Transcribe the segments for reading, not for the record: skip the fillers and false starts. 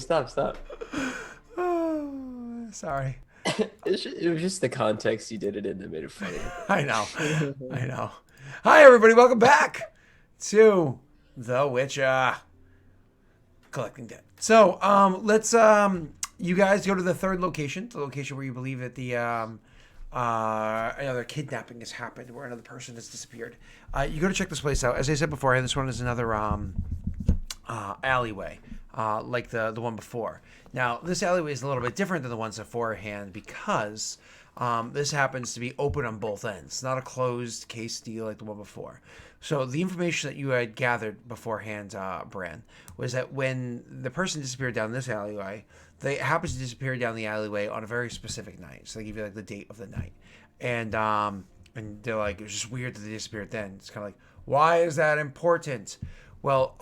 stop. Oh, sorry. It was just the context you did it in that made it funny. I know. I know. Hi, everybody. Welcome back to The Witcher Collecting Debt. So, let's, you guys go to the third location, the location where you believe that another kidnapping has happened, where another person has disappeared. You go to check this place out. As I said beforehand, this one is another, alleyway, like the one before. Now, this alleyway is a little bit different than the ones beforehand because this happens to be open on both ends, not a closed case deal like the one before. So the information that you had gathered beforehand, Bran, was that when the person disappeared down this alleyway, they happened to disappear down the alleyway on a very specific night. So they give you like the date of the night, and they're like, it was just weird that they disappeared then. It's kind of like, why is that important? Well,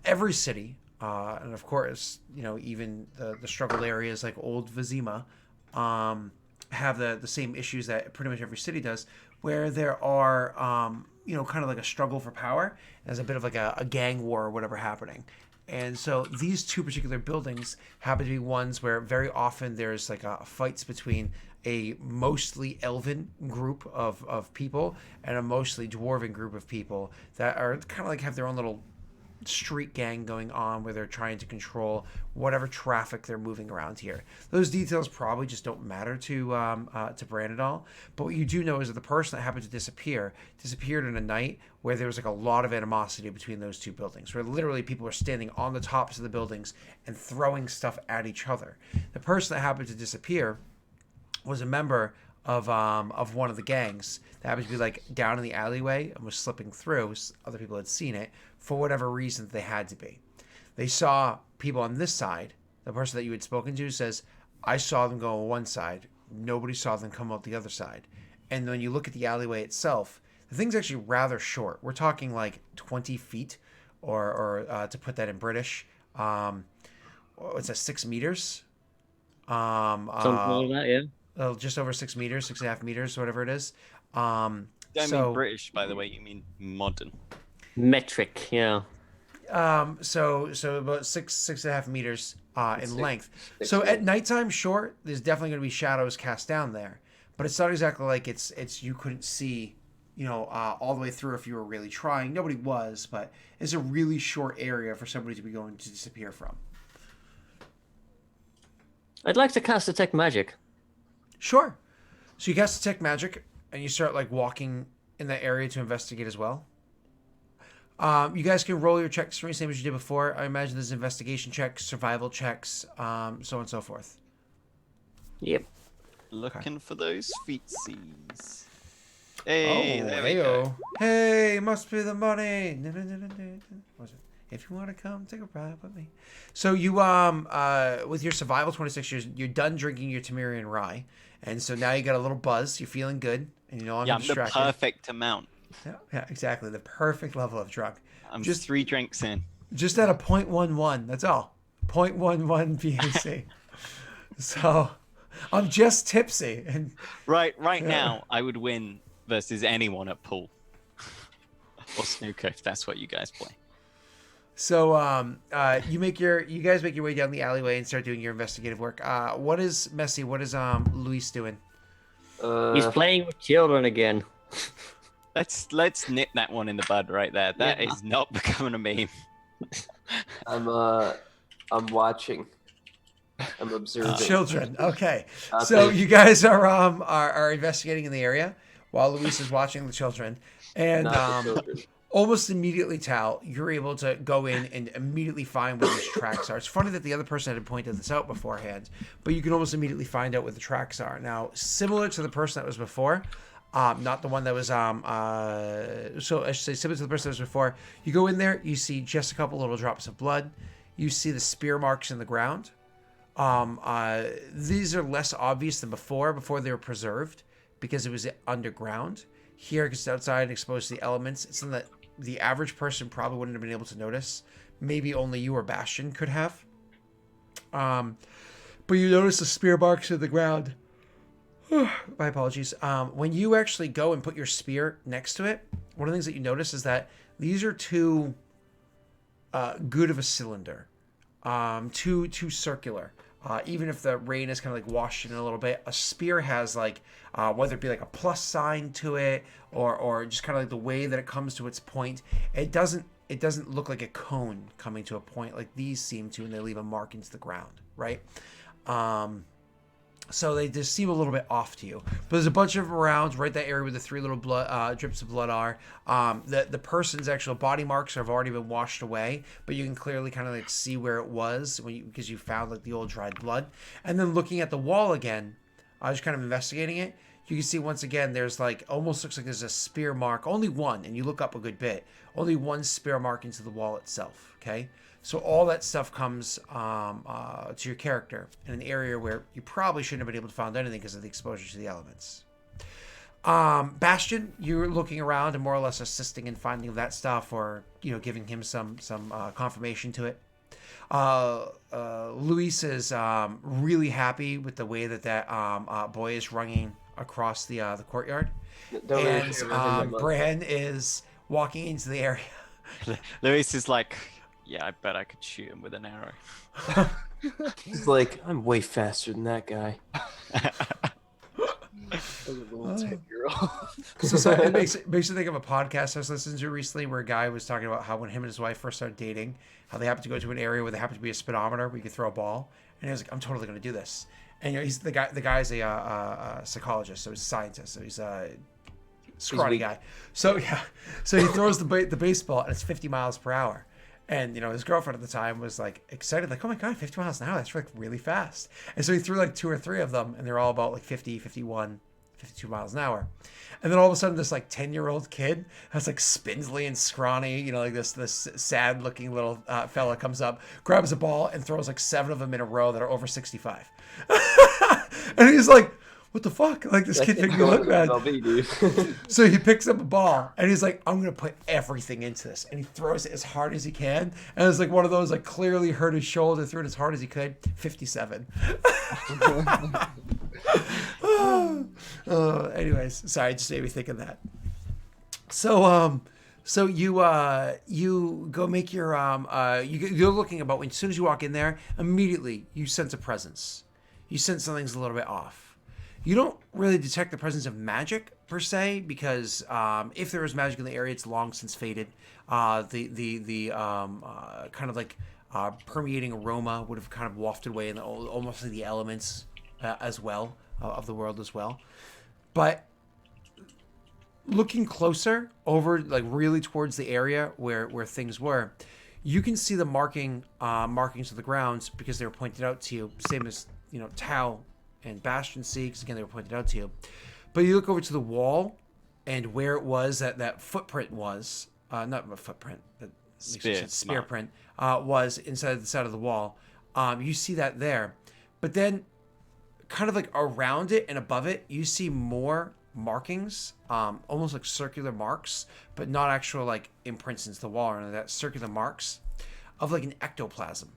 every city, and of course, even the struggled areas like Old Vizima, have the same issues that pretty much every city does, where there are, kind of like a struggle for power. There's a bit of like a gang war or whatever happening. And so these two particular buildings happen to be ones where very often there's like fights between a mostly elven group of people and a mostly dwarven group of people that are kind of like have their own little street gang going on where they're trying to control whatever traffic they're moving around here. Those details probably just don't matter to Bran at all. But what you do know is that the person that happened to disappeared in a night where there was like a lot of animosity between those two buildings, where literally people were standing on the tops of the buildings and throwing stuff at each other. The person that happened to disappear was a member of one of the gangs that happened to be like down in the alleyway and was slipping through. Other people had seen it for whatever reason they had to be. They saw people on this side. The person that you had spoken to says, I saw them go on one side. Nobody saw them come out the other side. And when you look at the alleyway itself, the thing's actually rather short. We're talking like 20 feet, or to put that in British, what's that, 6 meters? Something like that, yeah. Just over 6 meters, 6.5 meters, whatever it is. Don't mean British, by the way. You mean modern. Metric, yeah. So about 6.5 meters in length. So at nighttime, sure, there's definitely going to be shadows cast down there, but it's not exactly like it's you couldn't see, all the way through if you were really trying. Nobody was, but it's a really short area for somebody to be going to disappear from. I'd like to cast Detect Magic. Sure. So you cast Detect Magic, and you start like walking in that area to investigate as well. You guys can roll your checks for me, same as you did before. I imagine there's investigation checks, survival checks, so on and so forth. Yep. Looking for those feetsies. Hey, oh, there we go. Hey, must be the money. What was it? If you want to come, take a ride with me. So you, with your survival 26, you're done drinking your Temerian rye, and so now you got a little buzz. You're feeling good, and you know I'm distracted. The perfect amount. Yeah, exactly. The perfect level of drunk. I'm just 3 drinks in. Just at a 0.11. That's all. 0.11 BAC. So I'm just tipsy. And right now, I would win versus anyone at pool or snooker if that's what you guys play. So you guys make your way down the alleyway and start doing your investigative work. What is Messi? What is Luis doing? He's playing with children again. Let's nip that one in the bud right there. That is not becoming a meme. I'm watching. I'm observing. Children. Okay. So you guys are investigating in the area while Luis is watching the children, and almost immediately, Tal, you're able to go in and immediately find where these tracks are. It's funny that the other person had pointed this out beforehand, but you can almost immediately find out where the tracks are. Now, similar to the person that was before, not the one that was, so I should say similar to the person that was before, you go in there, you see just a couple little drops of blood. You see the spear marks in the ground. These are less obvious than before. Before they were preserved because it was underground. Here, because it's outside and exposed to the elements, it's something that the average person probably wouldn't have been able to notice. Maybe only you or Bastion could have. But you notice the spear marks in the ground. My apologies. When you actually go and put your spear next to it, one of the things that you notice is that these are too good of a cylinder. too circular. Even if the rain is kind of like washed in a little bit, a spear has like whether it be like a plus sign to it or just kind of like the way that it comes to its point. It doesn't look like a cone coming to a point like these seem to, and they leave a mark into the ground, right? So they just seem a little bit off to you. But there's a bunch of them around, right that area where the 3 little blood drips of blood are. The person's actual body marks have already been washed away, but you can clearly kind of like see where it was because you found like the old dried blood. And then looking at the wall again, just kind of investigating it, you can see once again there's like almost looks like there's a spear mark, only one, and you look up a good bit, only one spear mark into the wall itself. Okay. So all that stuff comes to your character in an area where you probably shouldn't have been able to find anything because of the exposure to the elements. Bastion, you're looking around and more or less assisting in finding that stuff, or giving him some confirmation to it. Luis is really happy with the way that boy is running across the courtyard, and Bran is walking into the area. Luis is like, yeah, I bet I could shoot him with an arrow. He's like, I'm way faster than that guy. As a little 10-year-old. So it makes me think of a podcast I was listening to recently where a guy was talking about how when him and his wife first started dating, how they happened to go to an area where there happened to be a speedometer where you could throw a ball, and he was like, I'm totally going to do this. And he's the guy's a psychologist, so he's a scientist, so he's a scrawny guy. So he throws the baseball, and it's 50 miles per hour. And his girlfriend at the time was like excited, like, oh my god, 50 miles an hour, that's like really fast. And so he threw like 2 or 3 of them, and they're all about like 50, 51, 52 miles an hour. And then all of a sudden this like 10-year-old kid that's like spindly and scrawny, like this sad looking little fella comes up, grabs a ball, and throws like 7 of them in a row that are over 65. And he's like, what the fuck? Like, this kid made me look bad. So he picks up a ball and he's like, I'm going to put everything into this. And he throws it as hard as he can. And it's like one of those, like, clearly hurt his shoulder, threw it as hard as he could. 57. Anyways, sorry, it just made me think of that. So you go make your, you're looking about, as soon as you walk in there, immediately you sense a presence. You sense something's a little bit off. You don't really detect the presence of magic per se, because if there is magic in the area, it's long since faded. The kind of like permeating aroma would have kind of wafted away in almost like the elements as well of the world as well. But looking closer over, like really towards the area where things were, you can see the markings of the grounds because they were pointed out to you, same as Tau and Bastion see, because again they were pointed out to you. But you look over to the wall, and where it was that footprint was, not a footprint, that spear print was inside the side of the wall. You see that there, but then kind of like around it and above it, you see more markings, almost like circular marks, but not actual like imprints into the wall or anything like that. Circular marks of like an ectoplasm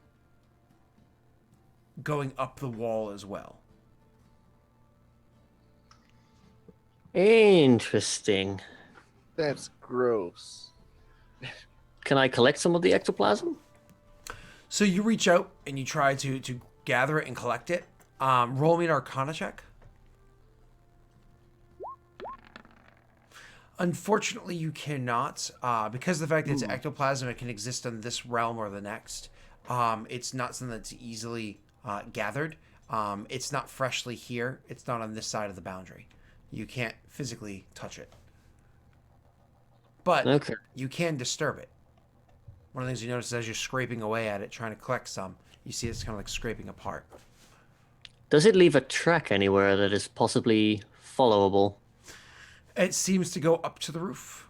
going up the wall as well. Interesting. That's gross. Can I collect some of the ectoplasm? So you reach out and you try to gather it and collect it. Roll me an Arcana check. Unfortunately, you cannot, because of the fact that it's ectoplasm, it can exist in this realm or the next. It's not something that's easily gathered. It's not freshly here. It's not on this side of the boundary. You can't physically touch it. But you can disturb it. One of the things you notice is as you're scraping away at it, trying to collect some, you see it's kind of like scraping apart. Does it leave a track anywhere that is possibly followable? It seems to go up to the roof.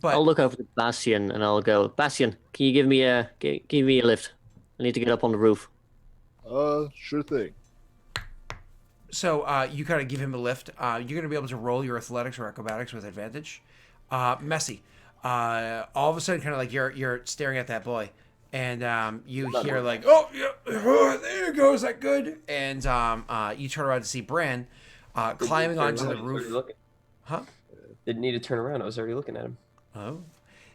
But I'll look over to Bastion and I'll go, Bastion, can you give me a lift? I need to get up on the roof. Sure thing. So you kind of give him a lift. You're going to be able to roll your athletics or acrobatics with advantage. Messy. All of a sudden, kind of like you're staring at that boy, and you hear like, oh, yeah, there you go. Is that good? And you turn around to see Bran climbing onto the roof. Huh? Didn't need to turn around. I was already looking at him. Oh.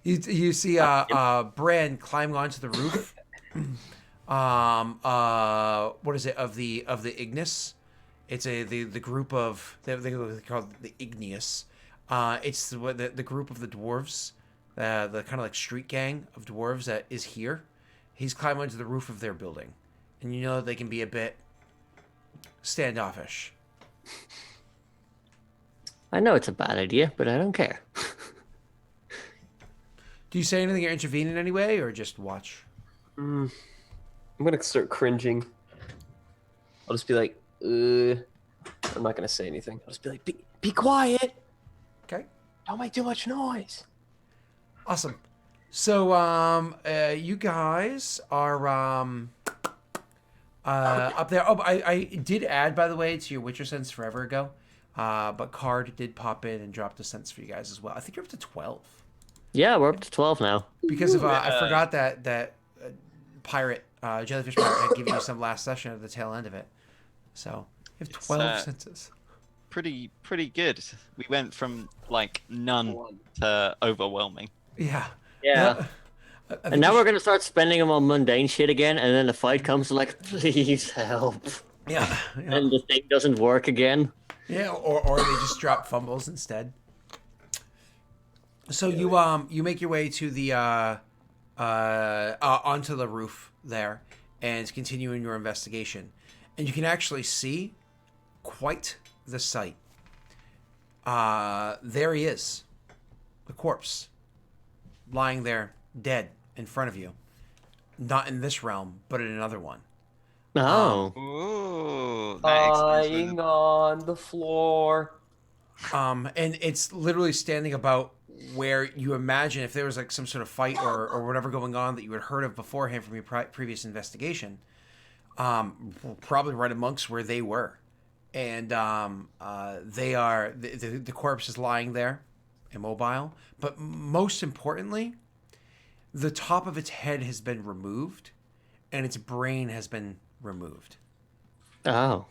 You see Bran climbing onto the roof, what is it of the Ignis? It's the group of they call it the Igneous. It's the group of the dwarves, the kind of like street gang of dwarves that is here. He's climbed onto the roof of their building, and you know they can be a bit standoffish. I know it's a bad idea, but I don't care. Do you say anything or intervene in any way, or just watch? I'm gonna start cringing. I'll just be like, I'm not gonna say anything. I'll just be like, be quiet. Okay. Don't make too much noise. Awesome. So, you guys are up there. Oh, I did add, by the way, to your Witcher sense forever ago. But Card did pop in and dropped a sense for you guys as well. I think you're up to 12. Yeah, we're up to 12 now. Because of I forgot that pirate jellyfish pirate had given you some last session at the tail end of it. So you have 12 senses. Pretty good. We went from like none to overwhelming. Yeah. Yeah. And now we're going to start spending them on mundane shit again, and then the fight comes to like, please help. Yeah. And the thing doesn't work again. Yeah, or they just drop fumbles instead. So you make your way to the onto the roof there and continue in your investigation, and you can actually see quite the sight. There he is, the corpse, lying there dead in front of you. Not in this realm, but in another one. Oh. Ooh, that explains Lying on the floor. And it's literally standing about where you imagine if there was like some sort of fight or whatever going on that you had heard of beforehand from your previous investigation, probably right amongst where they were. And they are, the corpse is lying there, immobile. But most importantly, the top of its head has been removed and its brain has been removed. Oh.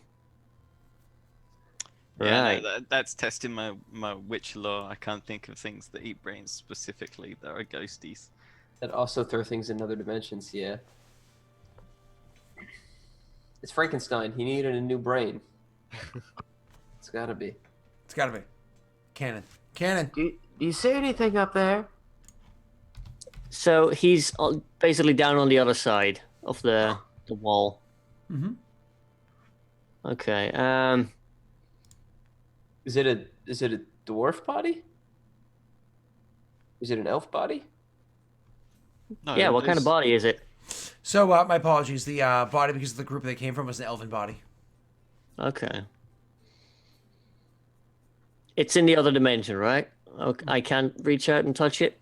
Yeah, Right. no, that's testing my witch law. I can't think of things that eat brains specifically that are ghosties. That also throw things in other dimensions, yeah. It's Frankenstein. He needed a new brain. It's gotta be. It's gotta be. Canon. Canon. Do you say anything up there? So he's basically down on the other side of the wall. Mm-hmm. Okay. Is it a dwarf body? Is it an elf body? No, Yeah, what kind of there's- body is it? So, my apologies. The body, because of the group they came from, was an elven body. Okay. It's in the other dimension, right? Okay, I can't reach out and touch it.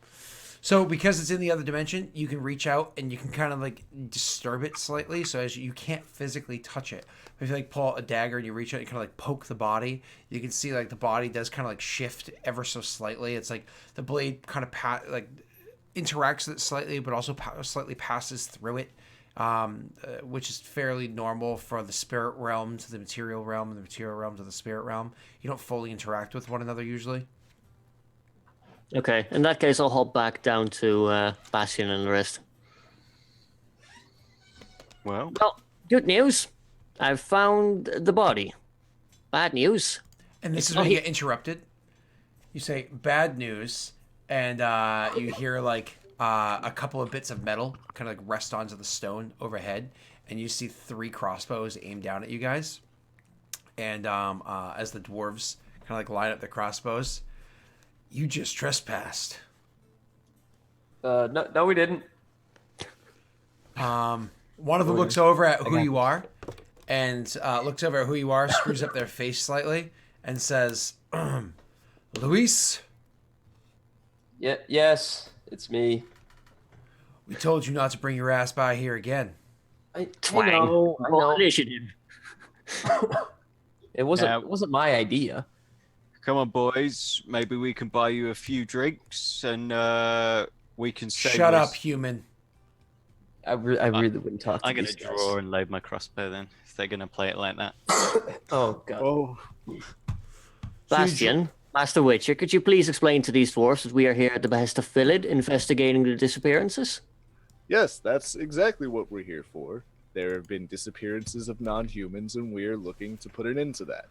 So, because it's in the other dimension, you can reach out and you can kind of like disturb it slightly. So, as you can't physically touch it. If you like pull out a dagger and you reach out, you kind of like poke the body. You can see like the body does kind of like shift ever so slightly. It's like the blade kind of interacts with it slightly, but also slightly passes through it, which is fairly normal for the spirit realm to the material realm and the material realm to the spirit realm. You don't fully interact with one another usually. Okay, in that case, I'll hop back down to Bastion and the rest. Well, Well, good news. I've found the body. Bad news. And this is not when you he- get interrupted. You say bad news, and you hear like a couple of bits of metal kind of like rest onto the stone overhead, and you see 3 crossbows aimed down at you guys. And as the dwarves kind of like line up their crossbows, you just trespassed. No, we didn't. One of them looks over at who you are, and looks over at who you are, screws up their face slightly, and says, "Luis, Yeah, yes, it's me. we told you not to bring your ass by here again." I Twang. know. I Roll know. initiative. It wasn't. Yeah. It wasn't my idea. come on, boys. Maybe we can buy you a few drinks and we can save Shut us- up, human. I really wouldn't talk to I'm gonna these guys. draw and load my crossbow then, if they're gonna play it like that. Oh god. Oh, Bastion, Master Witcher, could you please explain to these dwarfs that we are here at the behest of Philid investigating the disappearances? Yes, that's exactly what we're here for. There have been disappearances of non-humans, and we're looking to put an end to that.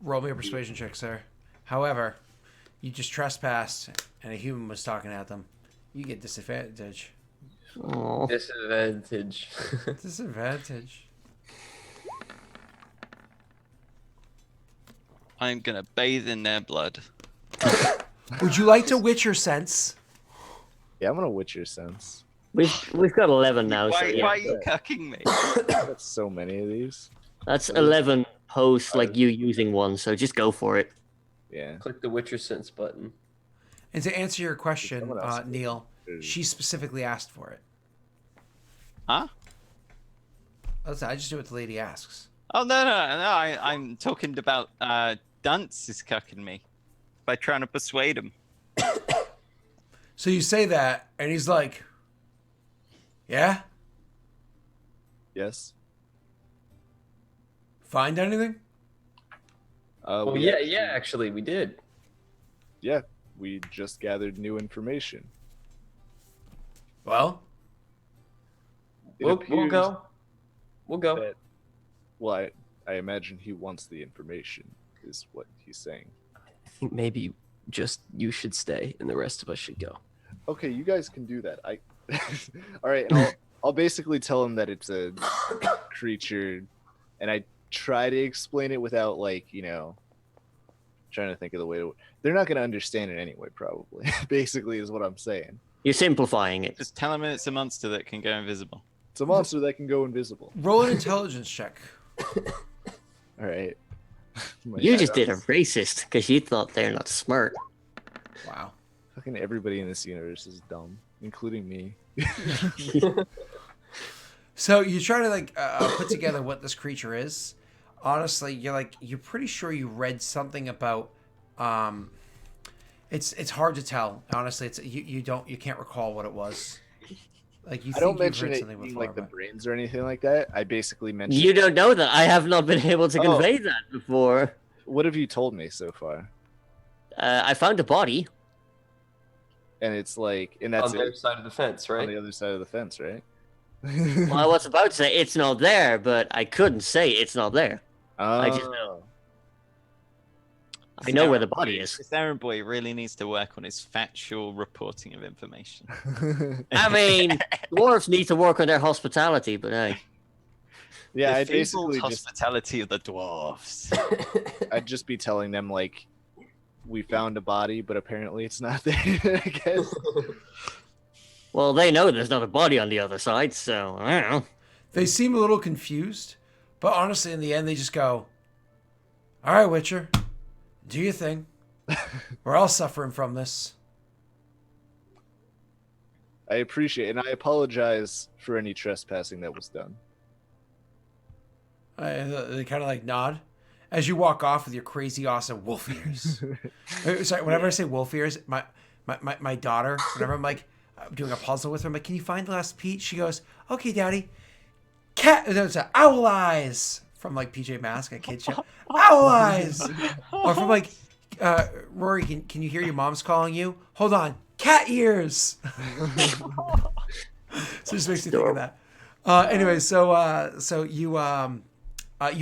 Roll me a persuasion check, sir. However, you just trespassed, and a human was talking at them. You get disadvantage. Oh. Disadvantage. Disadvantage. I'm gonna bathe in their blood. Would you like to Witcher sense? Yeah, I'm gonna Witcher sense. We've got 11 now. Why, So yeah. why are you cucking me? That's so many of these. That's 11 posts like you using one, so just go for it. Yeah. Click the Witcher Sense button. And to answer your question, Someone else. Neil, she specifically asked for it. Huh? Listen, I just do what the lady asks. Oh no. I'm talking about Dunce is cucking me by trying to persuade him. So you say that, and he's like, yeah? Yes. Find anything? Oh We actually, we did. Yeah, we just gathered new information. Well, We'll appears go. We'll go. that- Well, I imagine he wants the information, is what he's saying. I think maybe just you should stay, and the rest of us should go. Okay, you guys can do that. All right, and I'll basically tell him that it's a creature, and I try to explain it without trying to think of the way to. They're not gonna understand it anyway, probably. Basically, is what I'm saying. You're simplifying it. Just tell him it's a monster that can go invisible. It's a monster that can go invisible. roll an intelligence check. All right. You just did a racist because you thought they're not smart. Wow. Fucking everybody in this universe is dumb, including me. So you try to put together what this creature is. Honestly, you're pretty sure you read something about. It's hard to tell. Honestly, you can't recall what it was. Like you I think don't you've mention read it something being before, like the but- brains or anything like that. I basically mentioned. You don't know that. I have not been able to Oh. convey that before. What have you told me so far? I found a body. And it's like, and that's On their it. side of the fence, On right? the other side of the fence, right? Well, I was about to say it's not there, but I couldn't say it's not there. I just know. I know where the body is. This Aaron boy really needs to work on his factual reporting of information. I mean, dwarves need to work on their hospitality, but hey. Yeah, The I'd fabled basically just, hospitality of the dwarves. I'd just be telling them like, we found a body, but apparently it's not there. I guess. Well, they know there's not a body on the other side, so I don't know. They seem a little confused, but honestly, in the end, they just go, "All right, Witcher, do your thing. We're all suffering from this." I appreciate it, and I apologize for any trespassing that was done. They kind of nod as you walk off with your crazy awesome wolf ears. Sorry, whenever I say wolf ears, my daughter, whenever I'm doing a puzzle with her, I'm like, "Can you find the last piece?" She goes, "Okay, Daddy." There's owl eyes from PJ Masks, a kid show. Owl eyes, or from Rory. Can you hear your mom's calling you? Hold on, cat ears. So it just makes me think of that. Anyway, so you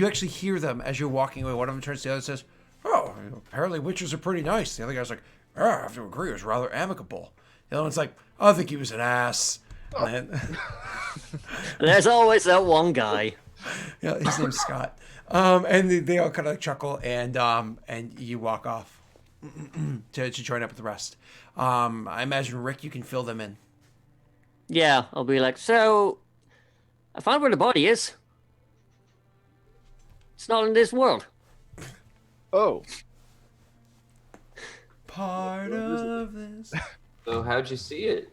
actually hear them as you're walking away. One of them turns to the other and says, "Oh, apparently witches are pretty nice." The other guy's like, "Oh, I have to agree, it was rather amicable." The other one's like, "I think he was an ass." And then, There's always that one guy. yeah, his name's Scott. And they all kind of chuckle, and you walk off to join up with the rest. I imagine, Rick, you can fill them in. Yeah, I'll be like, "So, I found where the body is. It's not in this world." Oh, Part of this. So how'd you see it?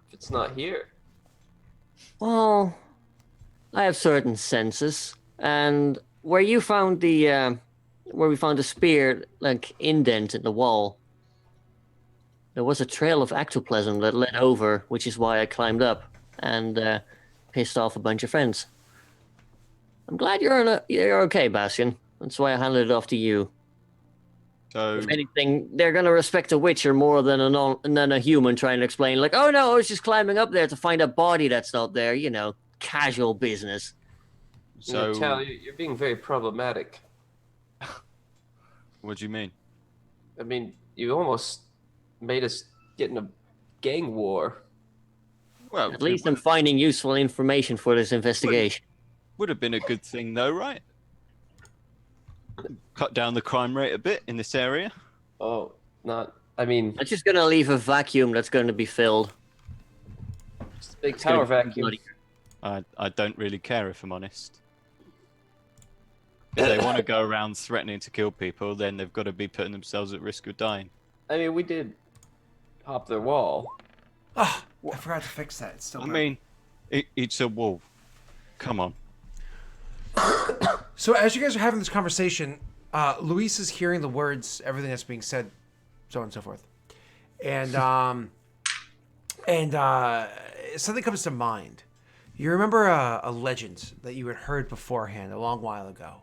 If it's not here. Well, I have certain senses, and where you found where we found the spear, indent in the wall, there was a trail of ectoplasm that led over, which is why I climbed up and pissed off a bunch of friends. I'm glad you're okay, Bastion. That's why I handed it off to you. So If anything, they're gonna respect a witcher more than a human trying to explain, like, oh no, I was just climbing up there to find a body that's not there. Casual business. Tal, you're being very problematic. what do you mean? I mean, you almost made us get in a gang war. Well, At least I'm finding useful information for this investigation. would have been a good thing though, right? Cut down the crime rate a bit in this area. Oh, I mean, I'm just gonna leave a vacuum that's going to be filled. it's a big It's gonna power be vacuum. bloody. I don't really care if I'm honest. If they want to go around threatening to kill people, then they've got to be putting themselves at risk of dying. I mean, we did hop their wall. Oh, I forgot to fix that. It's still I burning. mean, it's a wall. Come on. So as you guys are having this conversation, Luis is hearing the words, everything that's being said, so on and so forth, and something comes to mind. You remember a legend that you had heard beforehand a long while ago.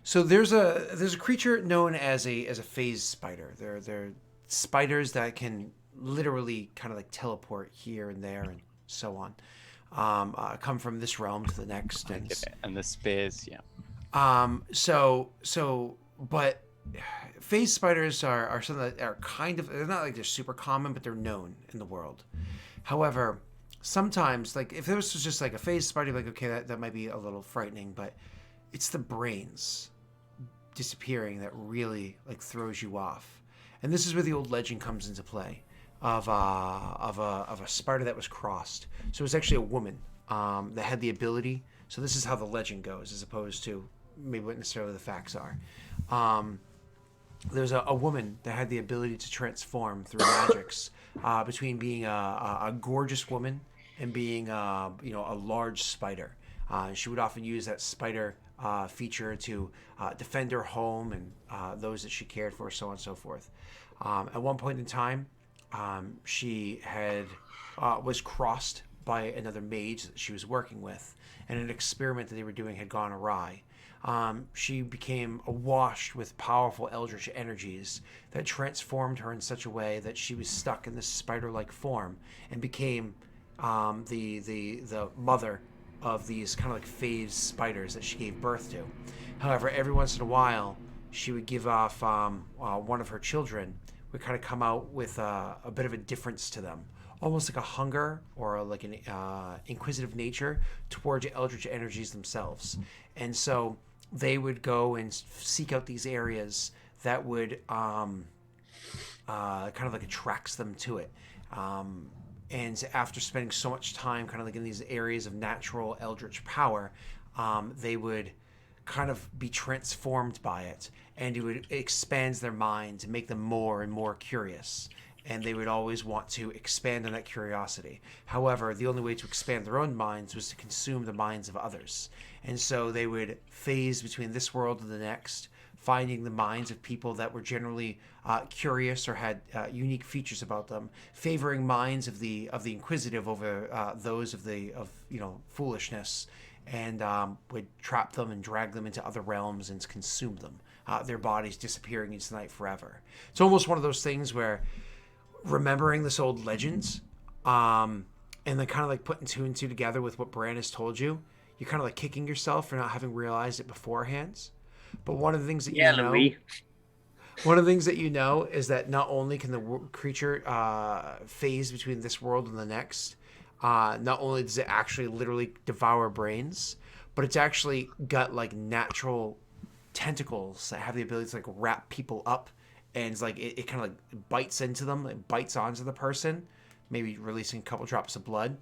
So there's a creature known as a phase spider. They're spiders that can literally kind of like teleport here and there and so on. Come from this realm to the next, And the spears, yeah. But phase spiders are something that are they're not like they're super common, but they're known in the world. However, sometimes, like if this was just like a phase spider, like okay, that might be a little frightening, but it's the brains disappearing that really like throws you off. And this is where the old legend comes into play of a spider that was crossed. So it was actually a woman that had the ability. So this is how the legend goes, as opposed to maybe what necessarily the facts are. There's a woman that had the ability to transform through magics between being a gorgeous woman and being a large spider. She would often use that spider feature to defend her home and those that she cared for, so on and so forth. At one point in time, she was crossed by another mage that she was working with, and an experiment that they were doing had gone awry. She became awash with powerful eldritch energies that transformed her in such a way that she was stuck in this spider-like form and became the mother of these kind of like phase spiders that she gave birth to. However, every once in a while, she would give off one of her children would kind of come out with a bit of a difference to them, almost like a hunger or like an inquisitive nature towards eldritch energies themselves. And so they would go and seek out these areas that would kind of like attracts them to it. And after spending so much time kind of like in these areas of natural eldritch power, they would kind of be transformed by it, and it would expand their minds and make them more and more curious. And they would always want to expand on that curiosity. However, the only way to expand their own minds was to consume the minds of others. And so they would phase between this world and the next, finding the minds of people that were generally curious or had unique features about them, favoring minds of the inquisitive over those of foolishness, and would trap them and drag them into other realms and consume them. Their bodies disappearing into the night forever. It's almost one of those things where remembering this old legends, and then kind of like putting two and two together with what Bran has told you, you're kind of like kicking yourself for not having realized it beforehand. But one of the things that one of the things that you know is that not only can the creature phase between this world and the next, not only does it actually literally devour brains, but it's actually got like natural tentacles that have the ability to like wrap people up, and it's like it kind of like bites into them, it bites onto the person, maybe releasing a couple drops of blood.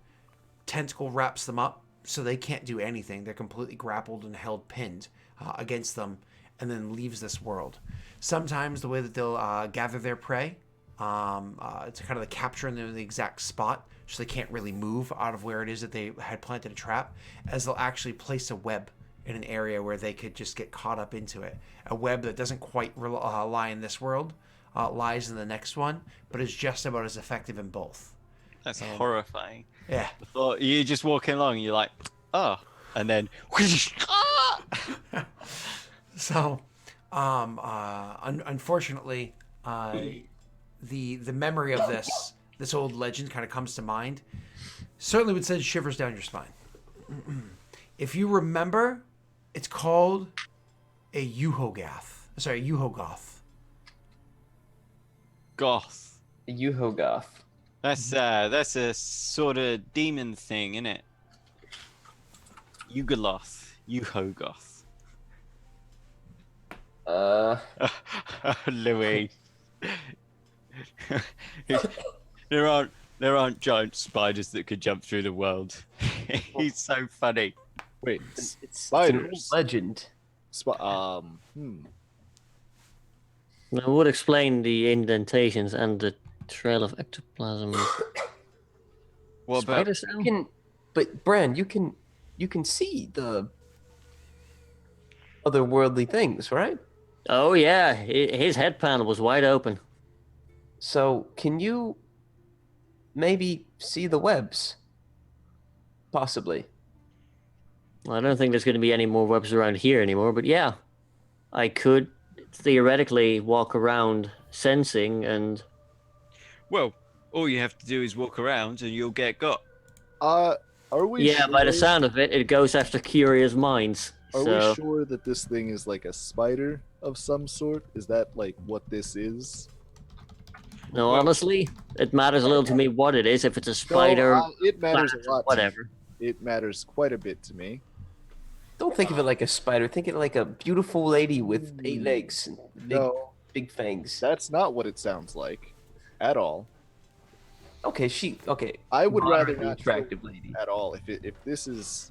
Tentacle wraps them up so they can't do anything. They're completely grappled and held pinned against them, and then leaves this world. Sometimes the way that they'll gather their prey to kind of like capture them in the exact spot so they can't really move out of where it is that they had planted a trap, as they'll actually place a web in an area where they could just get caught up into it. A web that doesn't quite lie in this world, lies in the next one, but is just about as effective in both. That's horrifying. Yeah. I thought you're just walking along and you're like, oh, and then So Unfortunately, the memory of this old legend kind of comes to mind. Certainly would send shivers down your spine. If you remember, it's called a Yuhogath. Sorry, Yuhogoth. Goth. Yuhogoth. That's a sort of demon thing, isn't it? Yugoloth. Yuhogoth. Louis. There aren't giant spiders that could jump through the world. He's so funny. Wait, It's an old spiders. legend. That would explain the indentations and the trail of ectoplasm. What about Spider cell? But Bran, you can see the otherworldly things, right? Oh yeah, his head panel was wide open. So can you maybe see the webs? Possibly. Well, I don't think there's going to be any more webs around here anymore, but yeah, I could theoretically walk around sensing and. Well, all you have to do is walk around and you'll get got. Are we Yeah, sure, by the sound of it, it goes after curious minds. Are So we sure that this thing is like a spider of some sort? Is that like what this is? no, Well- honestly, it matters a little to me what it is. If it's a spider, No, it matters plant, a lot. to me. whatever. It matters quite a bit to me. Don't think of it like a spider. Think of it like a beautiful lady with 8 legs and No, big fangs. that's not what it sounds like, at all. Okay, I would rather moderately not attractive lady. at all if this is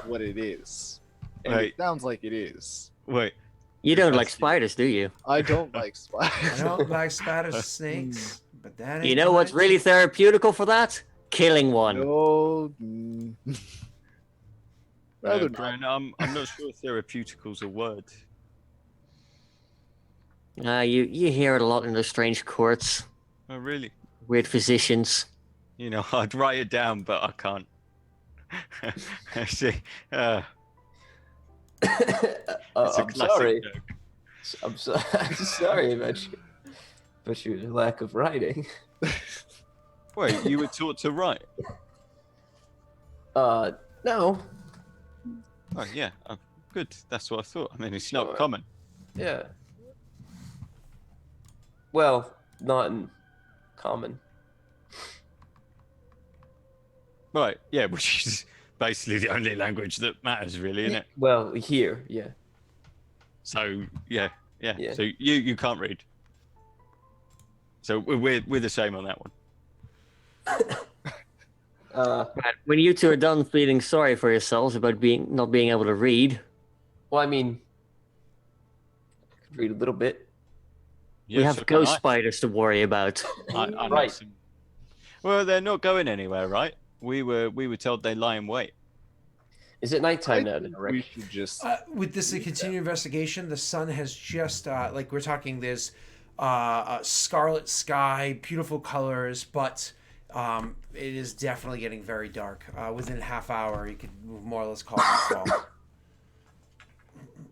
what it is, and Right. it sounds like it is. Wait, You don't like That's- spiders, do you? I don't like I spiders. don't like spiders and snakes, but that You ain't know what's mine. really therapeutical for that? Killing one. No. Rather not. Brian, I'm not sure if therapeutical's a word. You hear it a lot in those strange courts. Oh, really? Weird physicians. You know, I'd write it down, but I can't. See, it's a I'm classic sorry. joke. I'm sorry about your lack of writing. Wait, you were taught to write? No. Oh, yeah. Oh, good. That's what I thought. I mean, it's not Sure. common. Yeah. Well, not in common. Right. Yeah, which is basically the only language that matters, really, isn't it? Well, here, yeah. So, yeah. Yeah. So you can't read. So we're the same on that one. Right, when you two are done feeling sorry for yourselves about not being able to read, Well, I mean, I could read a little bit. we Yeah, have so ghost can spiders to worry about. I know Right. some- Well, they're not going anywhere, right? We were told they lie in wait. Is it I nighttime now, think Rick? we should just. With this continued investigation, the sun has just like we're talking. There's a scarlet sky, beautiful colors, but it is definitely getting very dark. Within a half hour, you could more or less call it fall.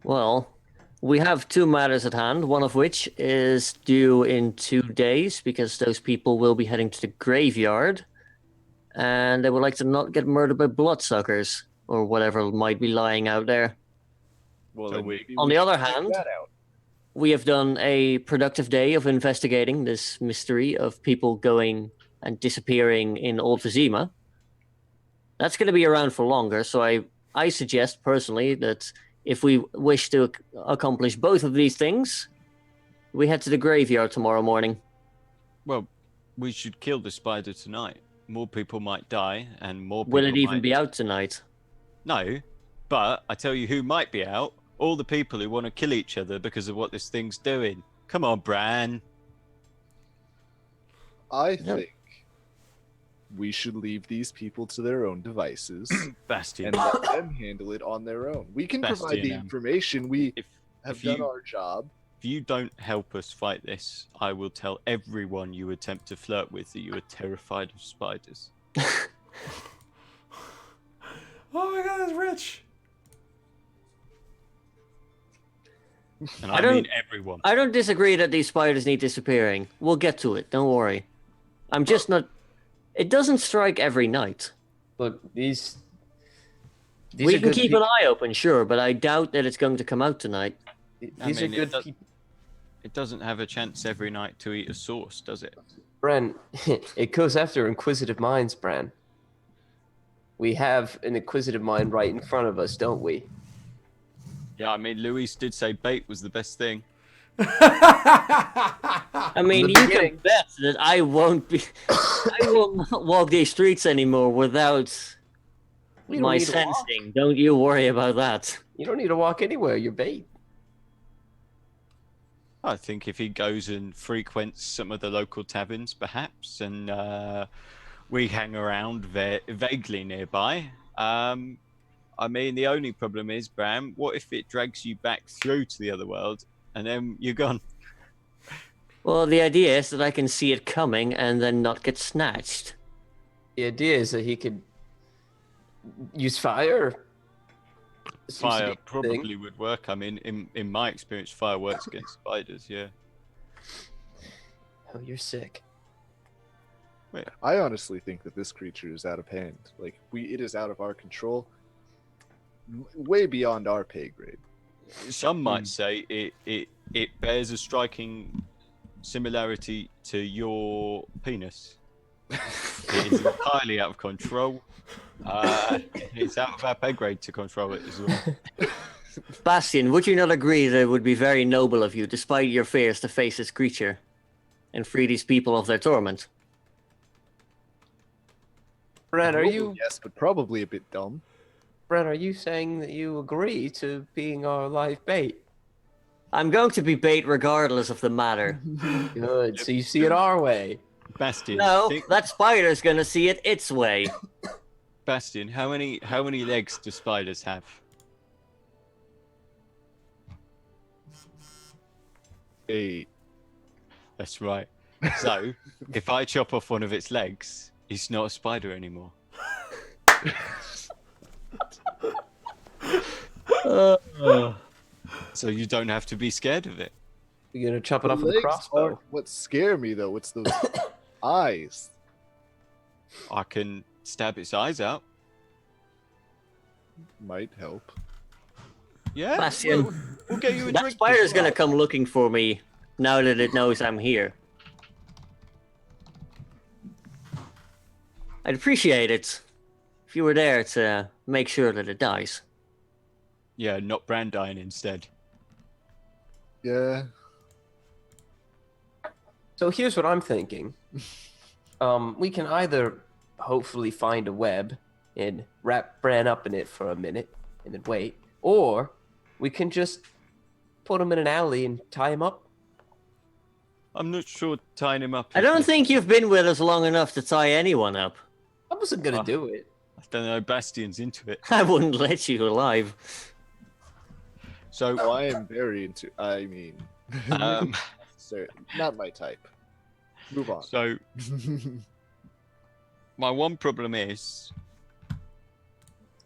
Well, we have two matters at hand, one of which is due in 2 days because those people will be heading to the graveyard and they would like to not get murdered by bloodsuckers or whatever might be lying out there. Well, So then we- maybe On we the should other check hand, that out. we have done a productive day of investigating this mystery of people going and disappearing in Old Vizima. That's going to be around for longer, so I suggest personally that if we wish to accomplish both of these things, we head to the graveyard tomorrow morning. Well, we should kill the spider tonight. More people might die, and more people Will it even might... be out tonight? No, but I tell you who might be out. All the people who want to kill each other because of what this thing's doing. Come on, Bran. I think we should leave these people to their own devices Bastion. and let them handle it on their own. We can provide the Bastion. information. We If have if done you- our job. If you don't help us fight this, I will tell everyone you attempt to flirt with that you are terrified of spiders. Oh my god, that's rich. And I I don't- mean everyone. I don't disagree that these spiders need disappearing. We'll get to it. Don't worry. I'm just not. It doesn't strike every night. Look, these We are can good keep an eye open, sure, but I doubt that it's going to come out tonight. These I are mean, good people. It doesn't have a chance every night to eat a sauce, does it? Bran, it goes after inquisitive minds, Bran. We have an inquisitive mind right in front of us, don't we? Yeah, I mean, Luis did say bait was the best thing. I mean, the you can beginning. bet that I won't be. I will not walk these streets anymore without You don't my need to walk. sensing. Don't you worry about that. You don't need to walk anywhere. You're bait. I think if he goes and frequents some of the local taverns, perhaps, and we hang around vaguely nearby. I mean, the only problem is, Bram, what if it drags you back through to the other world, and then you're gone? Well, the idea is that I can see it coming and then not get snatched. The idea is that he could use fire. Seems to be Fire a thing. probably would work. I mean, in my experience, fire works against spiders, yeah. Oh, you're sick. I honestly think that this creature is out of hand. Like it is out of our control, way beyond our pay grade. Some might say it bears a striking similarity to your penis. It is entirely out of control. It's out of our pay grade to control it as well. Bastian, would you not agree that it would be very noble of you, despite your fears, to face this creature and free these people of their torment? Bran, are Noble, you Yes, but probably a bit dumb. Bran, are you saying that you agree to being our live bait? I'm going to be bait regardless of the matter. Good. So you see it our way. Bastian, No, think- that spider's gonna see it its way. Bastian, how many legs do spiders have? Eight. That's right. So, if I chop off one of its legs, it's not a spider anymore. So you don't have to be scared of it. You're gonna chop it The off with a legs crossbow. aren't what scare me though. It's those eyes. I can stab its eyes out. Might help. Yeah, Bastian, we'll get you a that drink. spider's as well. gonna come looking for me now that it knows I'm here. I'd appreciate it if you were there to make sure that it dies. Yeah, not Brandine instead. Yeah. So here's what I'm thinking. We can either hopefully find a web and wrap Bran up in it for a minute and then wait, or we can just put him in an alley and tie him up. I'm not sure tying him up. I is don't the- think you've been with us long enough to tie anyone up. I wasn't gonna Ah. do it. I don't know. Bastian's into it. I wouldn't let you alive. So, Oh, I am very into. I mean, um, sir, not my type. Move on. so my one problem is,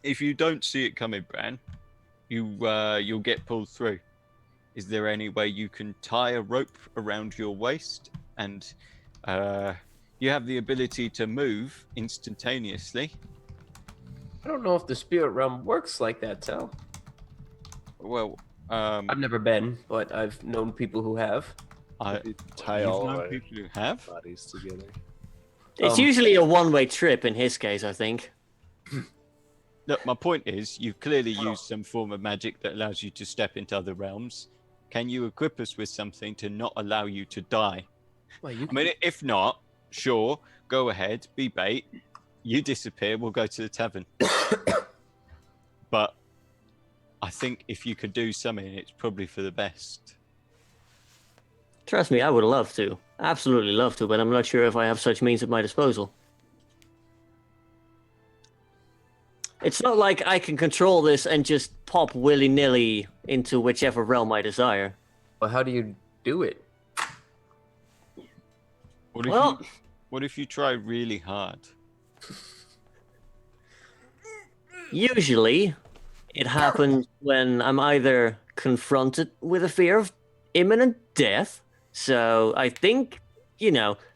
if you don't see it coming, Bran, you'll get pulled through. Is there any way you can tie a rope around your waist and you have the ability to move instantaneously? I don't know if the spirit realm works like that, Tal. Well, I've never been, but I've known people who have. We tie you've all known our people who have. bodies together. It's Um, usually a one-way trip in his case, I think. Look, my point is, you've clearly used some form of magic that allows you to step into other realms. Can you equip us with something to not allow you to die? Well, you I mean, if not, sure, go ahead, be bait. You disappear, we'll go to the tavern. But I think if you could do something, it's probably for the best. Trust me, I would love to. Absolutely love to, but I'm not sure if I have such means at my disposal. It's not like I can control this and just pop willy-nilly into whichever realm I desire. Well, how do you do it? Well- What if you try really hard? Usually, it happens when I'm either confronted with a fear of imminent death. So I think,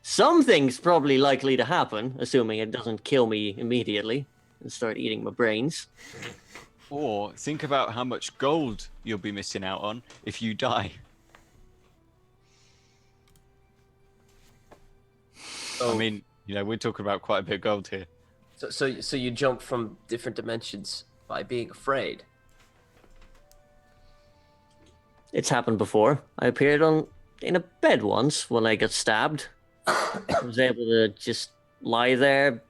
something's probably likely to happen, assuming it doesn't kill me immediately and start eating my brains. Or think about how much gold you'll be missing out on if you die. Oh. I mean, we're talking about quite a bit of gold here. So you jump from different dimensions by being afraid. It's happened before. I appeared in a bed once when I got stabbed. I was able to just lie there,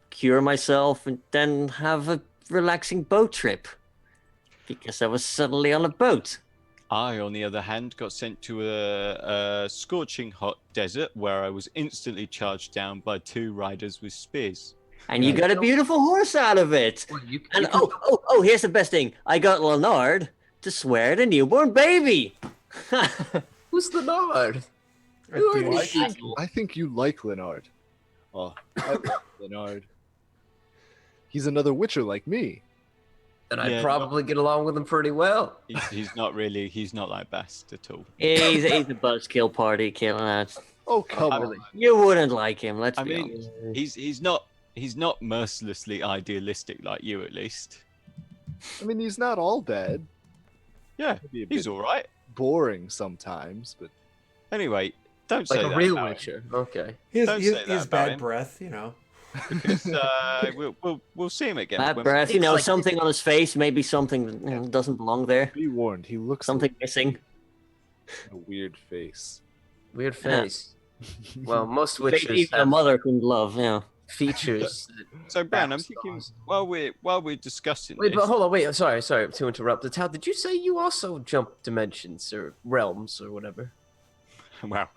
cure myself, and then have a relaxing boat trip. Because I was suddenly on a boat. I, on the other hand, got sent to a scorching hot desert where I was instantly charged down by 2 riders with spears. And you got a beautiful horse out of it. Well, Here's the best thing. I got Leonard to swear the newborn baby. Who's the Nard? A Who are douche. these people? I think you like Leonard. Oh, I like Leonard. He's another Witcher like me. And I Yeah, probably get along with him pretty well. He's not like Bast at all. He's a buzzkill party killing that. Oh, come I on. really- You wouldn't like him, let's I be mean, honest. he's not mercilessly idealistic like you, at least. I mean, he's not all bad. Yeah, Maybe a he's bit all right. boring sometimes, but Anyway, don't Like say a that real about him, Witcher. Okay. He has, Don't he say has that about bad him. breath, because we'll see him again. Bad when- breath, It's like- something on his face, maybe something that doesn't belong there. be warned, he looks Something missing. like a weird face. Weird face. Well, most Maybe Witchers even a have mother couldn't love, features. that- So, Bran, I'm Backstars. thinking while we're discussing Wait, this, but hold on. Wait, sorry to interrupt. The Tal, did you say you also jump dimensions or realms or whatever? well,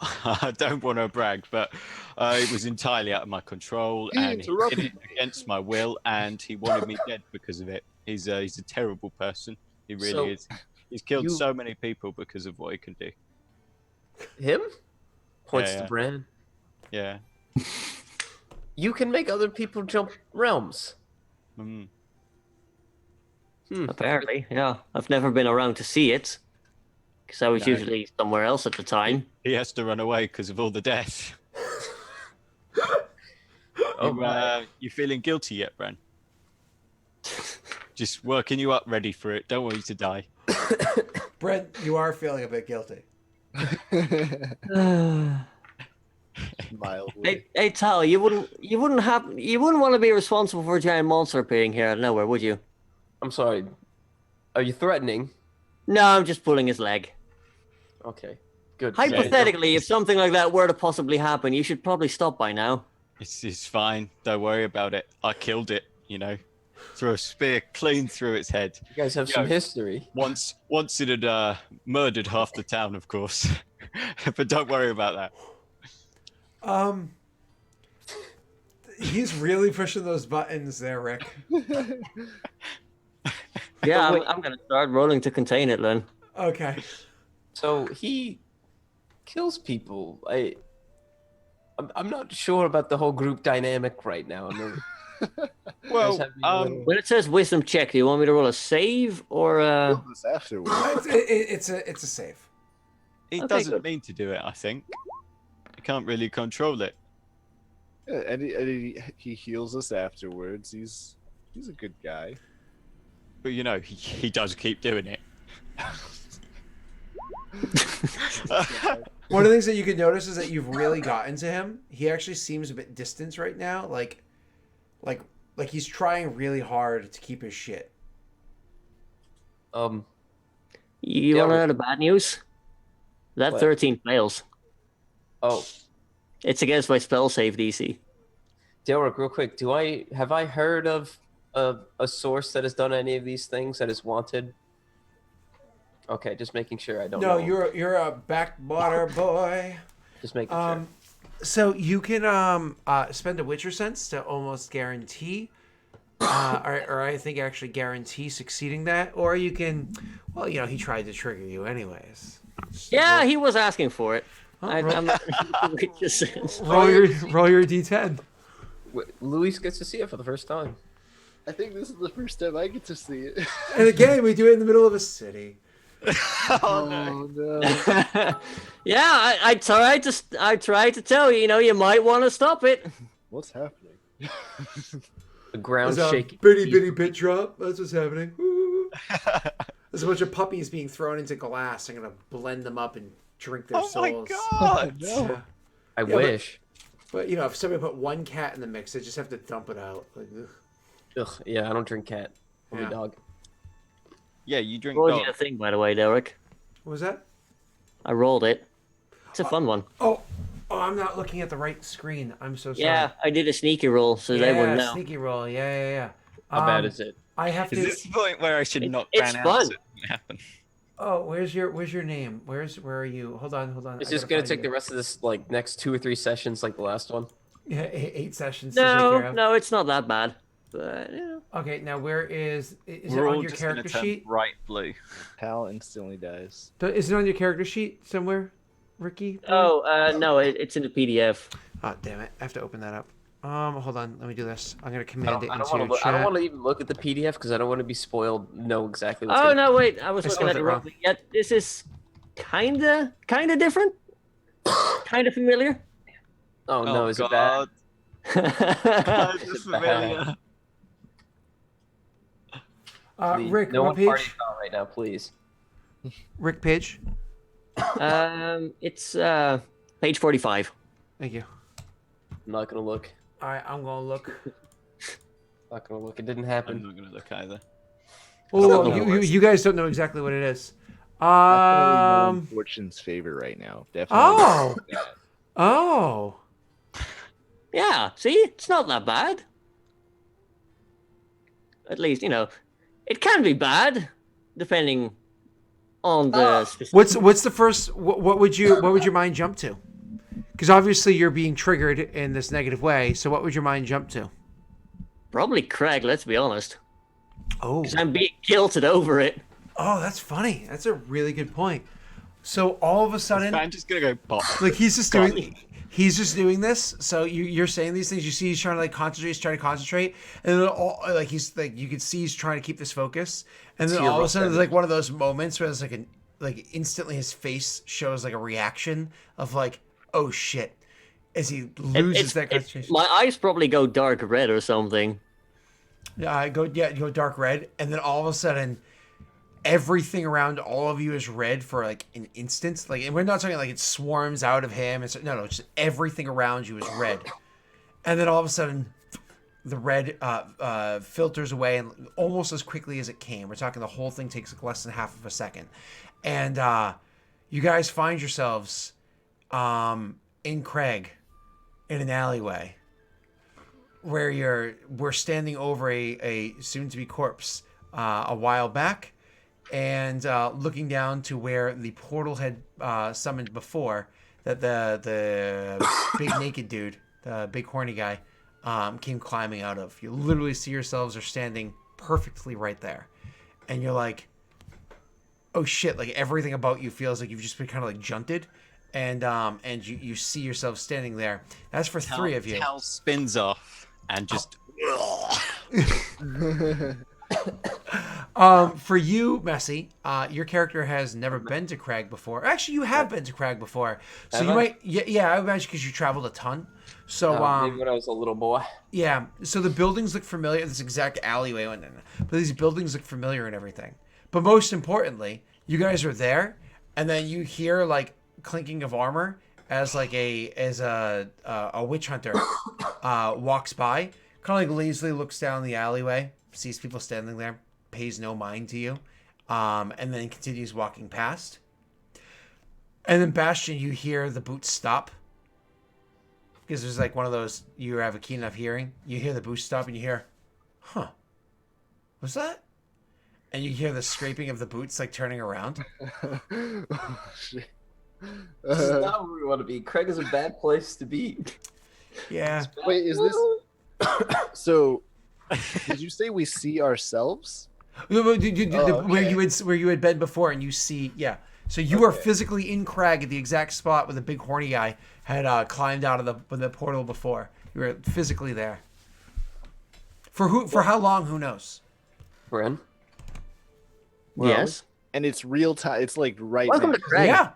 I don't want to brag, but it was entirely out of my control, He and he interrupted did it against my will, and he wanted me dead because of it. He's a terrible person. He really So, is. He's killed you- so many people because of what he can do. Him? Points Yeah. to Bran. Yeah. You can make other people jump realms. Mm. Apparently, yeah. I've never been around to see it. Because I was No. usually somewhere else at the time. He has to run away because of all the death. Oh my. You feeling guilty yet, Bran? Just working you up, ready for it. Don't want you to die. Brent, you are feeling a bit guilty. Mildly. Hey, Tal, you wouldn't want to be responsible for a giant monster appearing here out of nowhere, would you? I'm sorry. Are you threatening? No, I'm just pulling his leg. Okay. Good. Hypothetically, if something like that were to possibly happen, you should probably stop by now. It's fine. Don't worry about it. I killed it, Threw a spear clean through its head. You guys have some Yo. history. Once it had murdered half the town, of course. But don't worry about that. He's really pushing those buttons there, Rick. Yeah, wait. I'm gonna start rolling to contain it, then. Okay. So he kills people. I'm not sure about the whole group dynamic right now. I mean, Well, have you, uh, When it says wisdom check, do you want me to roll a save or Kill this afterwards. It's a save. he Okay, doesn't good. mean to do it, I think. He can't really control it. Yeah, and he heals us afterwards. He's a good guy. But he does keep doing it. One of the things that you can notice is that you've really gotten to him. He actually seems a bit distant right now, like he's trying really hard to keep his shit. You Yeah, want to we- know the bad news? That What? 13 fails. oh, It's against my spell save DC. Daelric, real quick. Have I heard of a source that has done any of these things that is wanted? Okay, just making sure I don't No, know. you're a backwater boy. Just making sure. So you can spend a Witcher sense to almost guarantee, or I think actually guarantee succeeding that, or you can, well, he tried to trigger you anyways. Yeah, he was asking for it. Oh, I'm not Witcher sense. roll your d10. Luis gets to see it for the first time. I think this is the first time I get to see it. And again, we do it in the middle of a city. Oh no. Yeah, I tried to tell you. You know, you might want to stop it. What's happening? The ground There's a shaking. bitty bit drop. That's what's happening. Woo. There's a bunch of puppies being thrown into glass. I'm gonna blend them up and drink their Oh my souls. god! Yeah. I Yeah, wish. But you know, if somebody put one cat in the mix, they just have to dump it out. Like, ugh. Ugh, yeah, I don't drink cat. Only Yeah. dog. Yeah, you drink Rolled dog. you a thing, by the way, Daelric. What was that? I rolled it. It's a fun one. Oh, I'm not looking at the right screen. I'm so sorry. Yeah, I did a sneaky roll, so they yeah, wouldn't know. sneaky roll. Yeah. How bad is it? I have Is to. this the point where I should knock it's Van out fun. so it doesn't happen? Oh, where's your name? Where are you? Hold on. It's I just gotta gonna find take you. the rest of this like next 2 or 3 sessions like the last one. Yeah, 8 sessions. to take care of. No, it's not that bad. But you know. Okay, now where is it We're on all your just gonna character turn sheet? bright blue. Pal instantly dies. Is it on your character sheet somewhere, Ricky? Oh, no, it's in the PDF. Oh, damn it! I have to open that up. Hold on. Let me do this. I'm gonna I command it don't, into want your to. I don't chat. want to even look at the PDF because I don't want to be spoiled. Know exactly what's. Oh gonna... no, wait, I was I looking spelled at it it wrong. wrong. Yeah, this is kinda different. Kinda familiar. Oh no, is it bad? God, Is it's it bad? familiar. Please, Rick, no what one party page? foul right now, please. Rick, page. It's page 45. Thank you. I'm not gonna look. All right, I'm gonna look. Not gonna look. It didn't I'm happen. not gonna look either. Oh, know what you guys don't know exactly what it is. Definitely knowing Fortune's favor right now. Definitely. Oh. Yeah. Oh. Yeah, see, it's not that bad. At least, you know, it can be bad, depending on the specific. What's the first? What would your mind jump to? Because obviously you're being triggered in this negative way. So what would your mind jump to? Probably Craig, let's be honest. Oh. Because I'm being guilted over it. Oh, that's funny. That's a really good point. So all of a sudden, I'm just gonna go pop. like he's just doing this. So you're saying these things. You see, he's trying to concentrate, and then all like you can see he's trying to keep this focus, and then all of a sudden there's like one of those moments where it's like instantly his face shows like a reaction of like, oh shit, as he loses that concentration. My eyes probably go dark red or something. You go dark red, and then all of a sudden, everything around all of you is red for like an instant. Like, and we're not talking like it swarms out of him. It's no, just everything around you is red, and then all of a sudden, the red filters away and almost as quickly as it came. We're talking the whole thing takes like less than half of a second, and you guys find yourselves in Craig in an alleyway where we're standing over a soon-to-be corpse a while back, and looking down to where the portal had summoned before, that the big naked dude, the big horny guy, came climbing out of. You literally see yourselves are standing perfectly right there, and you're like, oh shit! Like everything about you feels like you've just been kind of like junted, and you see yourself standing there. That's for three of you. Tal spins off and just. For you, Messi, your character has never been to Crag before. Actually, you have been to Crag before, so Have you I? might. Yeah, I imagine because you traveled a ton. So Maybe when I was a little boy. yeah, so the buildings look familiar. This exact alleyway, but these buildings look familiar and everything. But most importantly, you guys are there, and then you hear like clinking of armor as a witch hunter walks by, kind of like lazily looks down the alleyway, sees people standing there, pays no mind to you, and then continues walking past. And then Bastion, you hear the boots stop. Because there's like one of those, you have a keen enough hearing. You hear the boots stop and you hear, huh, what's that? And you hear the scraping of the boots like turning around. Oh, shit. This is not where we want to be. Craig is a bad place to be. Yeah. Wait, is this? So, did you say we see ourselves? Where okay. you had been before, and you see, yeah. So you are physically in Crag at the exact spot where the big horny guy had climbed out of the portal before. You were physically there. For how long? Who knows? Bren. Well, Yes. And it's real time. It's like right Welcome now. to Craig. Yeah.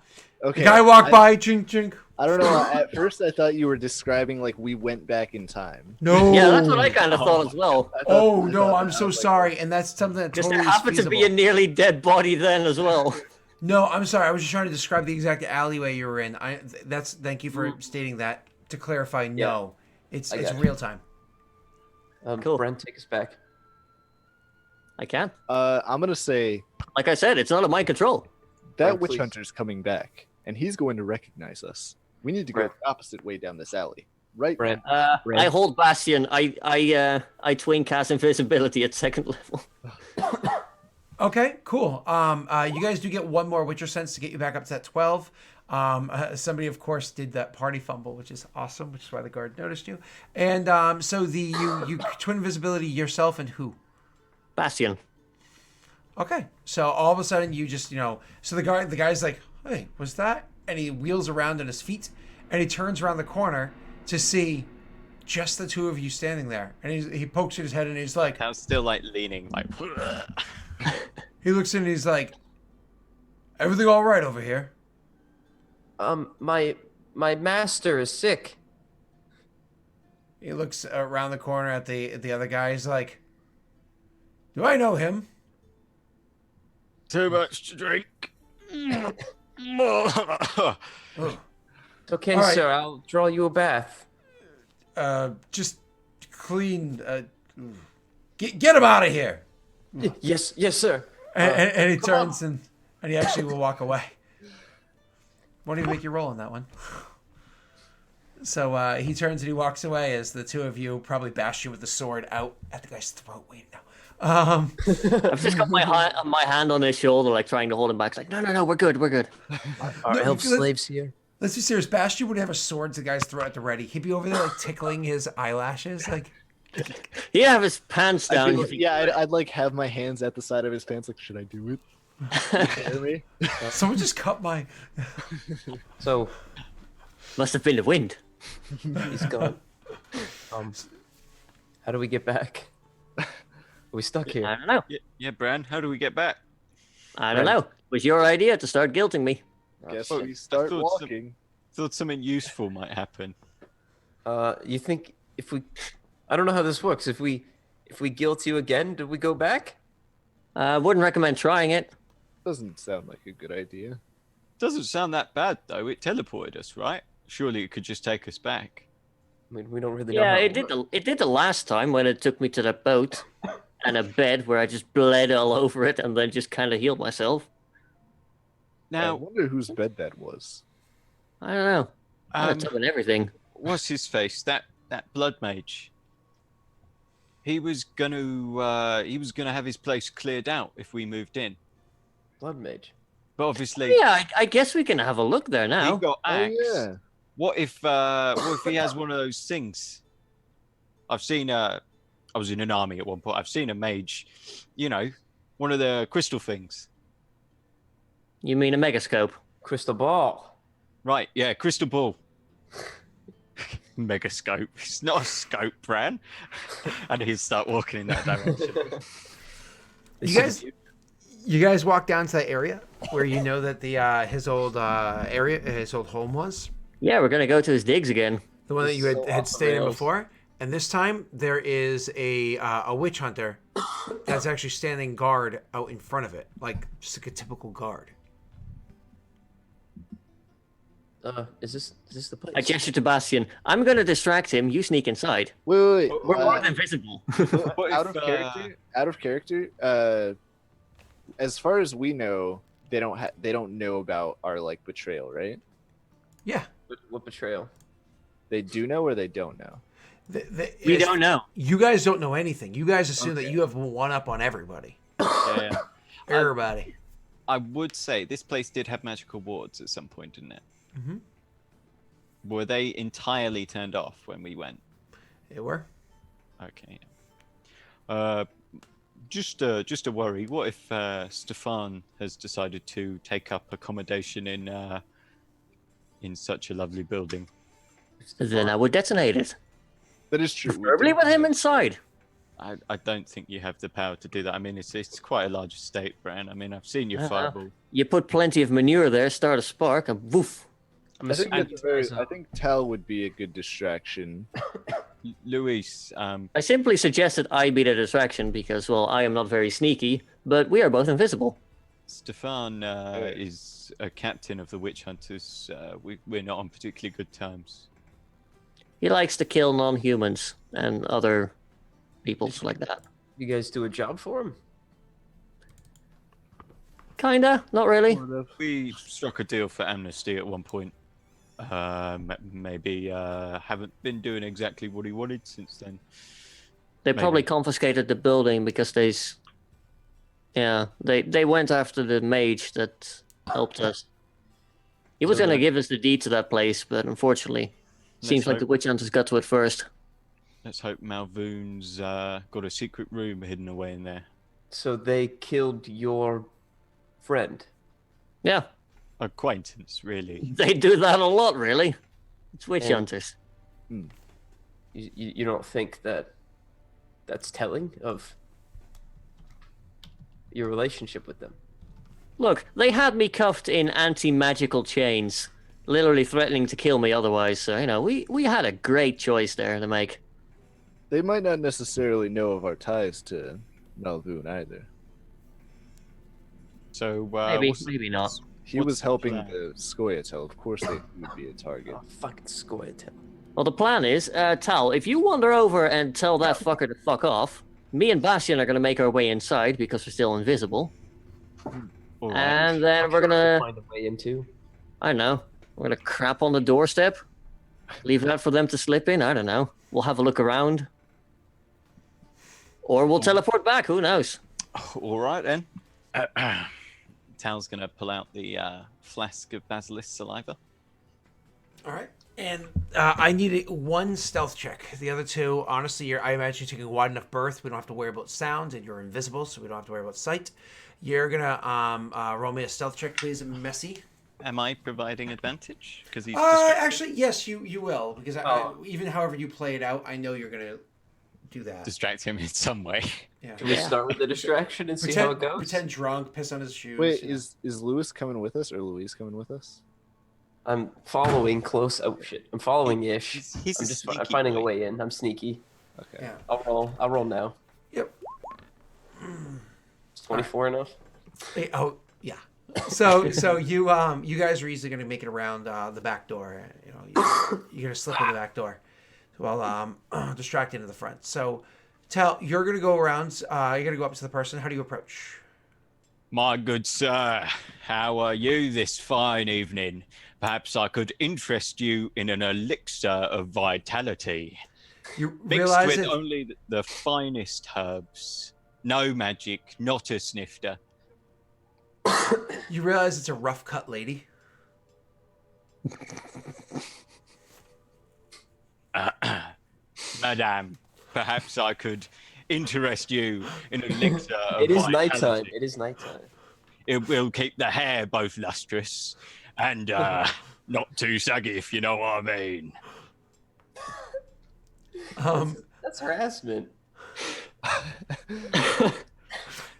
Okay. The guy walked by. Chink chink. I don't know. At first, I thought you were describing like we went back in time. No. Yeah, that's what I kind of thought as well. Oh I no, thought I'm that so was like- sorry, and that's something that Just totally there is happened to be a feasible. nearly dead body then as well. No, I'm sorry. I was just trying to describe the exact alleyway you were in. Thank you for stating that. To clarify, no, it's I got you. real time. Cool. Bren, take us back. I can. I'm gonna say Like I said, it's not in my control. that Right, witch please. hunter's coming back, and he's going to recognize us. We need to go Right. the opposite way down this alley. Right. Bren. I hold Bastion. I twin cast invisibility at second level. Okay, cool. You guys do get one more Witcher sense to get you back up to that 12. Somebody, of course, did that party fumble, which is awesome, which is why the guard noticed you. And so you twin invisibility yourself and who? Bastion. Okay, so all of a sudden you just so the guy's like, hey, was that? And he wheels around on his feet, and he turns around the corner to see just the two of you standing there, and he pokes at his head and he's like, I'm still like leaning, like. he looks in and he's like, everything all right over here? My master is sick. He looks around the corner at the other guy. He's like, do I know him? Too much to drink. Oh, It's okay, All right. sir. I'll draw you a bath. just clean. Get him out of here. Yes, sir. And he turns and he actually will walk away. Why don't you make your roll on that one? So he turns and he walks away as the two of you probably bash you with the sword out at the guy's throat. Wait, no. I've just got my hand on his shoulder, like trying to hold him back. It's like, no, we're good. Our No, elf because- slaves here. Let's be serious. Bastion would have a sword to the guy's throat at the ready. He'd be over there like tickling his eyelashes. Like, He'd have his pants I down. feel if like- he- yeah, I'd like have my hands at the side of his pants. Like, should I do it? You hear me? someone just cut my. So Must have been the wind. he's gone. How do we get back? Are we stuck I here? don't know. Yeah, Bran, how do we get back? I don't know. It was your idea to start guilting me. Guess Oh, we start thought some- walking. Thought something useful might happen. You think if we? I don't know how this works. If we guilt you again, do we go back? I wouldn't recommend trying it. Doesn't sound like a good idea. Doesn't sound that bad though. It teleported us, right? Surely it could just take us back. I mean, we don't really know. Yeah, how it did. It did the last time when it took me to the boat and a bed where I just bled all over it and then just kind of healed myself. I Now, wonder whose bed that was. I don't know. I'm doing everything. what's his face? That blood mage. He was gonna have his place cleared out if we moved in. Blood mage. But obviously, Yeah, I guess we can have a look there he now. got axe. Oh yeah. What if he has one of those things? I've seen I was in an army at one point. I've seen a mage, one of the crystal things. You mean a megascope? Crystal ball. Right, yeah, crystal ball. Megascope. It's not a scope, Bran. And he'd start walking in that direction. You guys walk down to that area where you know that the his old home was. Yeah, we're gonna go to his digs again. The one that you So had off the stayed in rails. before, and this time there is a witch hunter that's actually standing guard out in front of it, like just like a typical guard. Is this the place? I gesture to Bastion. I'm gonna distract him. You sneak inside. Wait. We're more than visible. What out if, of character. Out of character. As far as we know, they don't know about our like betrayal, right? Yeah, What betrayal? They do know or they don't know. We don't know. You guys don't know anything. You guys assume that Okay. you have one up on everybody. Yeah. Everybody. I would say this place did have magical wards at some point, didn't it? Mhm. Were they entirely turned off when we went? They were. Okay. Just a worry. What if Stefan has decided to take up accommodation in such a lovely building? Then I would detonate it. That is true. we Preferably do with him know. inside. I don't think you have the power to do that. I mean, it's quite a large estate, Bran. I mean, I've seen your fireball. You put plenty of manure there, start a spark, and woof. I'm I think assuming that's very. there's I think Tal would be a good distraction. Luis, I simply suggested I be the distraction because, well, I am not very sneaky, but we are both invisible. Stefan is a captain of the witch hunters. We're not on particularly good terms. He likes to kill non-humans and other peoples like that. you guys do a job for him. Kinda, not really. We struck a deal for amnesty at one point. Maybe haven't been doing exactly what he wanted since then. They probably Maybe. confiscated the building because they went after the mage that helped us. He was So, gonna give us the deed to that place, but unfortunately, seems like the witch hunters got to it first. Let's hope Malvoon's got a secret room hidden away in there. So they killed your friend. Yeah, Acquaintance, really. they do that a lot, really. It's witch And- hunters. You don't think that that's telling of your relationship with them? Look, they had me cuffed in anti-magical chains, literally threatening to kill me otherwise. So we had a great choice there to make. They might not necessarily know of our ties to Malvoon either. So Maybe not. He What's was the helping plan? the Scoia'tael. Of course, they would be a target. Oh, fucking Scoia'tael. Well, the plan is, Tal, if you wander over and tell that fucker to fuck off, me and Bastion are gonna make our way inside because we're still invisible, all right. and then we're gonna, find a way into. I don't know, we're gonna crap on the doorstep, leave that for them to slip in. I don't know. We'll have a look around, or we'll teleport back. Who knows? All right then. Tal's gonna pull out the flask of basilisk saliva. All right. And I need one stealth check. The other two, honestly, I imagine you're taking a wide enough berth. We don't have to worry about sound, and you're invisible, so we don't have to worry about sight. You're gonna roll me a stealth check, please, Messy. Am I providing advantage? Because he's distracted. Actually, yes, you will, because even however you play it out, I know you're gonna do that. Distract him in some way. Yeah. Can we start with the distraction and see how it goes? Pretend drunk, piss on his shoes. Wait, you know. is Lewis coming with us or Louise coming with us? I'm following close. Oh shit! I'm following ish. He's I'm a just sneaky finding a boy. way in. I'm sneaky. Okay. Yeah. I'll roll now. Yep. Is 24 enough? Hey, oh yeah. So you guys are easily gonna make it around the back door. You're gonna slip in the back door, while distracted into the front. So, Tal, you're gonna go around. You're gonna go up to the person. How do you approach? My good sir, how are you this fine evening? Perhaps I could interest you in an elixir of vitality. You Mixed realize with it. only the finest herbs. No magic, not a snifter. You realize it's a rough cut lady. Madame, perhaps I could interest you in an elixir of It is vitality. nighttime. It is nighttime. It will keep the hair both lustrous and not too saggy, if you know what I mean. That's harassment.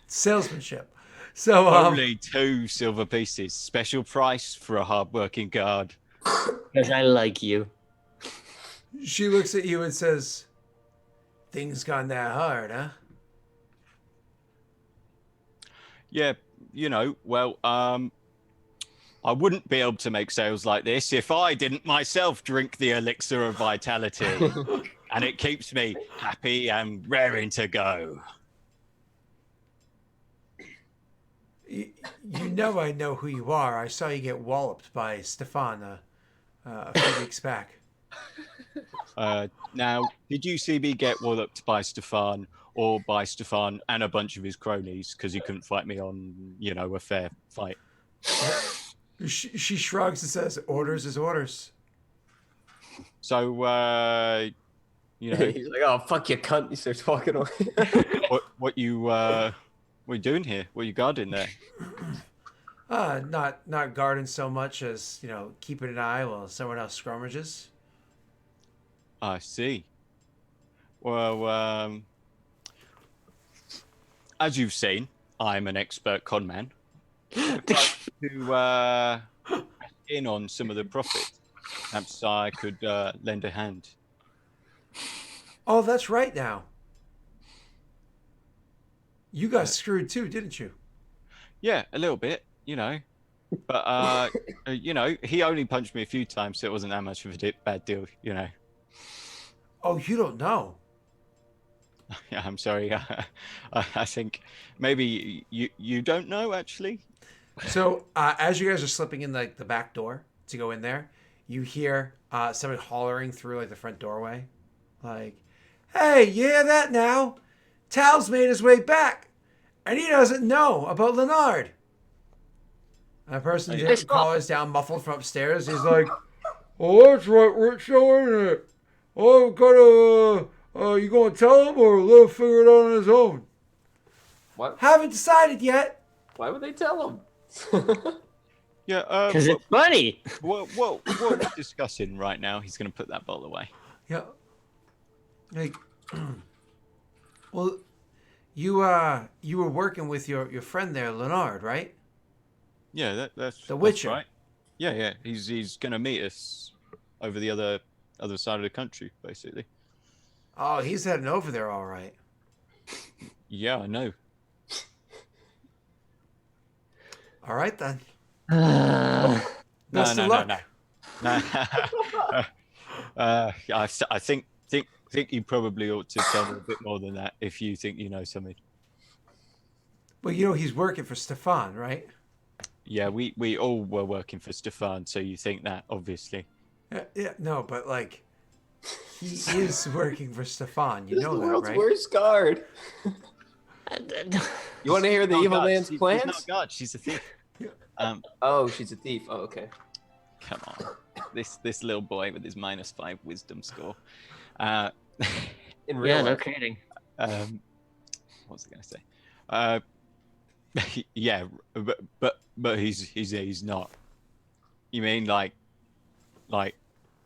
Salesmanship. So Only 2 silver pieces. Special price for a hard-working guard. Because I like you. she looks at you and says, "Things gone that hard, huh?" Yeah, well, I wouldn't be able to make sales like this if I didn't myself drink the elixir of vitality. And it keeps me happy and raring to go. You know I know who you are. I saw you get walloped by Stefan a few weeks back. Now, did you see me get walloped by Stefan or by Stefan and a bunch of his cronies because he couldn't fight me on, a fair fight? She shrugs and says, "Orders is orders." So, He's like, "Oh fuck you, cunt!" He starts walking away. what you doing here? What you guarding there? Not guarding so much as keeping an eye while someone else scrummages. I see. Well, as you've seen, I'm an expert con man. To in on some of the profit, perhaps I could lend a hand. Oh, that's right now. You got screwed too, didn't you? Yeah, a little bit, you know. But you know, he only punched me a few times, so it wasn't that much of a bad deal, you know. Oh, you don't know. Yeah, I'm sorry. I think maybe you don't know actually. So as you guys are slipping in like the back door to go in there, you hear somebody hollering through like the front doorway, like, "Hey, you hear that now? Tal's made his way back, and he doesn't know about Leonard." And a person Yeah. calls down muffled from upstairs. He's like, "Oh, that's right, Rich, so isn't it? Oh, gotta, you gonna tell him or let him figure it out on his own?" What? Haven't decided yet. Why would they tell him? Yeah. Because it's funny. What we're discussing right now? He's going to put that bottle away. Yeah. Like, well, you were working with your friend there, Leonard, right? Yeah, that's The that's Witcher. right. Yeah. He's going to meet us over the other side of the country, basically. Oh, he's heading over there, all right. Yeah, I know. All right then. Uh, Best of luck. No. I think you probably ought to tell me a bit more than that if you think you know something. Well, you know he's working for Stefan, right? Yeah, we all were working for Stefan, so you think that, obviously. Yeah, no, but like, he is working for Stefan. You This know is the that, world's right? worst guard. You want to hear the Not evil God, man's she's plans? not God, she's a thief. Oh, she's a thief. Oh, okay. Come on, this little boy with his -5 wisdom score. In real yeah, no life. kidding. What was I going to say? Yeah, but he's not. You mean like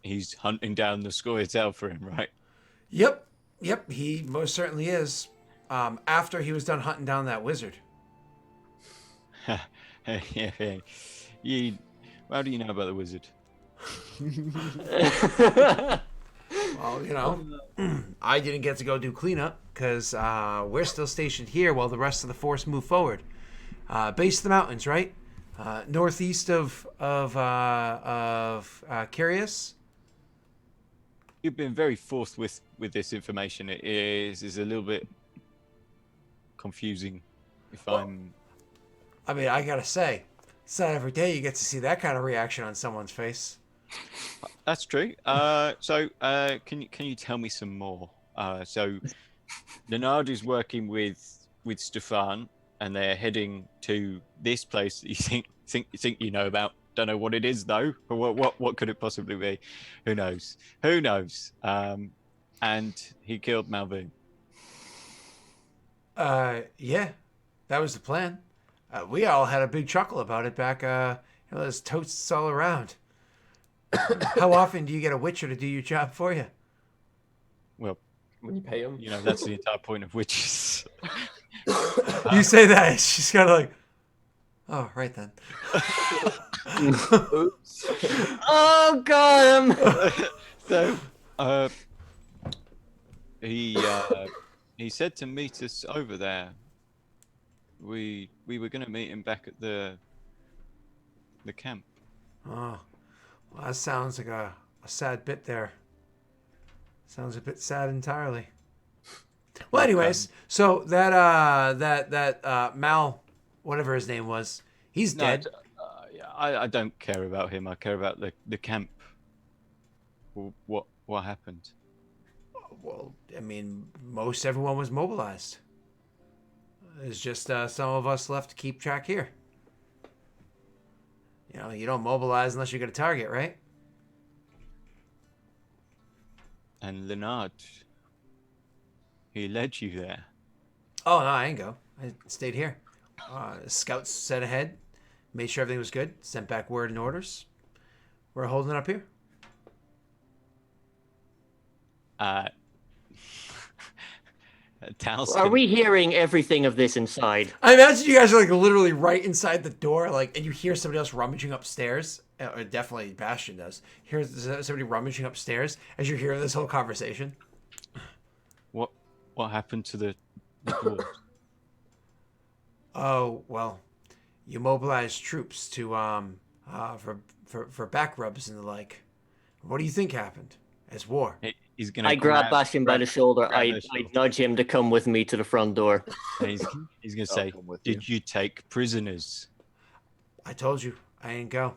he's hunting down the Scoia'tael for him, right? Yep, he most certainly is. After he was done hunting down that wizard. Yeah. You, how do you know about the wizard? Well, you know, I didn't get to go do cleanup because we're still stationed here while the rest of the force move forward. Base of the mountains, right? Northeast of Curious. You've been very forthwith with this information. It is a little bit confusing. If I'm I mean, I gotta say, it's not every day you get to see that kind of reaction on someone's face. That's true. So can you tell me some more? So Leonard is working with Stefan, and they're heading to this place that you think you know about. Don't know what it is though. What could it possibly be? Who knows? Who knows? And he killed Malvoon. Yeah, that was the plan. We all had a big chuckle about it back. There's toasts all around. How often do you get a Witcher to do your job for you? Well, When you pay him. you know that's the entire point of witches. You say that, she's kind of like, oh, right then. Oops. Oh, got him! So, he said to meet us over there. We were gonna meet him back at the camp. Oh, well, that sounds like a sad bit there. Sounds a bit sad entirely. Well, anyways, so that Mal, whatever his name was, he's No, dead. yeah, I don't care about him. I care about the camp. What happened? Well, I mean, most everyone was mobilized. There's just some of us left to keep track here. You know, you don't mobilize unless you get a target, right? And Leonard, he led you there. Oh, no, I ain't go. I stayed here. Scouts set ahead, made sure everything was good, sent back word and orders. We're holding it up here. Tal's Are gonna- we hearing everything of this inside? I imagine you guys are like literally right inside the door, like, and you hear somebody else rummaging upstairs. Or definitely Bastion does. Here's somebody rummaging upstairs as you're hearing this whole conversation. What happened to the dwarves? Oh well, you mobilized troops to for back rubs and the like. What do you think happened? It's war. He's gonna I grab Bastion by the shoulder. grab I her shoulder. nudge him to come with me to the front door. And he's gonna say, come with "Did you take prisoners?" I told you I didn't go.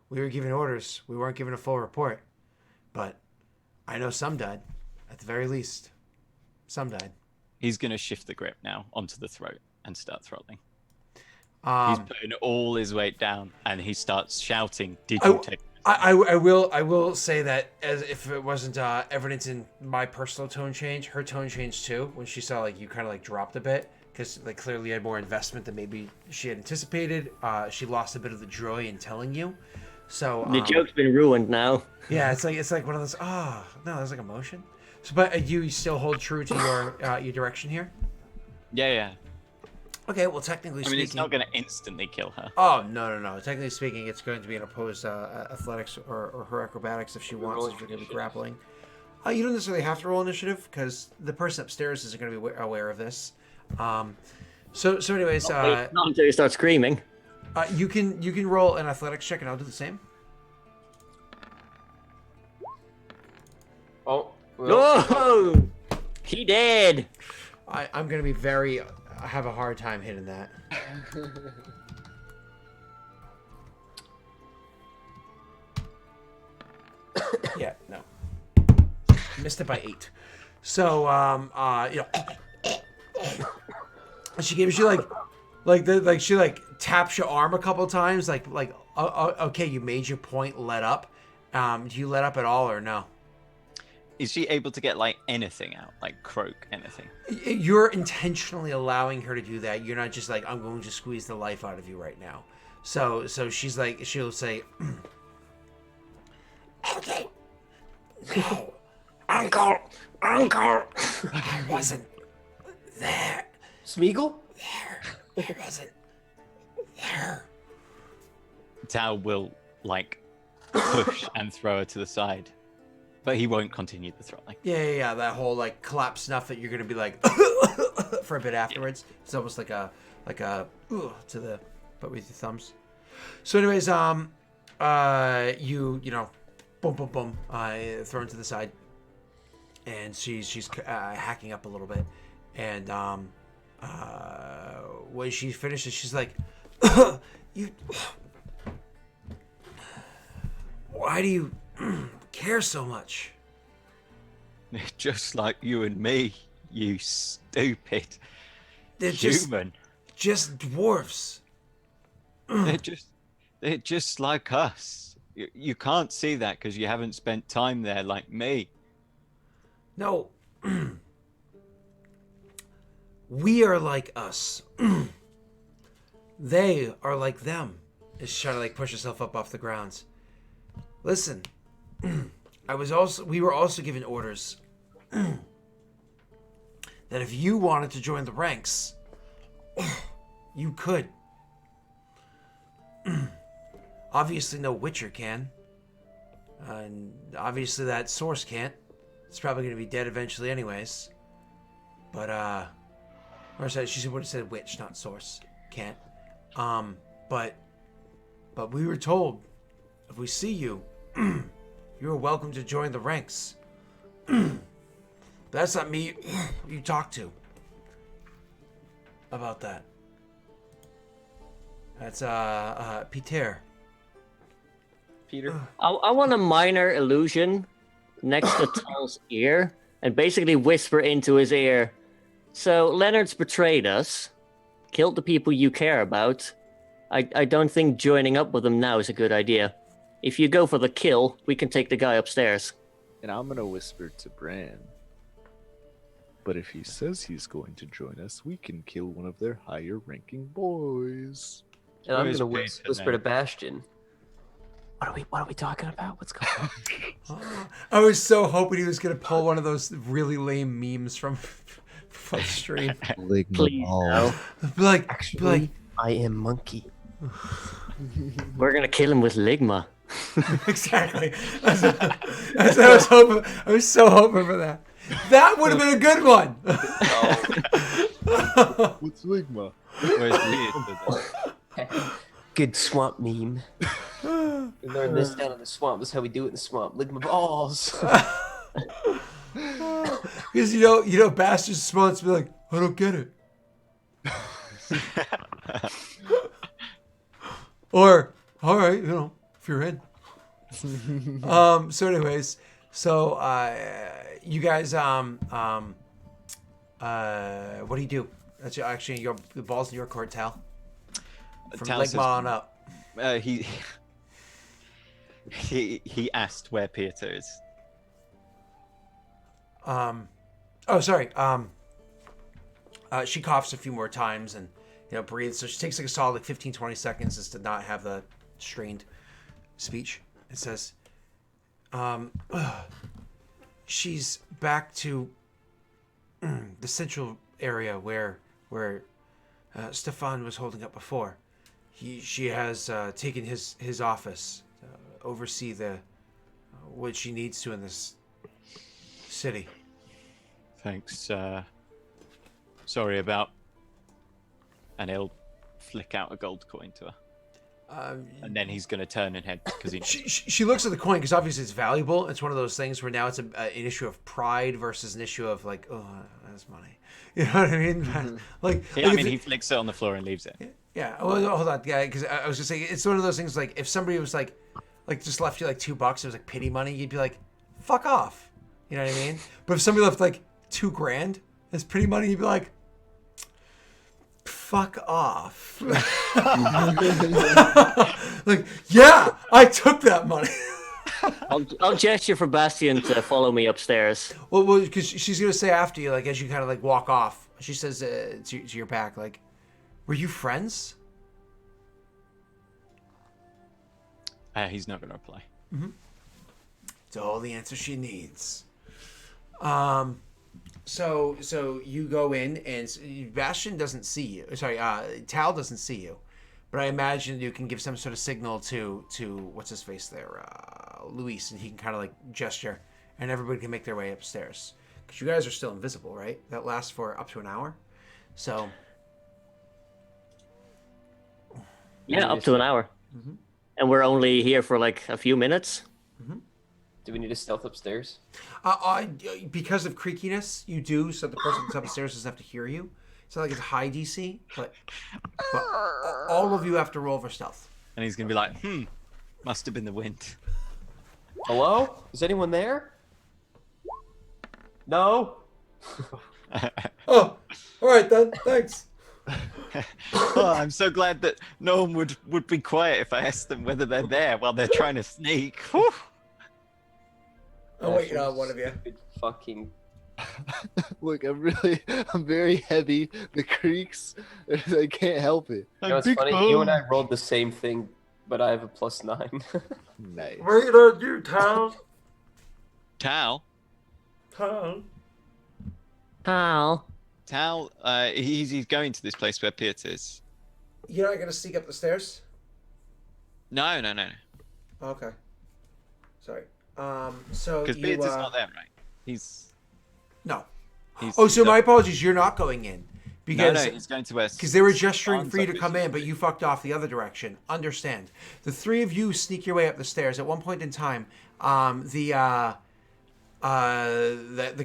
We were given orders. We weren't given a full report, but I know some died. At the very least, some died. He's gonna shift the grip now onto the throat and start throttling. He's Um, putting all his weight down, and he starts shouting, "Did I- you take?" I will say that as if it wasn't evidence in my personal tone change, her tone changed too when she saw like you kind of like dropped a bit because like clearly you had more investment than maybe she had anticipated. She lost a bit of the joy in telling you. So The joke's been ruined now. yeah, it's like one of those. Oh no, there's like emotion. So, but you still hold true to your direction here. Yeah. Okay, well technically I speaking, mean, it's not gonna instantly kill her. Oh no! Technically speaking, it's going to be an opposed athletics or her acrobatics if she wants. If you're going to be grappling, you don't necessarily have to roll initiative because the person upstairs isn't going to be aware of this. So anyways, Wait, not until you start screaming. you can roll an athletics check and I'll do the same. Oh. Well, Oh, he dead. I'm going to be very. I have a hard time hitting that. Yeah, no. Missed it by 8. So, she gives you she taps your arm a couple times, okay, you made your point, let up. Do you let up at all or no? Is she able to get like anything out, like croak anything? You're intentionally allowing her to do that. You're not just like, I'm going to squeeze the life out of you right now. So she's like, she'll say, okay, no, Uncle, I wasn't there. Smeagol? I wasn't there. Tao will like push and throw her to the side, but he won't continue the throttling. Yeah. That whole like collapse snuff that you're gonna be like for a bit afterwards. It's almost like a to the but with your thumbs. So anyways, you know, boom, thrown to the side, and she's hacking up a little bit, and when she finishes, she's like, you. Why do you care so much? Just like you and me, you stupid They're human. just dwarves. They're just like us. You can't see that because you haven't spent time there like me. No. We are like us. They are like them. Is trying to like push herself up off the ground. Listen, we were also given orders that if you wanted to join the ranks, you could. Obviously, no Witcher can. And obviously, that source can't. It's probably going to be dead eventually, anyways. But, or sorry, she would have said witch, not source. Can't. But we were told if we see you, you're welcome to join the ranks. That's not me you talk to about that. That's Peter. Peter? I want a minor illusion next to Tal's ear and basically whisper into his ear. So Leonard's betrayed us, killed the people you care about. I don't think joining up with him now is a good idea. If you go for the kill, we can take the guy upstairs. And I'm gonna whisper to Bran. But if he says he's going to join us, we can kill one of their higher ranking boys. And I'm Where's gonna Peter whisper now? to Bastion. What are we talking about? What's going on? I was so hoping he was gonna pull one of those really lame memes from on the stream. Ligma Please, balls. no. Be like, Actually, I am monkey. We're gonna kill him with ligma. exactly. That's what I was hoping. I was so hoping for that. That would have been a good one. What's Ligma? Where's Peter? Good swamp meme. We learned this down in the swamp. That's how we do it in the swamp. Lick my balls. Because you know, bastards response to be like, I don't get it. Or, all right, if you're in. So anyways, you guys, what do you do? That's actually the ball's in your court, Tal. From Tal Ligma says- on up. He asked where Peter is. Sorry. She coughs a few more times and breathes. So she takes like a solid 15-20 seconds just to not have the strained speech. It says, she's back to the central area where Stefan was holding up before. She has taken his office to oversee what she needs to in this city. Thanks. Sorry about. And he'll flick out a gold coin to her. And then he's going to turn and head because he. She looks at the coin because obviously it's valuable. It's one of those things where now it's an issue of pride versus an issue of like, oh, that's money. You know what I mean? He flicks it on the floor and leaves it. Yeah. Well, hold on, yeah. Because I was gonna say it's one of those things like if somebody was like just left you like $2, it was like pity money. You'd be like, fuck off. You know what I mean? But if somebody left like $2,000 as pity money, you'd be like, fuck off. Like, yeah, I took that money. I'll gesture for Bastian to follow me upstairs. Well, because she's gonna say after you, like as you kind of like walk off, she says to your back, like, "Were you friends?" He's not going to reply. It's all the answer she needs. So you go in and Bastion doesn't see you. Sorry, Tal doesn't see you, but I imagine you can give some sort of signal to what's his face there, Luis, and he can kind of like gesture, and everybody can make their way upstairs. Because you guys are still invisible, right? That lasts for up to an hour. So Yeah, up to an hour. And we're only here for like a few minutes. Do we need a stealth upstairs? Because of creakiness, you do, so the person that's upstairs doesn't have to hear you. It's not like it's high DC, but all of you have to roll for stealth. And he's going to be like, must have been the wind. Hello? Is anyone there? No? Oh, all right then. Thanks. Oh, I'm so glad that no one would be quiet if I asked them whether they're there while they're trying to sneak. Whew. Oh wait, one of you. Stupid fucking. Look, I'm very heavy. The creaks, I can't help it. You know, it's funny. You and I rolled the same thing, but I have a +9. Nice. Wait on you, Tal. Tal, Pal. he's going to this place where Piet is. You're not gonna sneak up the stairs? No. Okay. Sorry. So Because you. Piet is not there, right? No. He's So my apologies. You're not going in because he's going to west. because they were gesturing Hans for you to up come his- in, but you fucked off the other direction. Understand? The three of you sneak your way up the stairs. At one point in time, the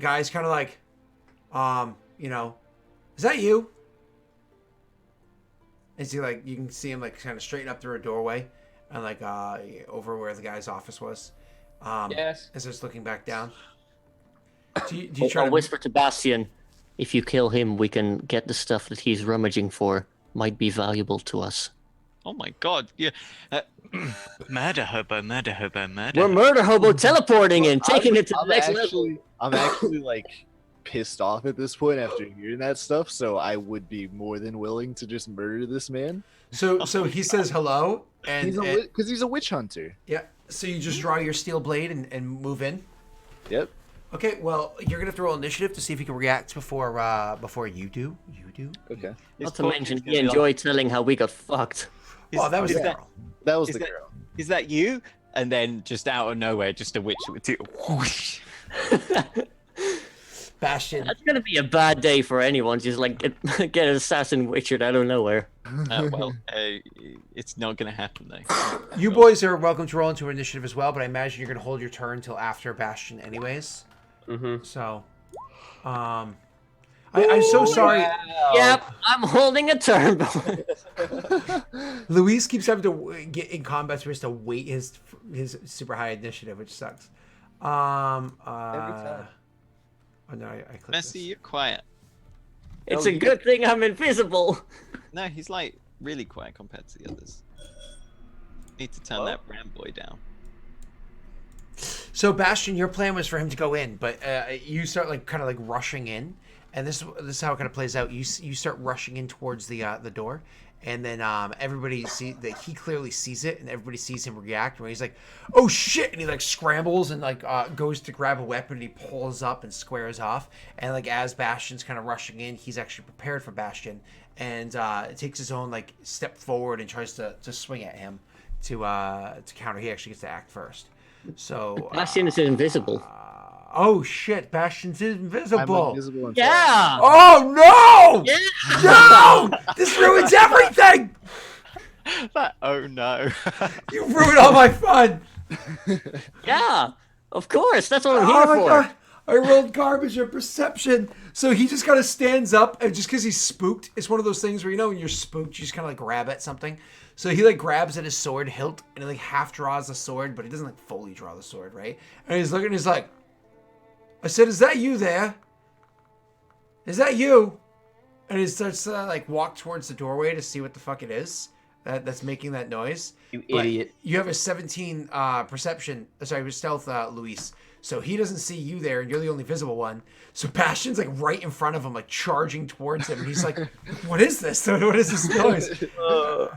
guy's kind of like, is that you? And see, like, you can see him like kind of straighten up through a doorway, and like over where the guy's office was. Yes. As it's looking back down. Do you try I'll to whisper to Bastian, if you kill him, we can get the stuff that he's rummaging for. Might be valuable to us. Oh my god, yeah. Murder hobo. We're murder hobo teleporting and taking it to the next level. I'm actually like pissed off at this point after hearing that stuff, so I would be more than willing to just murder this man. So he says hello, and Because he's a witch hunter. yeah. So you just draw your steel blade and move in. Yep. Okay, well, you're gonna have to roll initiative to see if he can react before you do. You do. Okay. His Not to portrait's mention, gonna he be like, enjoyed telling how we got fucked. Oh, that was is the that- girl. That was Is the that- girl. Is that you? And then just out of nowhere, just a witch with two. Whoosh. Bastion. That's gonna be a bad day for anyone. Just like get an assassin witchered out of nowhere. It's not gonna happen though. You boys are welcome to roll into initiative as well, but I imagine you're gonna hold your turn until after Bastion, anyways. Mm-hmm. So, I'm so sorry. Yep, I'm holding a turn. Luis keeps having to get in combat, so he has to wait his super high initiative, which sucks. Every time. Oh no, I clicked Messi, this. you're quiet. It's Oh, a you good thing I'm invisible. No, he's like really quiet compared to the others. Need to turn that brown boy down. So Bastion, your plan was for him to go in, but you start like kind of like rushing in, and this is how it kind of plays out. You start rushing in towards the door, and then everybody that he clearly sees it, and everybody sees him react. Where he's like, "Oh shit!" and he like scrambles and like goes to grab a weapon, and he pulls up and squares off. And like as Bastion's kind of rushing in, he's actually prepared for Bastion, and takes his own like step forward and tries to swing at him to counter. He actually gets to act first. So Bastion is invisible. oh shit, Bastion's invisible. I'm invisible until Yeah. Oh no! Yeah. No! This ruins everything! Oh no. You ruined all my fun! Yeah. Of course. That's what I'm Oh here my for. god! I rolled garbage at perception. So he just kind of stands up, and just because he's spooked, it's one of those things where, you know, when you're spooked, you just kind of like grab at something. So he like grabs at his sword hilt and he like half draws the sword, but he doesn't like fully draw the sword, right? And he's looking, he's like, I said, is that you there? Is that you? And he starts to like walk towards the doorway to see what the fuck it is that's making that noise. You But idiot. You have a 17 perception, sorry, stealth, Luis. So he doesn't see you there, and you're the only visible one. So Bastion's like right in front of him, like charging towards him, and he's like, "What is this? What is this noise?"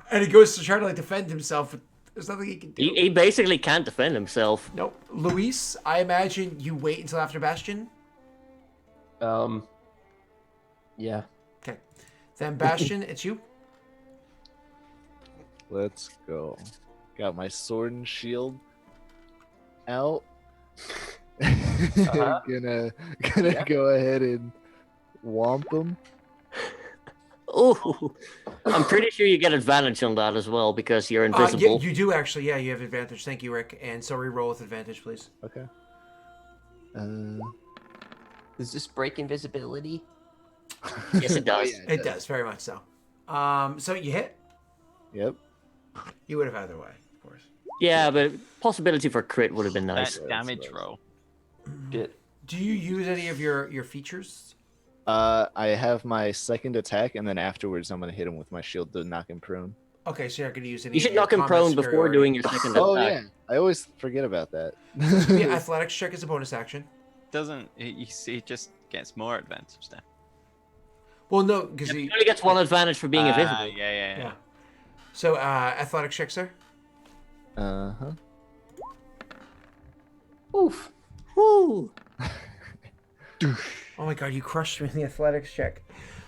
And he goes to try to like defend himself, but there's nothing he can do. He basically can't defend himself. Nope. Luis, I imagine you wait until after Bastion. Yeah. Okay. Then Bastion, it's you. Let's go. Got my sword and shield out. Gonna go ahead and womp them. Oh, I'm pretty sure you get advantage on that as well because you're Yeah, invisible. you do actually. Yeah, you have advantage. Thank you, Rick. And so re-roll with advantage, please. Okay. Does this break invisibility? Yes, it does. yeah, It does very much so. So you hit. Yep. You would have either way, of course. Yeah, but possibility for crit would have been nice. That damage roll. Shit. Do you use any of your features? I have my second attack, and then afterwards I'm gonna hit him with my shield to knock him prone. Okay, so you're not going to use any. You should of your knock him combat prone before superiority. doing your second Oh attack. yeah, I always forget about that. Yeah, athletics check is a bonus action. Doesn't he just gets more advantage then? Well, no, because He only gets one advantage for being invisible. Yeah. Yeah. So, athletics check, sir. Uh-huh. Oof. Woo. Oh my god, you crushed me in the athletics check.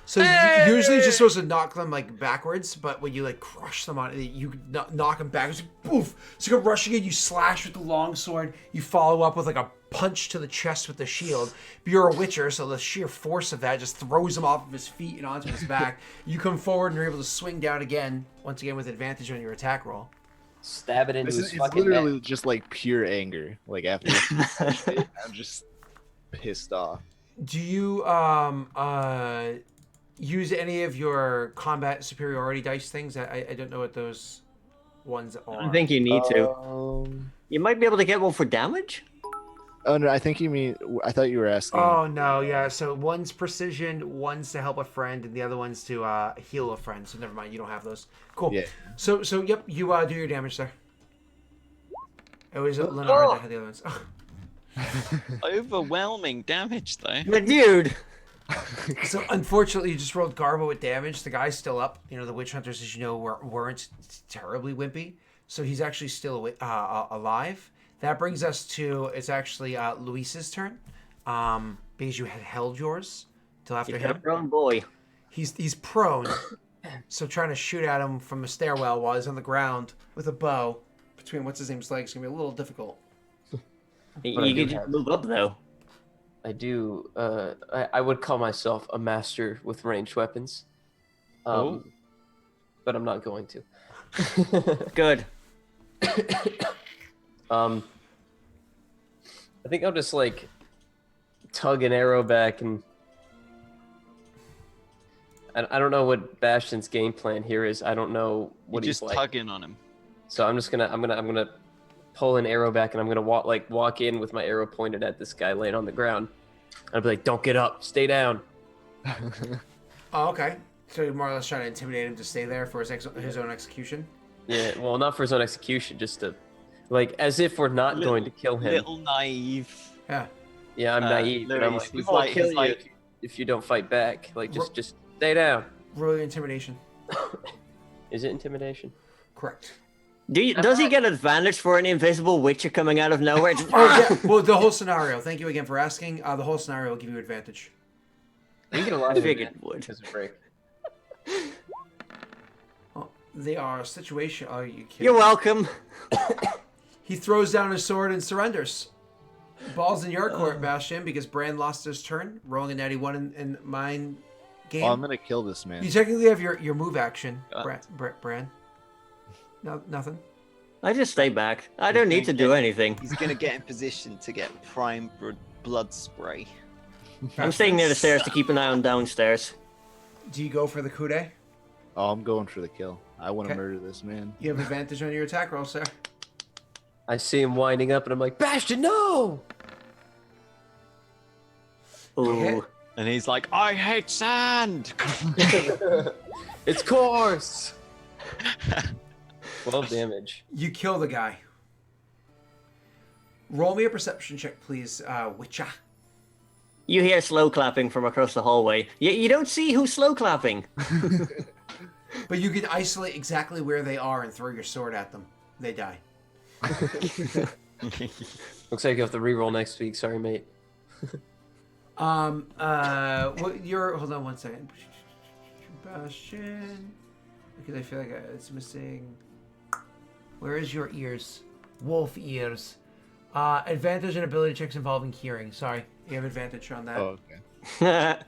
So usually you're just supposed to knock them like backwards, but when you like crush them on, you knock them backwards. Poof! So you go rushing in, you slash with the long sword, you follow up with like a punch to the chest with the shield. But you're a witcher, so the sheer force of that just throws him off of his feet and onto his back. You come forward and you're able to swing down again, once again with advantage on your attack roll. Stab it into his It's fucking literally neck. just like pure anger. Like after I'm just pissed off. Do you use any of your combat superiority dice things? I don't know what those ones are. I think you need to. You might be able to get one for damage. Oh no, I think you mean. I thought you were asking. Oh no, yeah. So one's precision, one's to help a friend, and the other one's to heal a friend. So never mind, you don't have those. Cool. Yeah. So yep, you do your damage there. It was Lenard that had the other ones. Overwhelming damage though. But dude, So unfortunately, you just rolled Garbo with damage. The guy's still up. You know, the witch hunters, as you know, weren't terribly wimpy. So he's actually still alive. That brings us to, it's actually Luis's turn. because you had held yours till after You got a him. grown boy. He's prone, so trying to shoot at him from a stairwell while he's on the ground with a bow between what's his name's legs is gonna be a little difficult. But I You do can just have- move up though. I do. I would call myself a master with ranged weapons. Oh. But I'm not going to. Good. I think I'll just like tug an arrow back, and I don't know what Bastion's game plan here is. I don't know what You're he's just like. tugging on him. So I'm gonna pull an arrow back, and I'm gonna walk in with my arrow pointed at this guy laying on the ground. I'll be like, "Don't get up, stay down." Oh, okay. So you're more or less trying to intimidate him to stay there for his own execution. Yeah, well, not for his own execution, just to, like, as if we're not going to kill him. Little naive. Yeah. Yeah, I'm naive, but I'm Louis, like, we he's won't like- kill he's you like- if you don't fight back. Like, just stay down. Roll your intimidation. Is it intimidation? Correct. Does he get advantage for an invisible witcher coming out of nowhere? Just- Oh yeah. Well, the whole scenario. Thank you again for asking. The whole scenario will give you advantage. You get a lot I of figured advantage it would. because of break. They are situation. Oh, you kidding? You're welcome. He throws down his sword and surrenders. Ball's in your court, Bastion, because Bran lost his turn, rolling a natty 1 in mine game. Oh, I'm gonna kill this man. You technically have your move action, Bran. No, nothing. I just stay back. I don't need to do anything. He's gonna get in position to get prime blood spray. I'm staying near the stairs to keep an eye on downstairs. Do you go for the coup? Oh, I'm going for the kill. I want to Okay. murder this man. You have advantage on your attack roll, sir. I see him winding up, and I'm like, Bastion, no! Ooh. And he's like, I hate sand! It's coarse! 12 damage. You kill the guy. Roll me a perception check, please, Witcher. You hear slow clapping from across the hallway. You don't see who's slow clapping. But you can isolate exactly where they are and throw your sword at them. They die. Looks like you have to reroll next week. Sorry, mate. What you're? Hold on one second. Bastion, because I feel like it's missing. Where is your ears? Wolf ears. Advantage and ability checks involving hearing. Sorry, you have advantage on that. Oh, okay.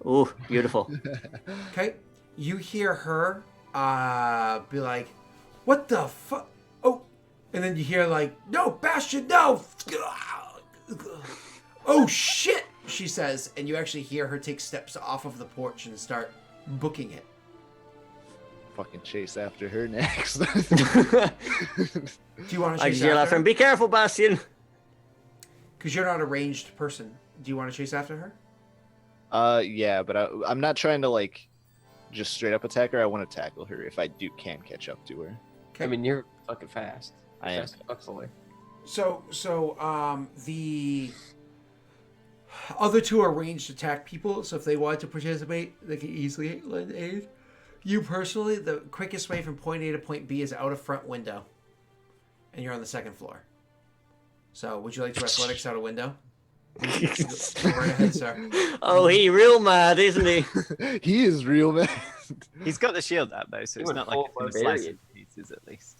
Ooh, beautiful. Okay, you hear her be like, "What the fuck?" Oh, and then you hear like, "No, Bastion, no!" Oh shit, she says, and you actually hear her take steps off of the porch and start booking it. Fucking chase after her next. Do you want to I chase just yell after after him, her? be careful, Bastion. Because you're not a ranged person. Do you want to chase after her? Yeah, but I'm not trying to like just straight up attack her. I want to tackle her if I can catch up to her. Okay. I mean, you're fucking fast. I am. Fast as fuck's away. So the other two are ranged attack people, so if they want to participate, they can easily lend aid. You personally, the quickest way from point A to point B is out a front window, and you're on the second floor. So, would you like to athletics out a window? Go right ahead, sir. Oh, he real mad, isn't he? He is real man. He's got the shield out though, so it's went not like full it's gonna slice barbarian. in pieces at least.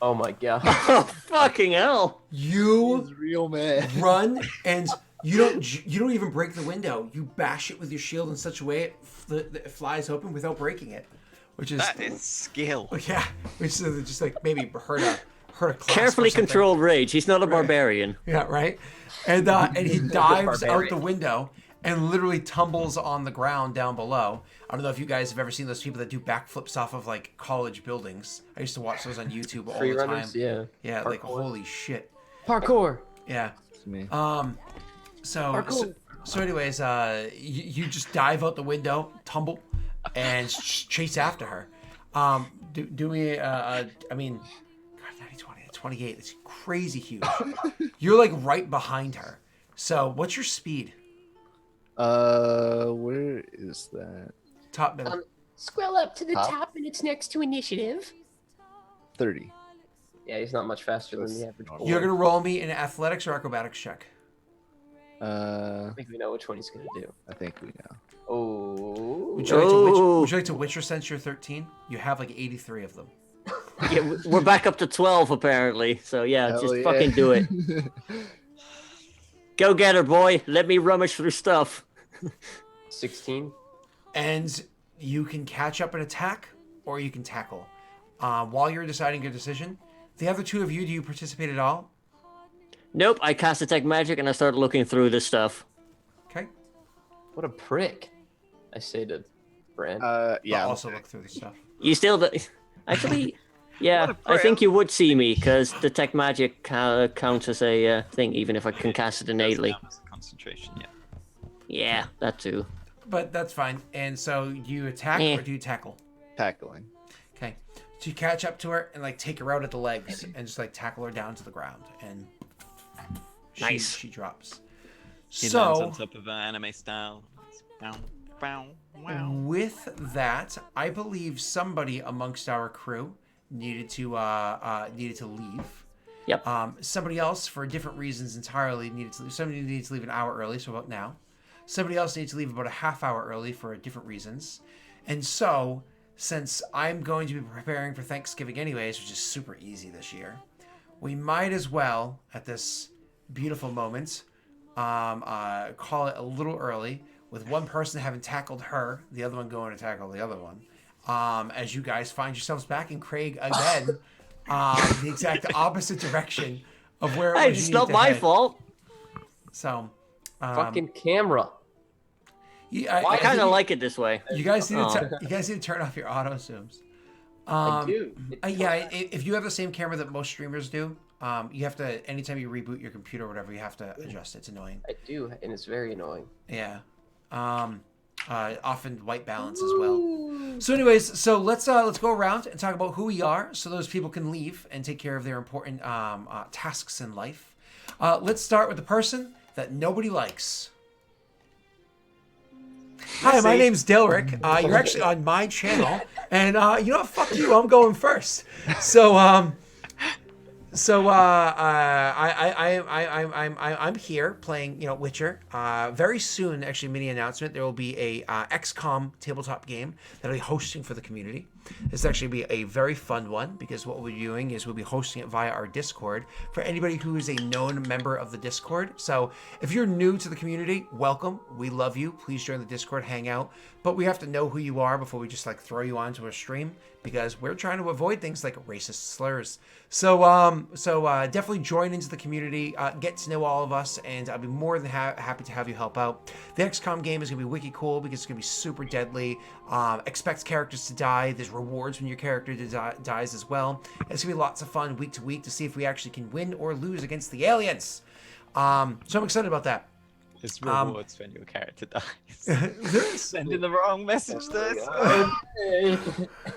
Oh my god. Oh, fucking hell. You He's real man. run, and you don't even break the window. You bash it with your shield in such a way it flies open without breaking it, which is That is skill. yeah, which is just like maybe hurt a clasp or Carefully something. controlled rage. He's not a barbarian. Yeah, right. And he dives out Barbarian. the window and literally tumbles on the ground down below. I don't know if you guys have ever seen those people that do backflips off of like college buildings. I used to watch those on YouTube all Free the time. runners? Yeah. Yeah, like Parkour. holy shit. Parkour. Yeah. It's me. So anyways, you just dive out the window, tumble, and chase after her. Do me, I mean, God, 90, 20, 28. It's crazy huge. You're like right behind her. So what's your speed? Where is that? Top middle. Scroll up to the Top? top and it's next to initiative. 30. Yeah, he's not much faster than That's the average normal. boy. You're gonna roll me an athletics or acrobatics check. I think we know which one he's gonna do. I think we know. Oh. Would you like to Oh. would you like to Witcher sense your 13? You have like 83 of them. Yeah, we're back up to 12 apparently. So yeah, Hell just yeah. fucking do it. Go get her, boy. Let me rummage through stuff. 16. And you can catch up and attack, or you can tackle. While you're deciding your decision, the other two of you, do you participate at all? Nope, I cast detect magic and I started looking through this stuff. Okay. What a prick. I say to Bran. Yeah. I'll also look through the stuff. You still actually, yeah, What a I think prick. you would see me because detect magic counts as a thing, even if I can cast it innately. That was concentration, yeah. Yeah, that too. But that's fine. And so you attack or do you tackle? Tackling. Okay. So you catch up to her and like take her out at the legs and just like tackle her down to the ground, and Nice. she drops. He lands on So top of an anime style. Bow, bow, wow. with that, I believe somebody amongst our crew needed to leave. Yep. Somebody else, for different reasons entirely, needed to leave. Somebody needed to leave an hour early, so about now. Somebody else needed to leave about a half hour early for different reasons. And so, since I'm going to be preparing for Thanksgiving anyways, which is super easy this year, we might as well, at this beautiful moment, call it a little early, with one person having tackled her, the other one going to tackle the other one. As you guys find yourselves back in Craig again, the exact opposite direction of where it Hey, was it's you need not to my head. fault. So, Fucking camera. I kind of like it this way. You guys need Aw. to you guys need to turn off your auto zooms. I do. Yeah, if you have the same camera that most streamers do, you have to, anytime you reboot your computer or whatever, you have to adjust it. It's annoying. I do, and it's very annoying. Yeah. Often white balance as well. So anyways, so let's go around and talk about who we are, so those people can leave and take care of their important tasks in life. Let's start with the person that nobody likes. Hi, my name's Daelric. You're actually on my channel, and you know what? Fuck you. I'm going first. So I'm here playing, Witcher. Very soon, actually, mini announcement. There will be a XCOM tabletop game that I'll be hosting for the community. This will actually be a very fun one, because what we'll be doing is we'll be hosting it via our Discord for anybody who is a known member of the Discord. So if you're new to the community, welcome. We love you. Please join the Discord, hang out. But we have to know who you are before we just throw you onto a stream, because we're trying to avoid things like racist slurs. So definitely join into the community, get to know all of us, and I'll be more than happy to have you help out. The XCOM game is gonna be wicked cool because it's gonna be super deadly. Expect characters to die. There's rewards when your character dies as well. It's gonna be lots of fun week to week to see if we actually can win or lose against the aliens. So I'm excited about that. There's rewards when your character dies. Sending the wrong message to us.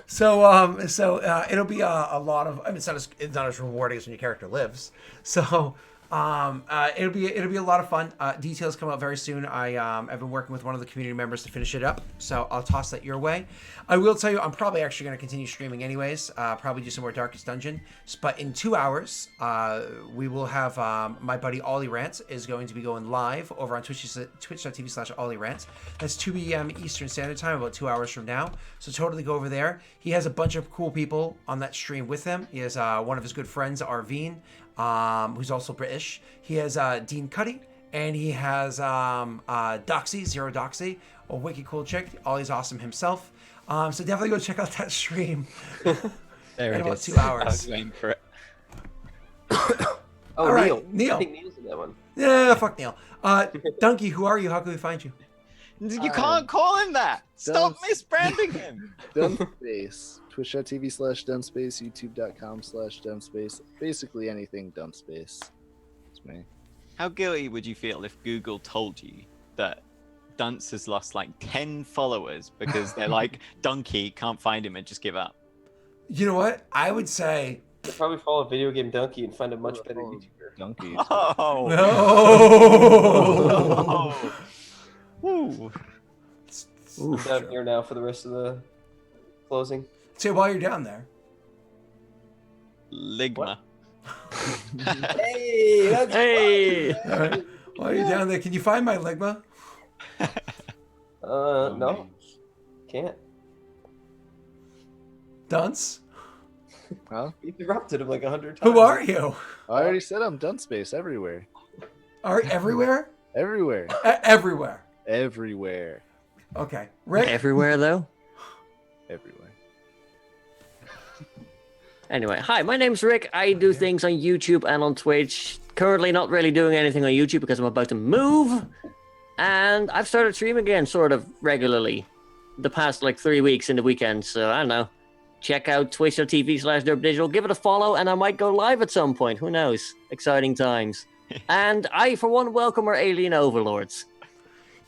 So it'll be a lot of. I mean, it's not as rewarding as when your character lives. So it'll be a lot of fun. Details come out very soon. I've been working with one of the community members to finish it up, so I'll toss that your way. I will tell you, I'm probably actually going to continue streaming anyways. Probably do some more Darkest Dungeon. But in 2 hours, we will have my buddy Ollie Rant is going to be going live over on twitch.tv/Ollie Rant. That's 2 p.m. Eastern Standard Time, about 2 hours from now. So totally go over there. He has a bunch of cool people on that stream with him. He has one of his good friends, Arveen, who's also British. He has Dean Cuddy, and he has Doxy, Zero Doxy, a wicked cool chick. Ollie's awesome himself. So definitely go check out that stream. There in it about is. 2 I hours. was waiting for it. Oh, All right, Neil. Neil. I think Neil's in that one. Yeah, fuck Neil. Donkey, who are you? How can we find you? You can't call him that. Stop Don't- misbranding him. Dunspace. Twitch.tv/Dunspace. YouTube.com/Dunspace. Basically anything Dunspace. It's me. How guilty would you feel if Google told you that Dunce has lost 10 followers because they're like, Donkey, can't find him and just give up? You know what? I would say You'll probably follow Video Game Donkey and find a much better Oh. YouTuber. Donkey. Oh. no. Woo. I'm down here now for the rest of the closing. So while you're down there, Ligma. Hey, that's Hey. All right. While you're down there, can you find my Ligma? No, can't. Dunce? Huh? You interrupted him like 100 times. Who are you? I already said I'm done space everywhere. Are everywhere? Everywhere. Everywhere. Everywhere. Okay. Rick? Everywhere though. Everywhere. Anyway, hi, my name's Rick. I do things on YouTube and on Twitch. Currently not really doing anything on YouTube because I'm about to move. And I've started streaming again, sort of regularly. The past, 3 weeks in the weekend, so I don't know. Check out twitch.tv/derpdigital, give it a follow, and I might go live at some point. Who knows? Exciting times. And I, for one, welcome our alien overlords.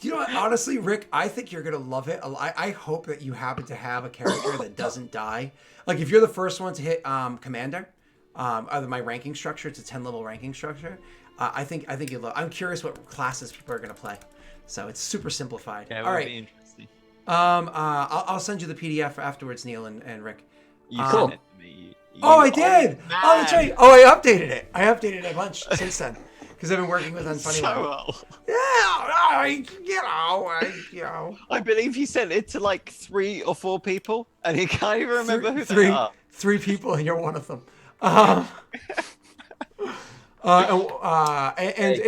You know what? Honestly, Rick, I think you're going to love it. I hope that you happen to have a character that doesn't die. Like, if you're the first one to hit Commander, either my ranking structure, it's a 10-level ranking structure, I think you'll love. I'm curious what classes people are going to play. So it's super simplified. Yeah, All right. Be interesting. I'll send you the PDF afterwards, Neil and Rick. You Cool. sent it to me. Oh, I did. Man. Oh, that's right. Oh, I updated it. I updated it a bunch since then because I've been working with Unfunny. So well. Yeah, I believe he sent it to like 3 or 4 people, and he can't even remember who three, they are. 3 people, and you're one of them. And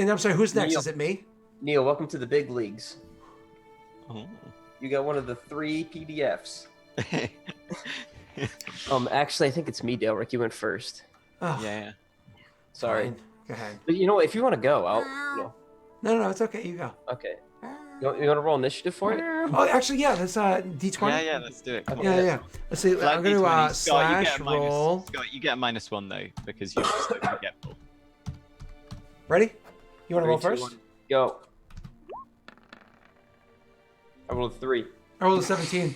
I'm sorry, who's next? Neil. Is it me? Neil, welcome to the big leagues. Oh. You got one of the 3 PDFs. Actually, I think it's me, Daelric. You went first. Oh, Yeah. Sorry. fine. Go ahead. But you know what? If you want to go, I'll. No, it's okay. You go. Okay. You want to roll initiative for it? Oh, actually, yeah. That's D20. Yeah, let's do it. Come Okay. on. Yeah. Let's see. Flag I'm going to D20. Scott, you get slash a roll. Scott, you get a -1 though because you're so forgetful. Ready? You want to roll 3, 2, first? 1, Go. I rolled a 3. I rolled a 17.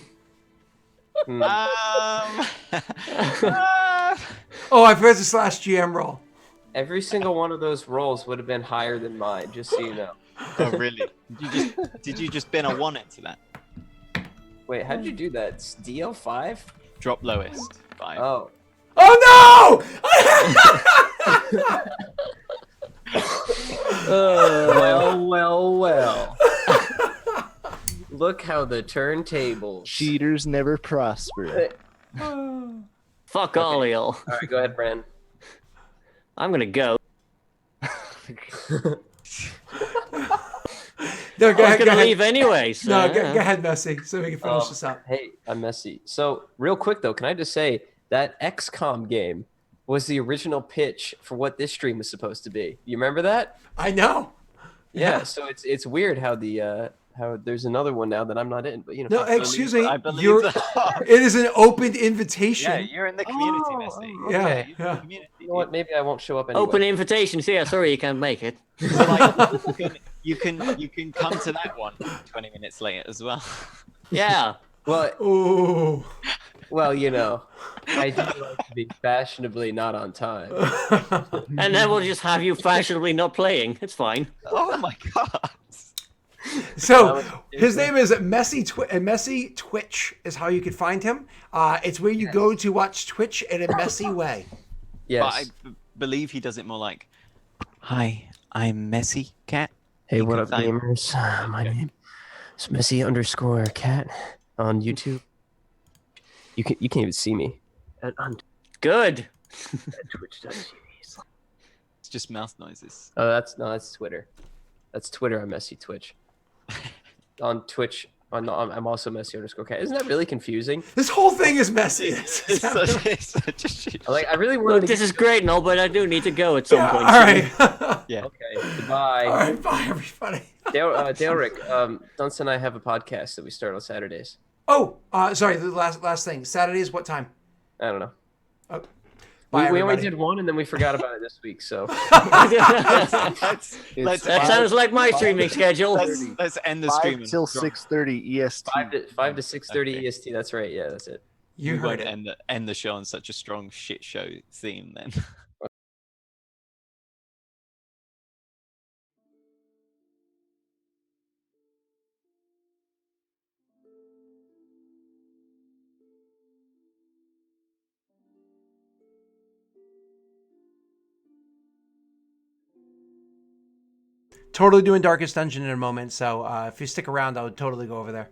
Hmm. Oh, I forgot to slash GM roll. Every single one of those rolls would have been higher than mine, just so you know. Oh really? Did you just bin a 1 into that? Wait, how did you do that? It's DL5? Drop lowest 5. Oh. Oh no! Well. Look how the turntables. Cheaters never prosper. Fuck all y'all. All right, go ahead, Bran. I'm gonna go. No, I go was ahead. gonna leave anyway. So, No, go yeah. ahead, Messi, so we can finish this up. Hey, I'm messy. So, real quick though, can I just say that XCOM game was the original pitch for what this stream was supposed to be? You remember that? I know. Yeah. So it's weird how the how there's another one now that I'm not in, but you know. No, excuse me. I believe You're. that. It is an open invitation. Yeah, you're in the community, Oh, Messi. Yeah, okay. You're in the yeah. community, You know what? Maybe I won't show up anyway. Open invitations. Yeah, sorry you can't make it. dude. So, like, you can come to that one 20 minutes later as well. Yeah. Well, Ooh. well, you know, I do like to be fashionably not on time. And then we'll just have you fashionably not playing. It's fine. Oh my god. So his name is Messy Twitch is how you can find him. It's where you go to watch Twitch in a messy way. Yes. But I believe he does it more like, "Hi, I'm Messi Cat." Hey, You what can up, find- gamers? My name is Messi_cat on YouTube. You can't even see me on Good. Twitch.tv. It's just mouth noises. Oh, that's Twitter. That's Twitter. I'm Messi Twitch. On Twitch, I'm also Messi_cat. Isn't that really confusing? This whole thing is messy. It's such a shit. I really wanted Look, to. this is great and all, but I do need to go at some Yeah, point. all right. Yeah. Okay. Goodbye. All right. Bye, everybody. Daelric, Dunce and I have a podcast that we start on Saturdays. Oh, sorry. The last thing. Saturdays. What time? I don't know. Oh, We bye, only everybody. did one and then we forgot about it this week. So Let's That sounds like my streaming schedule. let's end the stream. 5 till 6:30 EST. 5 to 6:30 Okay. EST. That's right. Yeah, that's it. You we heard won't it. end the show on such a strong shit show theme then. totally doing Darkest Dungeon in a moment, so if you stick around, I would totally go over there.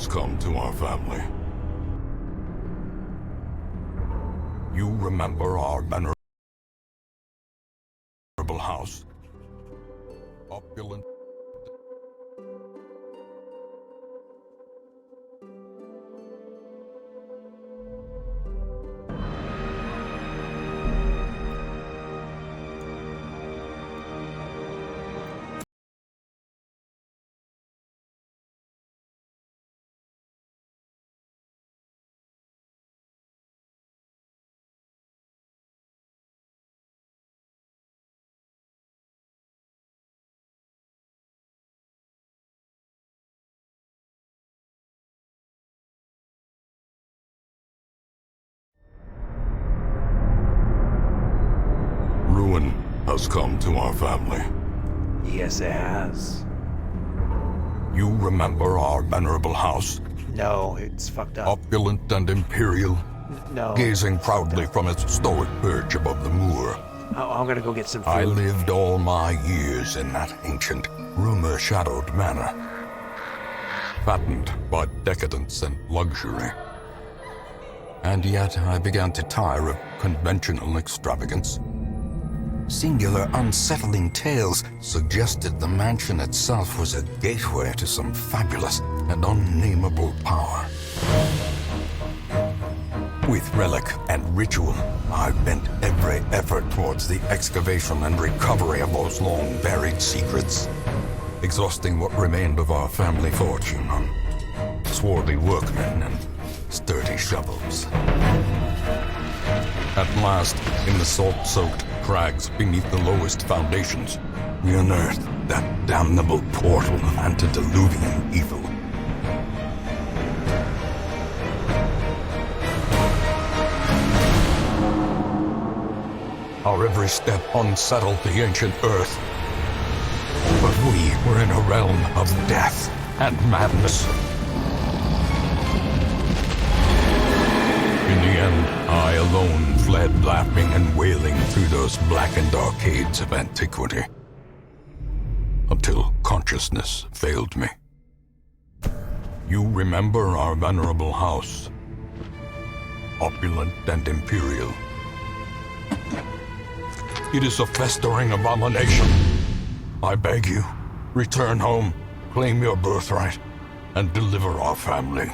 has come to our family. You remember our venerable house? Opulent. Ruin has come to our family. Yes, it has. You remember our venerable house? No, it's fucked up. Opulent and imperial, No. gazing proudly from its stoic perch above the moor. I'm gonna go get some food. I lived all my years in that ancient, rumor-shadowed manor, fattened by decadence and luxury. And yet I began to tire of conventional extravagance. Singular, unsettling tales suggested the mansion itself was a gateway to some fabulous and unnameable power. With relic and ritual, I bent every effort towards the excavation and recovery of those long-buried secrets, exhausting what remained of our family fortune on swarthy workmen and sturdy shovels. At last, in the salt-soaked crags beneath the lowest foundations, we unearthed that damnable portal of antediluvian evil. Our every step unsettled the ancient earth. But we were in a realm of death and madness. In the end, I alone fled laughing and wailing through those blackened arcades of antiquity, until consciousness failed me. You remember our venerable house, opulent and imperial. It is a festering abomination. I beg you, return home, claim your birthright, and deliver our family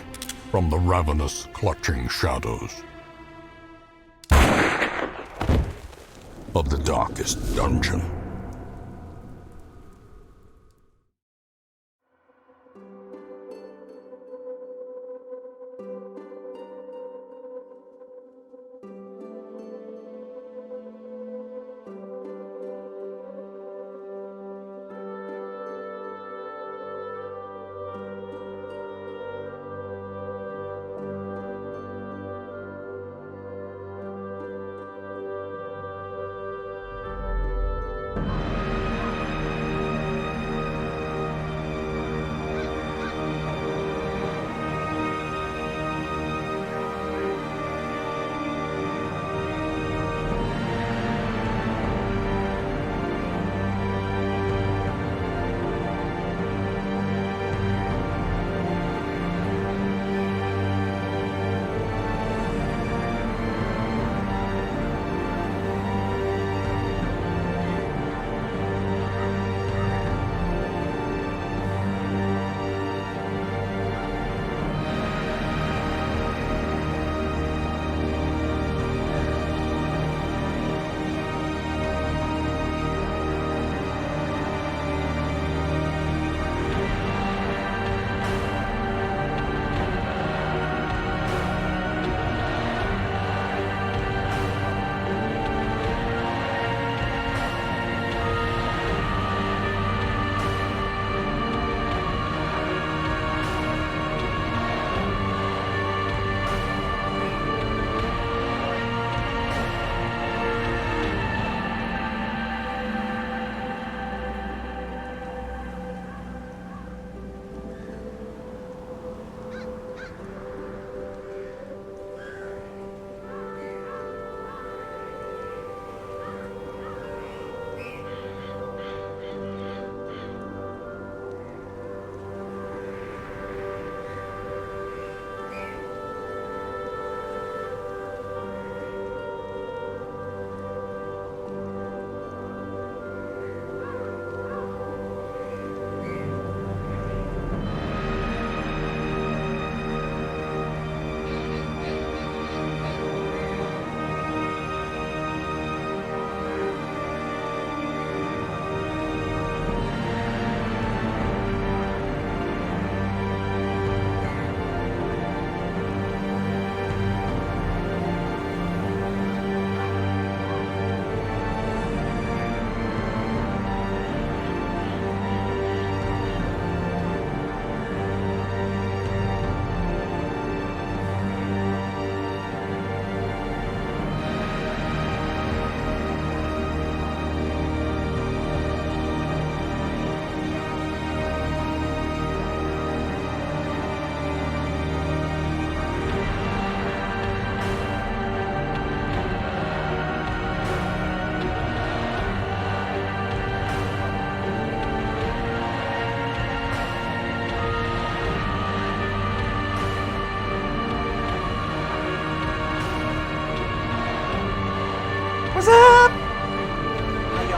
from the ravenous, clutching shadows of the darkest dungeon.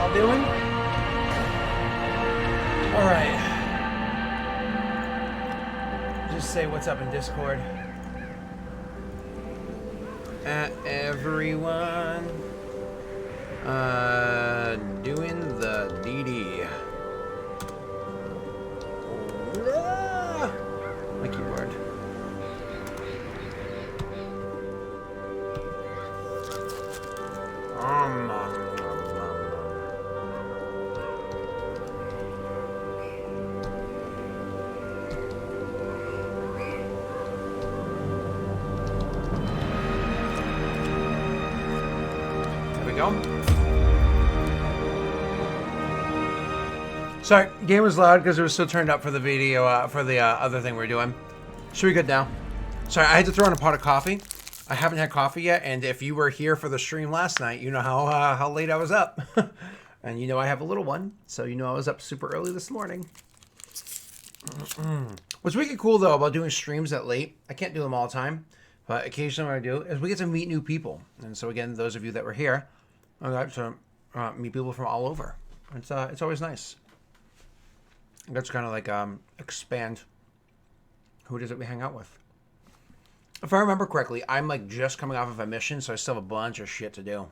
y'all doing? All right. Just say what's up in Discord. Everyone. Doing the DD. My keyboard. There we go. Sorry, game was loud because it was still turned up for the video, for the other thing we're doing. Should we good now? Sorry, I had to throw in a pot of coffee. I haven't had coffee yet, and if you were here for the stream last night, you know how late I was up. And you know I have a little one, so you know I was up super early this morning. What's wicked cool, though, about doing streams that late, I can't do them all the time, but occasionally what I do is we get to meet new people. And so, again, those of you that were here, I got to meet people from all over. It's always nice. That's kind of like expand who it is that we hang out with. If I remember correctly, I'm like just coming off of a mission, so I still have a bunch of shit to do.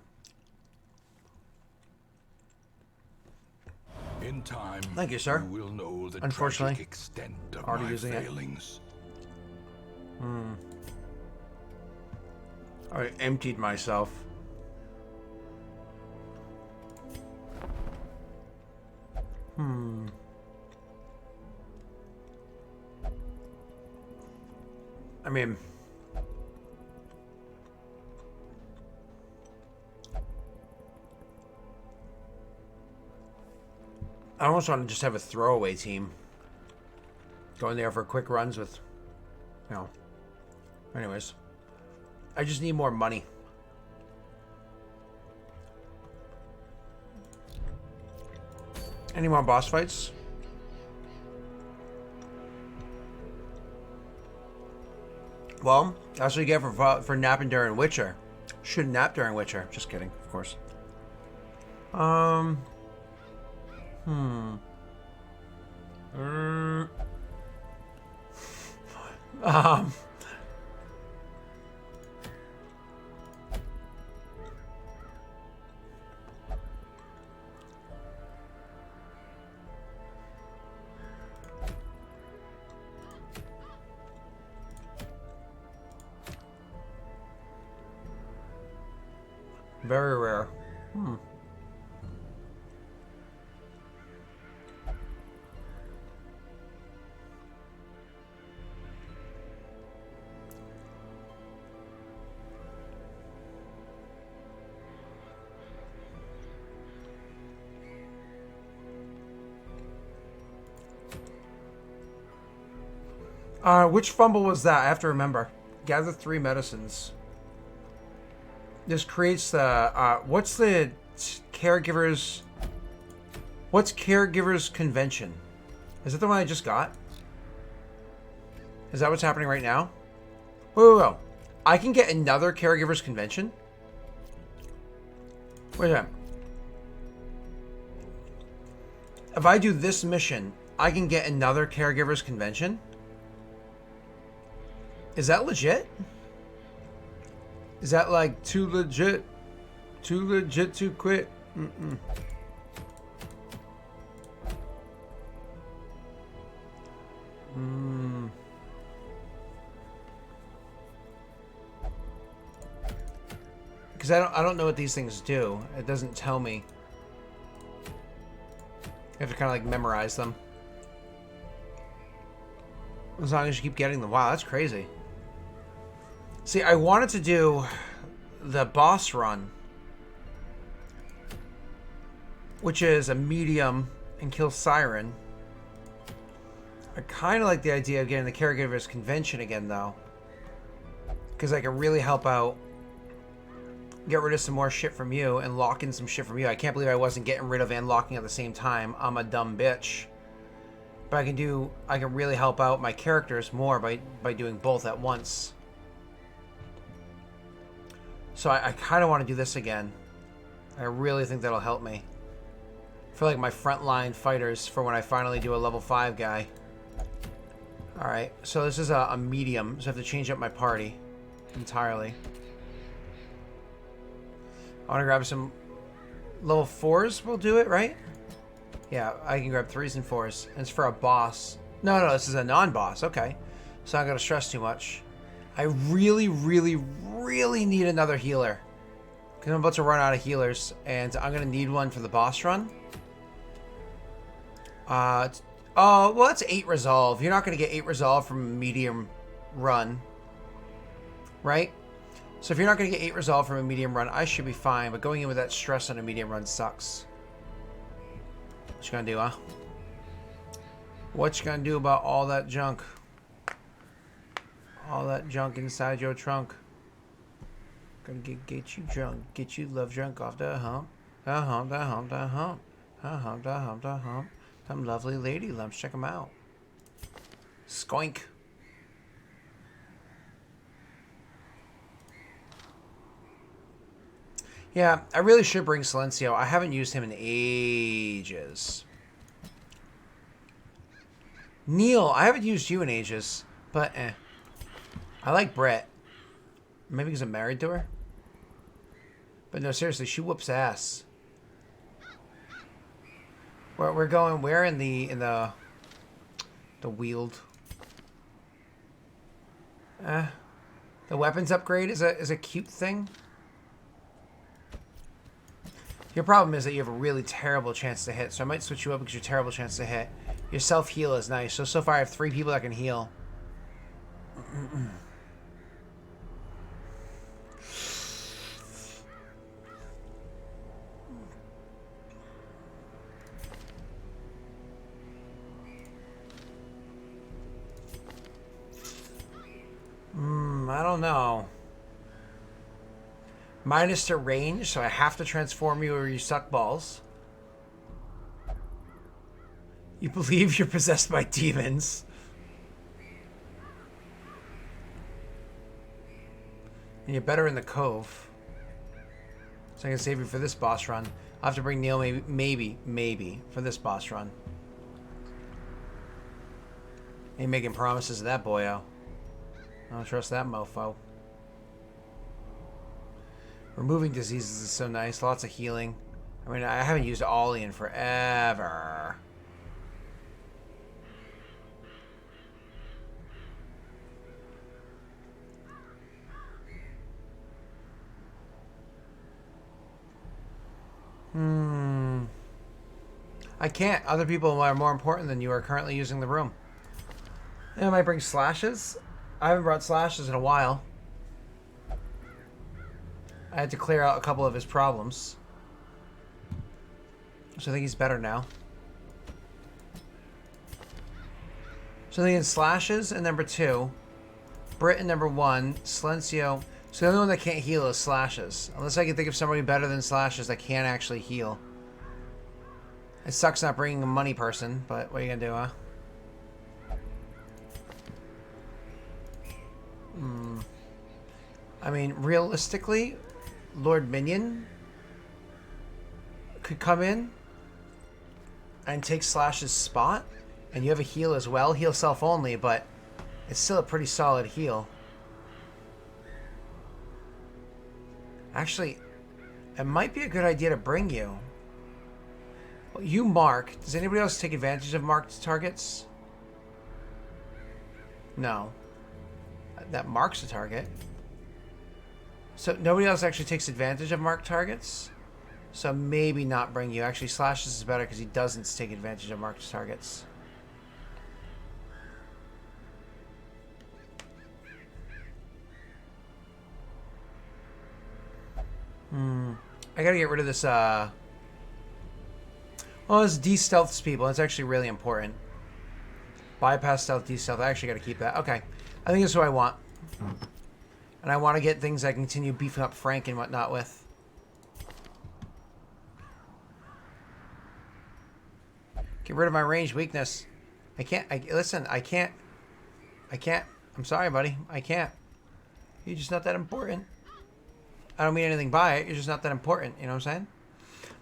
In time, thank you, sir. You will know the Unfortunately, tragic extent of already my using failings. I emptied myself. I mean, I almost want to just have a throwaway team. Go in there for quick runs with, you know. Anyways, I just need more money. Any more boss fights? Well, that's what you get for napping during Witcher. Shouldn't nap during Witcher. Just kidding, of course. Very rare. Which fumble was that? I have to remember. Gather 3 medicines. This creates the, what's caregiver's convention? Is that the one I just got? Is that what's happening right now? Whoa. I can get another caregiver's convention? Wait a minute. If I do this mission, I can get another caregiver's convention? Is that legit? Is that like too legit? Too legit to quit? Because I don't know what these things do. It doesn't tell me. You have to kind of like memorize them. As long as you keep getting them. Wow, that's crazy. See, I wanted to do the boss run, which is a medium and kill Siren. I kind of like the idea of getting the caregiver's convention again, though, because I can really help out, get rid of some more shit from you and lock in some shit from you. I can't believe I wasn't getting rid of and locking at the same time. I'm a dumb bitch. But I can really help out my characters more by doing both at once. So I kind of want to do this again. I really think that'll help me. for like my frontline fighters for when I finally do a level 5 guy. Alright, so this is a medium, so I have to change up my party entirely. I want to grab some level 4s, we'll do it, right? Yeah, I can grab 3s and 4s. And it's for a boss. No, this is a non-boss, okay. So I don't gotta stress too much. I really, really, really need another healer. Because I'm about to run out of healers, and I'm gonna need one for the boss run. Oh, well, it's 8 resolve. You're not going to get 8 resolve from a medium run. Right? So if you're not going to get 8 resolve from a medium run, I should be fine. But going in with that stress on a medium run sucks. What you going to do, huh? What you going to do about all that junk? All that junk inside your trunk. Gonna get you drunk. Get you love drunk off the hump. The hump, the hump, the hump. The hump, the hump, the hump. Some lovely lady lumps. Check them out. Skoink. Yeah, I really should bring Silencio. I haven't used him in ages. Neil, I haven't used you in ages. But, I like Brett. Maybe because I'm married to her? But no, seriously, she whoops ass. We're going where in the wield? The weapons upgrade is a cute thing. Your problem is that you have a really terrible chance to hit, so I might switch you up because you're terrible chance to hit. Your self heal is nice. So far I have 3 people that can heal. I don't know. Minus to range, so I have to transform you or you suck balls. You believe you're possessed by demons. And you're better in the cove. So I can save you for this boss run. I'll have to bring Neil maybe for this boss run. Ain't making promises to that boyo. I don't trust that mofo. Removing diseases is so nice. Lots of healing. I mean, I haven't used Ollie in forever. I can't. Other people are more important than you are currently using the room. I might bring slashes. I haven't brought slashes in a while. I had to clear out a couple of his problems. So I think he's better now. So I think it's slashes and number 2. Brit and number 1. Silencio. So the only one that can't heal is slashes. Unless I can think of somebody better than slashes that can actually heal. It sucks not bringing a money person, but what are you gonna do, huh? I mean, realistically, Lord Minion could come in and take Slash's spot, and you have a heal as well. Heal self only, but it's still a pretty solid heal. Actually, it might be a good idea to bring you. Well, you mark. Does anybody else take advantage of marked targets? No. That marks a target. So nobody else actually takes advantage of marked targets? So maybe not bring you. Actually, Slashes is better because he doesn't take advantage of marked targets. I gotta get rid of this, well, this de-stealths people. It's actually really important. Bypass stealth, de-stealth. I actually gotta keep that. Okay. I think that's what I want. And I want to get things I continue beefing up Frank and whatnot with. Get rid of my range weakness. I can't. Listen, I can't. I'm sorry, buddy. I can't. You're just not that important. I don't mean anything by it. You're just not that important. You know what I'm saying?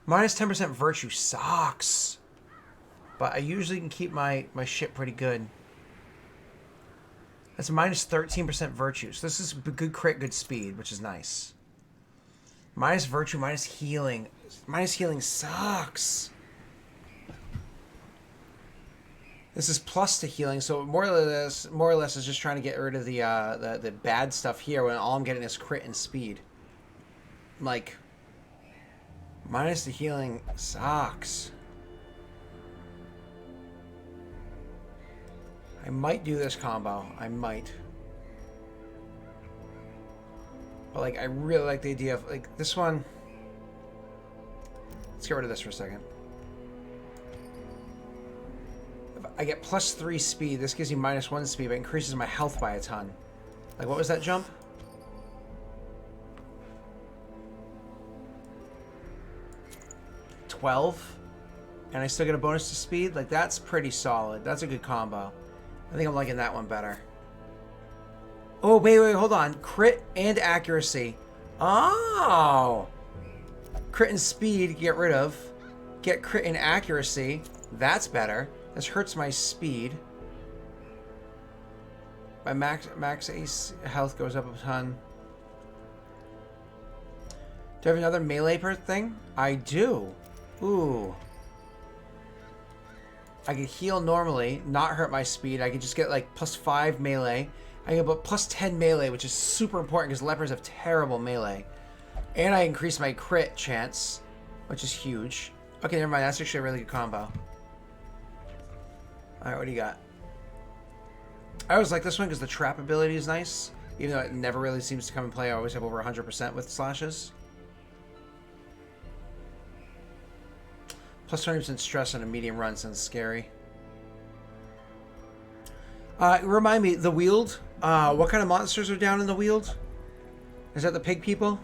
Minus 10% virtue sucks. But I usually can keep my shit pretty good. That's minus 13% virtue. So this is good crit, good speed, which is nice. Minus virtue, minus healing. Minus healing sucks. This is plus to healing, so more or less is just trying to get rid of the bad stuff here when all I'm getting is crit and speed. Like, minus the healing sucks. I might do this combo. I might. But, like, I really like the idea of, like, this one. Let's get rid of this for a second. If I get plus 3 speed. This gives me minus 1 speed, but increases my health by a ton. Like, what was that jump? $12? And I still get a bonus to speed? Like, that's pretty solid. That's a good combo. I think I'm liking that one better. Oh, wait, hold on. Crit and accuracy. Oh! Crit and speed, get rid of. Get crit and accuracy. That's better. This hurts my speed. My max ace health goes up a ton. Do I have another melee thing? I do. Ooh. I can heal normally, not hurt my speed. I can just get like plus 5 melee. I can get plus 10 melee, which is super important because lepers have terrible melee. And I increase my crit chance, which is huge. Okay, never mind. That's actually a really good combo. Alright, what do you got? I always like this one because the trap ability is nice. Even though it never really seems to come in play, I always have over 100% with slashes. Plus 20% stress on a medium run sounds scary. Remind me, the Weald. What kind of monsters are down in the Weald? Is that the pig people?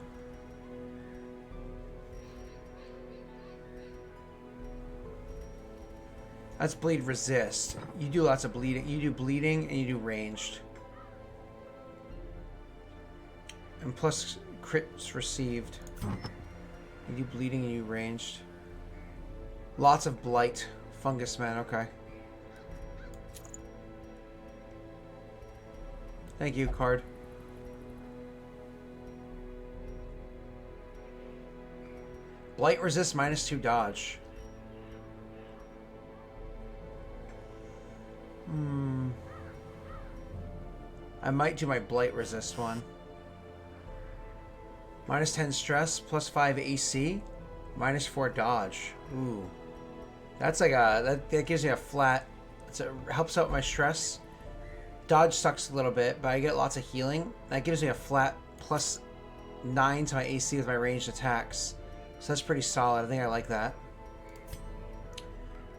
That's bleed resist. You do lots of bleeding. You do bleeding and you do ranged. And plus crits received. You do bleeding and you ranged. Lots of blight. Fungus man, okay. Thank you, card. Blight resist minus 2 dodge. I might do my blight resist one. Minus 10 stress, plus 5 AC, minus 4 dodge. Ooh. That's like a, that gives me a flat, it helps out my stress. Dodge sucks a little bit, but I get lots of healing. That gives me a flat plus 9 to my AC with my ranged attacks. So that's pretty solid. I think I like that.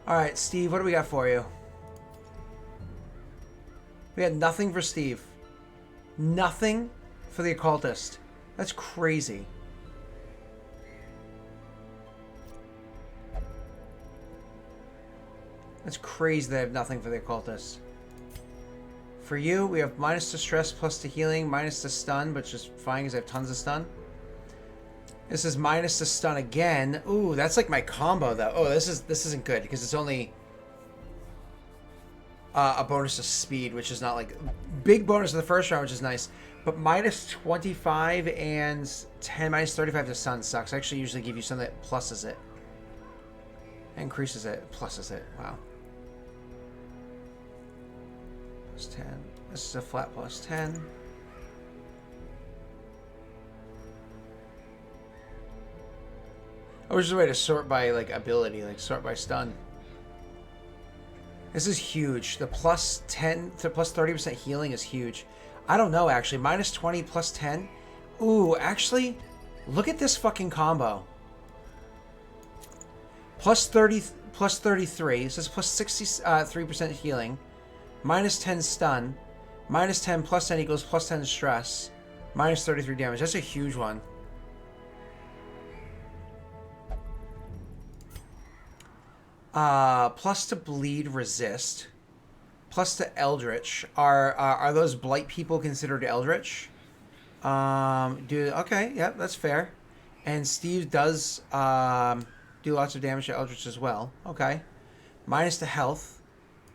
Alright, Steve, what do we got for you? We had nothing for Steve. Nothing for the occultist. That's crazy. That's crazy that I have nothing for the occultist. For you, we have minus to stress, plus to healing, minus to stun, which is fine because I have tons of stun. This is minus to stun again. Ooh, that's like my combo though. Oh, this isn't good because it's only a bonus to speed, which is not like big bonus in the first round, which is nice. But minus 25 and 10, minus 35 to stun sucks. I actually usually give you something that pluses it, increases it, pluses it. Wow. Plus 10. This is a flat plus 10. Oh, there's a way to sort by like ability, like sort by stun. This is huge. The plus 10 to plus 30% healing is huge. I don't know, actually. Minus 20 plus 10. Ooh, actually, look at this fucking combo. Plus 30, plus 33. So it's plus 63% healing. Minus 10 stun. Minus 10 plus 10 equals plus 10 stress. Minus 33 damage. That's a huge one. Plus to bleed resist. Plus to eldritch. Are those blight people considered eldritch? Okay, yeah, that's fair. And Steve does Do lots of damage to Eldritch as well. Okay. Minus to health.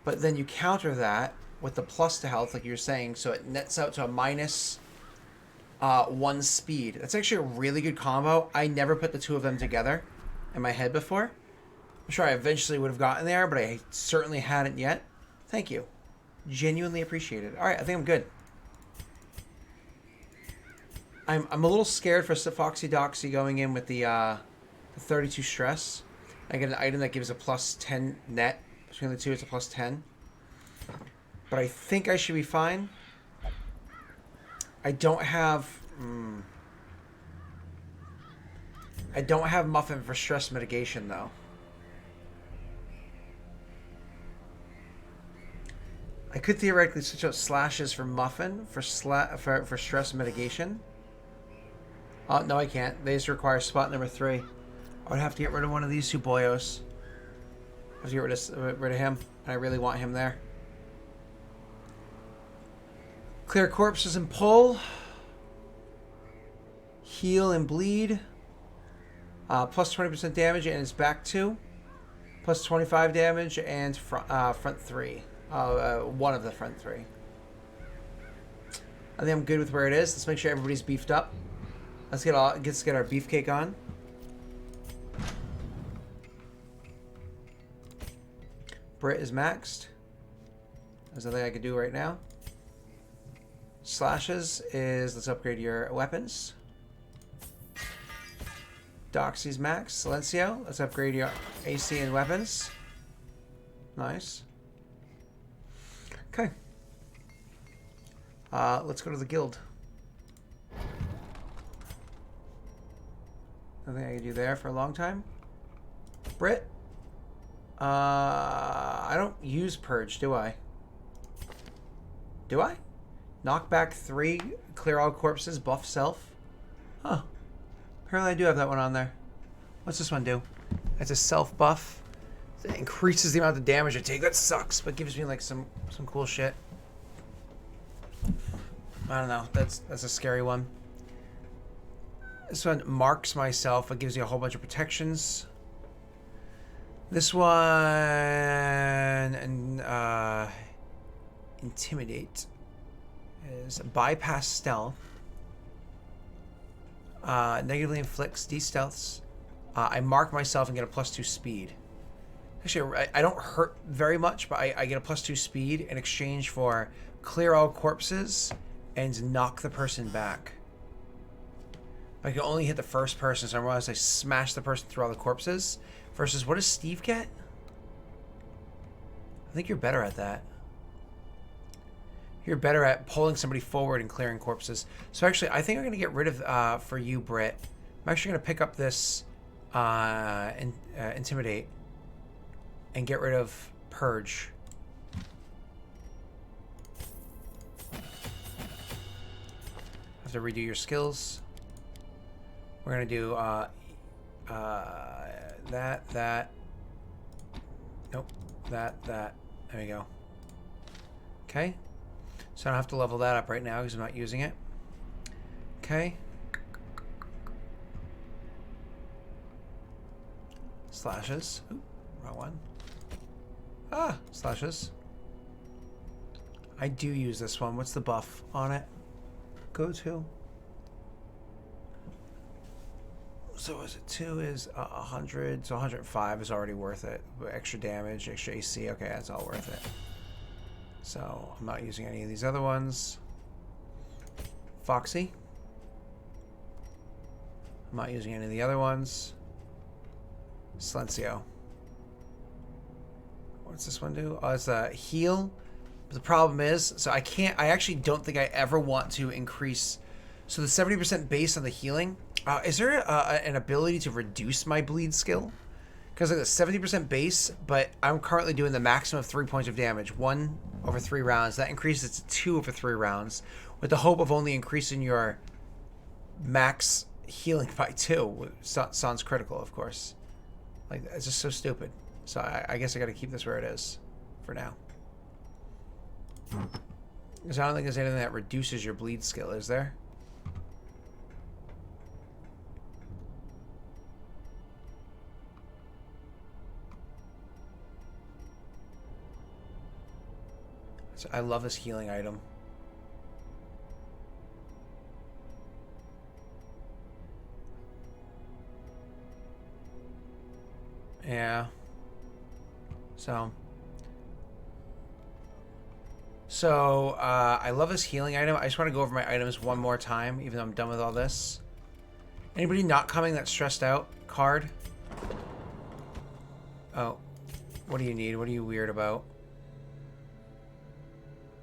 But then you counter that with the plus to health, like you were saying, so it nets out to a minus 1 speed. That's actually a really good combo. I never put the two of them together in my head before. I'm sure I eventually would have gotten there, but I certainly hadn't yet. Thank you. Genuinely appreciate it. Alright, I think I'm good. I'm a little scared for Foxy Doxy going in with the 32 stress. I get an item that gives a plus 10 net. Between the two, it's a plus 10. But I think I should be fine. I don't have... I don't have Muffin for stress mitigation, though. I could theoretically switch out Slashes for Muffin for stress mitigation. Oh, no, I can't. They just require spot number 3. I would have to get rid of one of these two boyos. I have to get rid of him. And I really want him there. Clear corpses and pull. Heal and bleed. Plus 20% damage and it's back 2. Plus 25 damage and front 3. One of the front 3. I think I'm good with where it is. Let's make sure everybody's beefed up. Let's get our beefcake on. Brit is maxed. There's nothing I can do right now. Slashes is, let's upgrade your weapons. Doxy's max. Silencio, let's upgrade your AC and weapons. Nice. Okay. Let's go to the guild. Nothing I can do there for a long time. Brit. I don't use Purge, do I? Do I? Knockback 3, clear all corpses, buff self. Huh. Apparently I do have that one on there. What's this one do? It's a self buff. It increases the amount of damage I take. That sucks, but gives me like some cool shit. I don't know. That's a scary one. This one marks myself. It gives you a whole bunch of protections. This one and intimidate is bypass stealth. Negatively inflicts de-stealths. I mark myself and get a +2 speed. Actually, I don't hurt very much, but I get a +2 speed in exchange for clear all corpses and knock the person back. I can only hit the first person, so I realize I smash the person through all the corpses. Versus, what does Steve get? I think you're better at that. You're better at pulling somebody forward and clearing corpses. So actually, I think I'm going to get rid of, for you, Britt. I'm actually going to pick up this Intimidate and get rid of Purge. Have to redo your skills. We're going to do that. Nope. That. There we go. Okay. So I don't have to level that up right now because I'm not using it. Okay. Slashes. Ooh, wrong one. Slashes. I do use this one. What's the buff on it? Go to. So is it 2 is 100, so 105 is already worth it. Extra damage, extra AC, okay, that's all worth it. So I'm not using any of these other ones. Foxy. I'm not using any of the other ones. Silencio. What's this one do? Oh, it's a heal. But the problem is, so I actually don't think I ever want to increase. So the 70% base on the healing, is there an ability to reduce my bleed skill? Because like the 70% base, but I'm currently doing the maximum of 3 points of damage. 1 over 3 rounds. That increases to 2 over 3 rounds. With the hope of only increasing your max healing by 2. Sounds critical, of course. Like, it's just so stupid. So I guess I gotta keep this where it is. For now. Because I don't think there's anything that reduces your bleed skill, is there? So I love this healing item. Yeah. So, I love this healing item. I just want to go over my items one more time, even though I'm done with all this. Anybody not coming that's stressed out? Card? Oh. What do you need? What are you weird about?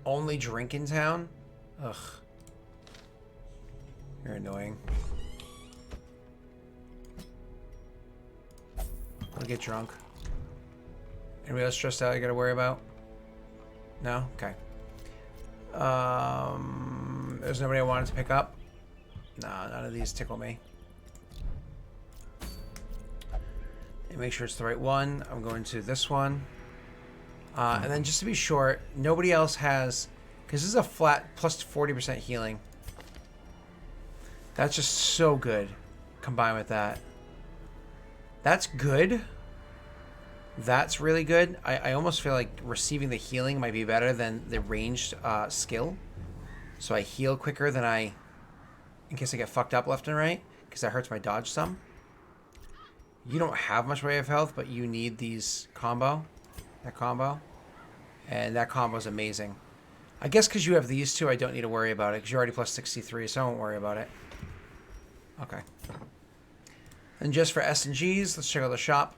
Only drink in town? Ugh. You're annoying. I'll get drunk. Anybody else stressed out you gotta worry about? No? Okay. There's nobody I wanted to pick up? No, none of these tickle me. And make sure it's the right one. I'm going to this one. And then just to be sure, nobody else has... Because this is a flat plus 40% healing. That's just so good. Combined with that. That's good. That's really good. I almost feel like receiving the healing might be better than the ranged skill. So I heal quicker than I... In case I get fucked up left and right. Because that hurts my dodge some. You don't have much way of health, but you need these combo. That combo. And that combo is amazing. I guess because you have these two, I don't need to worry about it. Because you're already plus 63, so I won't worry about it. Okay. And just for S&Gs, let's check out the shop.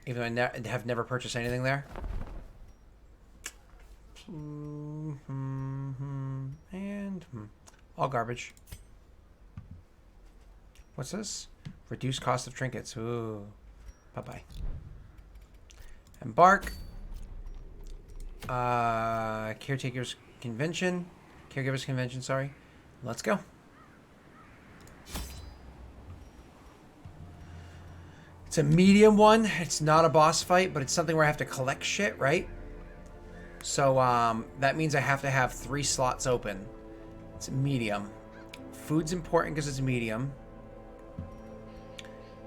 Even though I have never purchased anything there. And all garbage. What's this? Reduced cost of trinkets. Ooh. Bye-bye. Embark. Caregivers convention, sorry. Let's go. It's a medium one. It's not a boss fight, but it's something where I have to collect shit, right? So, that means I have to have 3 slots open. It's medium. Food's important because it's medium.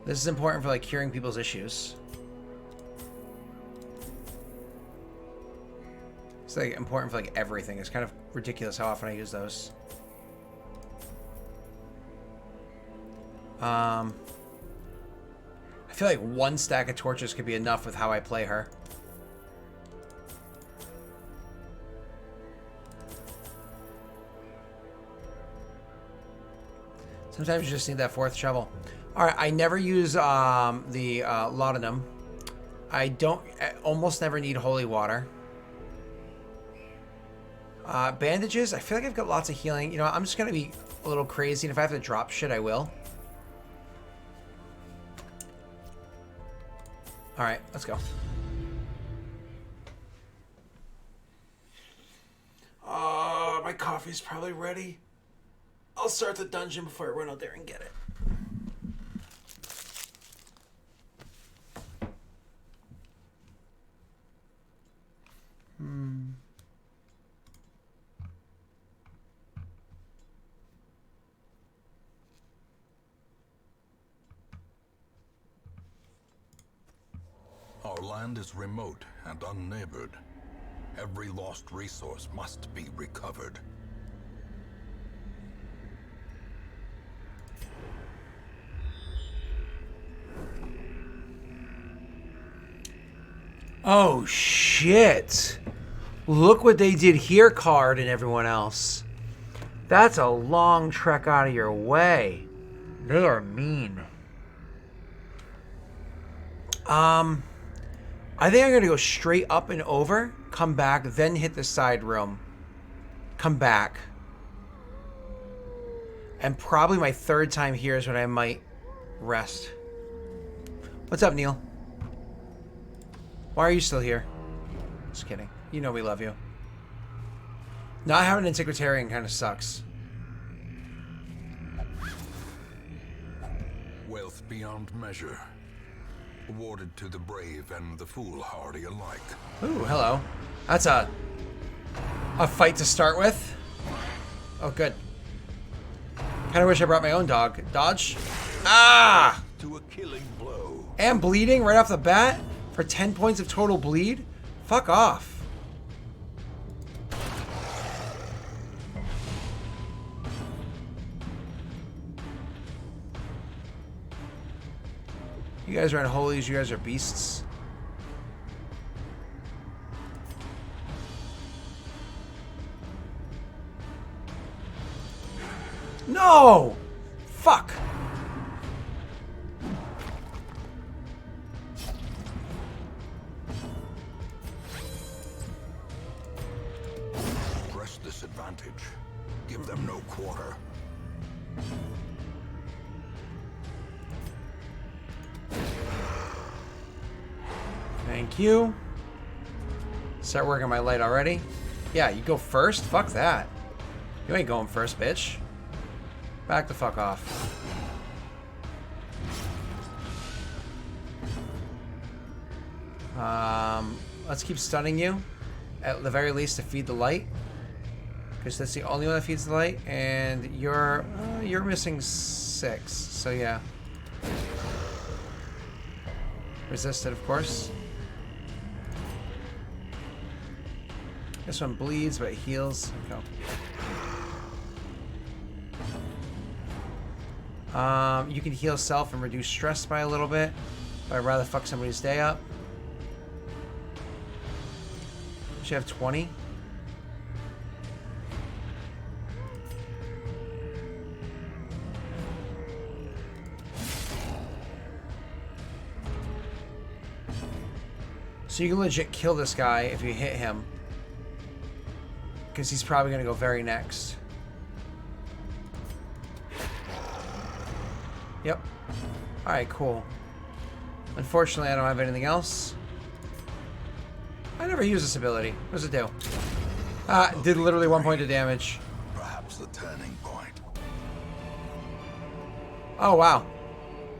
This is important for, like, curing people's issues. It's, like, important for, like, everything. It's kind of ridiculous how often I use those. I feel like 1 stack of torches could be enough with how I play her. Sometimes you just need that 4th shovel. Alright, I never use the laudanum. I almost never need holy water. Bandages, I feel like I've got lots of healing. You know, I'm just going to be a little crazy, and if I have to drop shit, I will. Alright, let's go. My coffee's probably ready. I'll start the dungeon before I run out there and get it. Our land is remote and unneighbored. Every lost resource must be recovered. Oh, shit. Look what they did here, Card and everyone else. That's a long trek out of your way. They are mean. I think I'm going to go straight up and over, come back, then hit the side room. Come back. And probably my 3rd time here is when I might rest. What's up, Neil? Why are you still here? Just kidding. You know we love you. Not having an Antiquitarian kind of sucks. Wealth beyond measure. Awarded to the brave and the foolhardy alike. Ooh, hello. That's a fight to start with. Oh, good. Kind of wish I brought my own dog. Dodge. Ah! To a killing blow. And bleeding right off the bat for 10 points of total bleed? Fuck off. You guys are unholies. You guys are beasts. No! Fuck! Press this advantage. Give them no quarter. Thank you. Start working my light already. Yeah, you go first? Fuck that. You ain't going first, bitch. Back the fuck off. Let's keep stunning you. At the very least to feed the light. Because that's the only one that feeds the light. And you're missing 6. So yeah. Resisted, of course. This one bleeds, but it heals. Okay. You can heal self and reduce stress by a little bit. But I'd rather fuck somebody's day up. Should have 20. So you can legit kill this guy if you hit him. Because he's probably going to go very next. Yep. Alright, cool. Unfortunately, I don't have anything else. I never use this ability. What does it do? Did literally 1 point of damage. Perhaps the turning point. Oh, wow.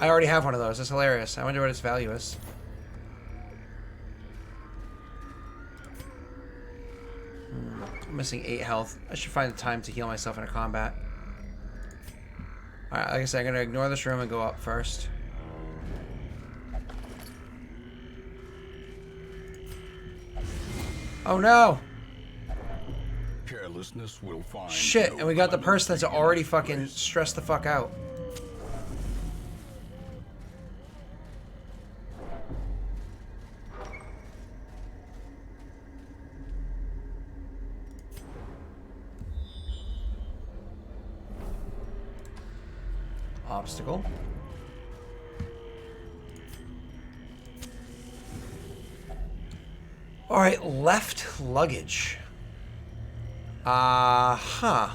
I already have one of those. That's hilarious. I wonder what its value is. I'm missing 8 health. I should find the time to heal myself in a combat. Alright, like I said, I'm going to ignore this room and go up first. Oh no! Carelessness will find Shit, no and we got the clement person that's already in fucking place. stressed the fuck out. Obstacle. Alright, left luggage. Huh.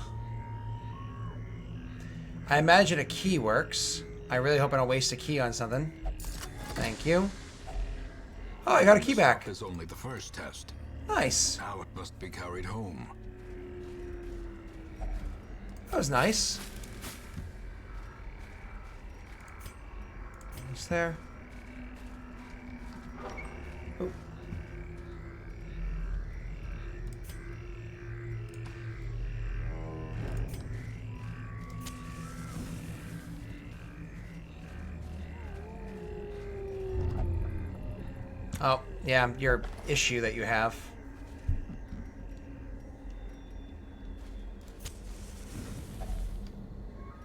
I imagine a key works. I really hope I don't waste a key on something. Thank you. Oh, I got a key back. This is only the first test. Nice. Now it must be carried home. That was nice. Almost there. Oh. Oh, yeah, your issue that you have.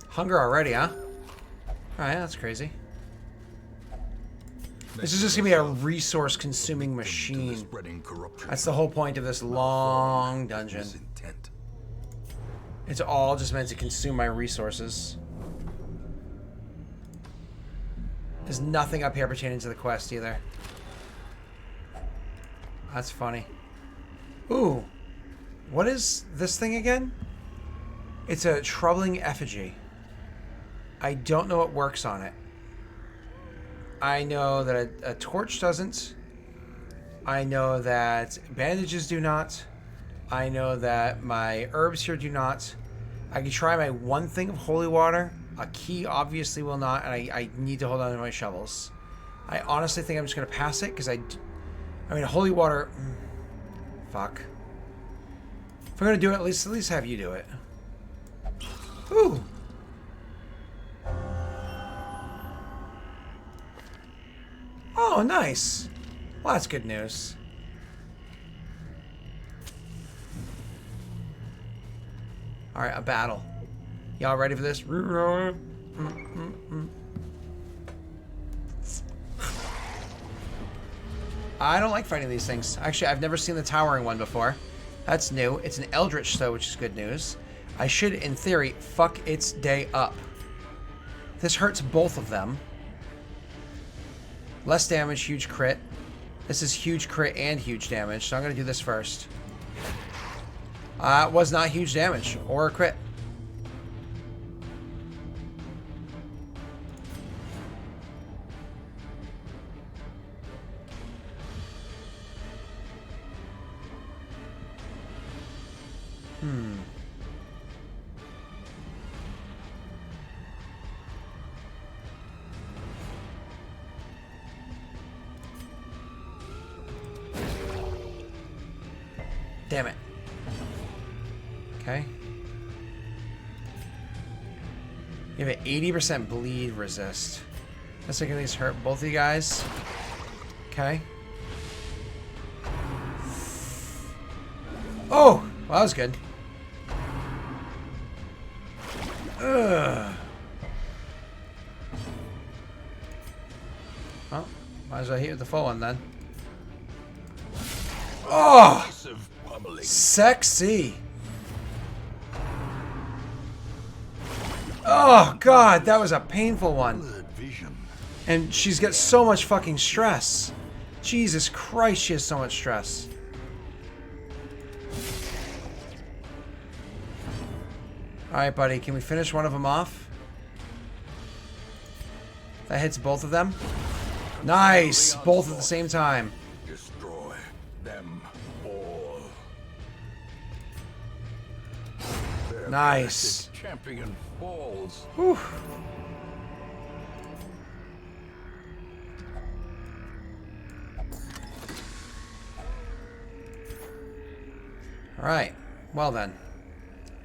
Hunger already, huh? Alright, that's crazy. This is just gonna be a resource-consuming machine. Spreading corruption. That's the whole point of this long dungeon. His intent. It's all just meant to consume my resources. There's nothing up here pertaining to the quest either. That's funny. Ooh. What is this thing again? It's a troubling effigy. I don't know what works on it. I know that a torch doesn't. I know that bandages do not. I know that my herbs here do not. I can try my one thing of holy water. A key obviously will not, and I need to hold on to my shovels. I honestly think I'm just going to pass it, because I mean, holy water... Fuck. If I'm going to do it, at least have you do it. Ooh. Oh, nice. Well, that's good news. Alright, a battle. Y'all ready for this? I don't like fighting these things. Actually, I've never seen the towering one before. That's new. It's an Eldritch, though, which is good news. I should, in theory, fuck its day up. This hurts both of them. Less damage, huge crit. This is huge crit and huge damage, so I'm going to do this first. It was not huge damage or a crit. Damn it. Okay. You have an 80% bleed resist. That's making these hurt both of you guys. Okay. Oh! Well, that was good. Ugh. Well, might as well hit with the full one then. Oh! Sexy. Oh, God, that was a painful one. And she's got so much fucking stress. Jesus Christ, she has so much stress. Alright, buddy, can we finish one of them off? That hits both of them. Nice! Both at the same time. Destroy them all. Nice. Champion falls. Whew. Alright. Well then.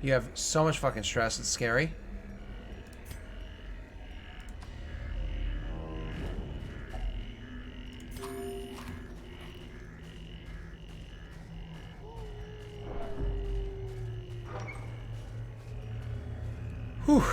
You have so much fucking stress, it's scary. Whew.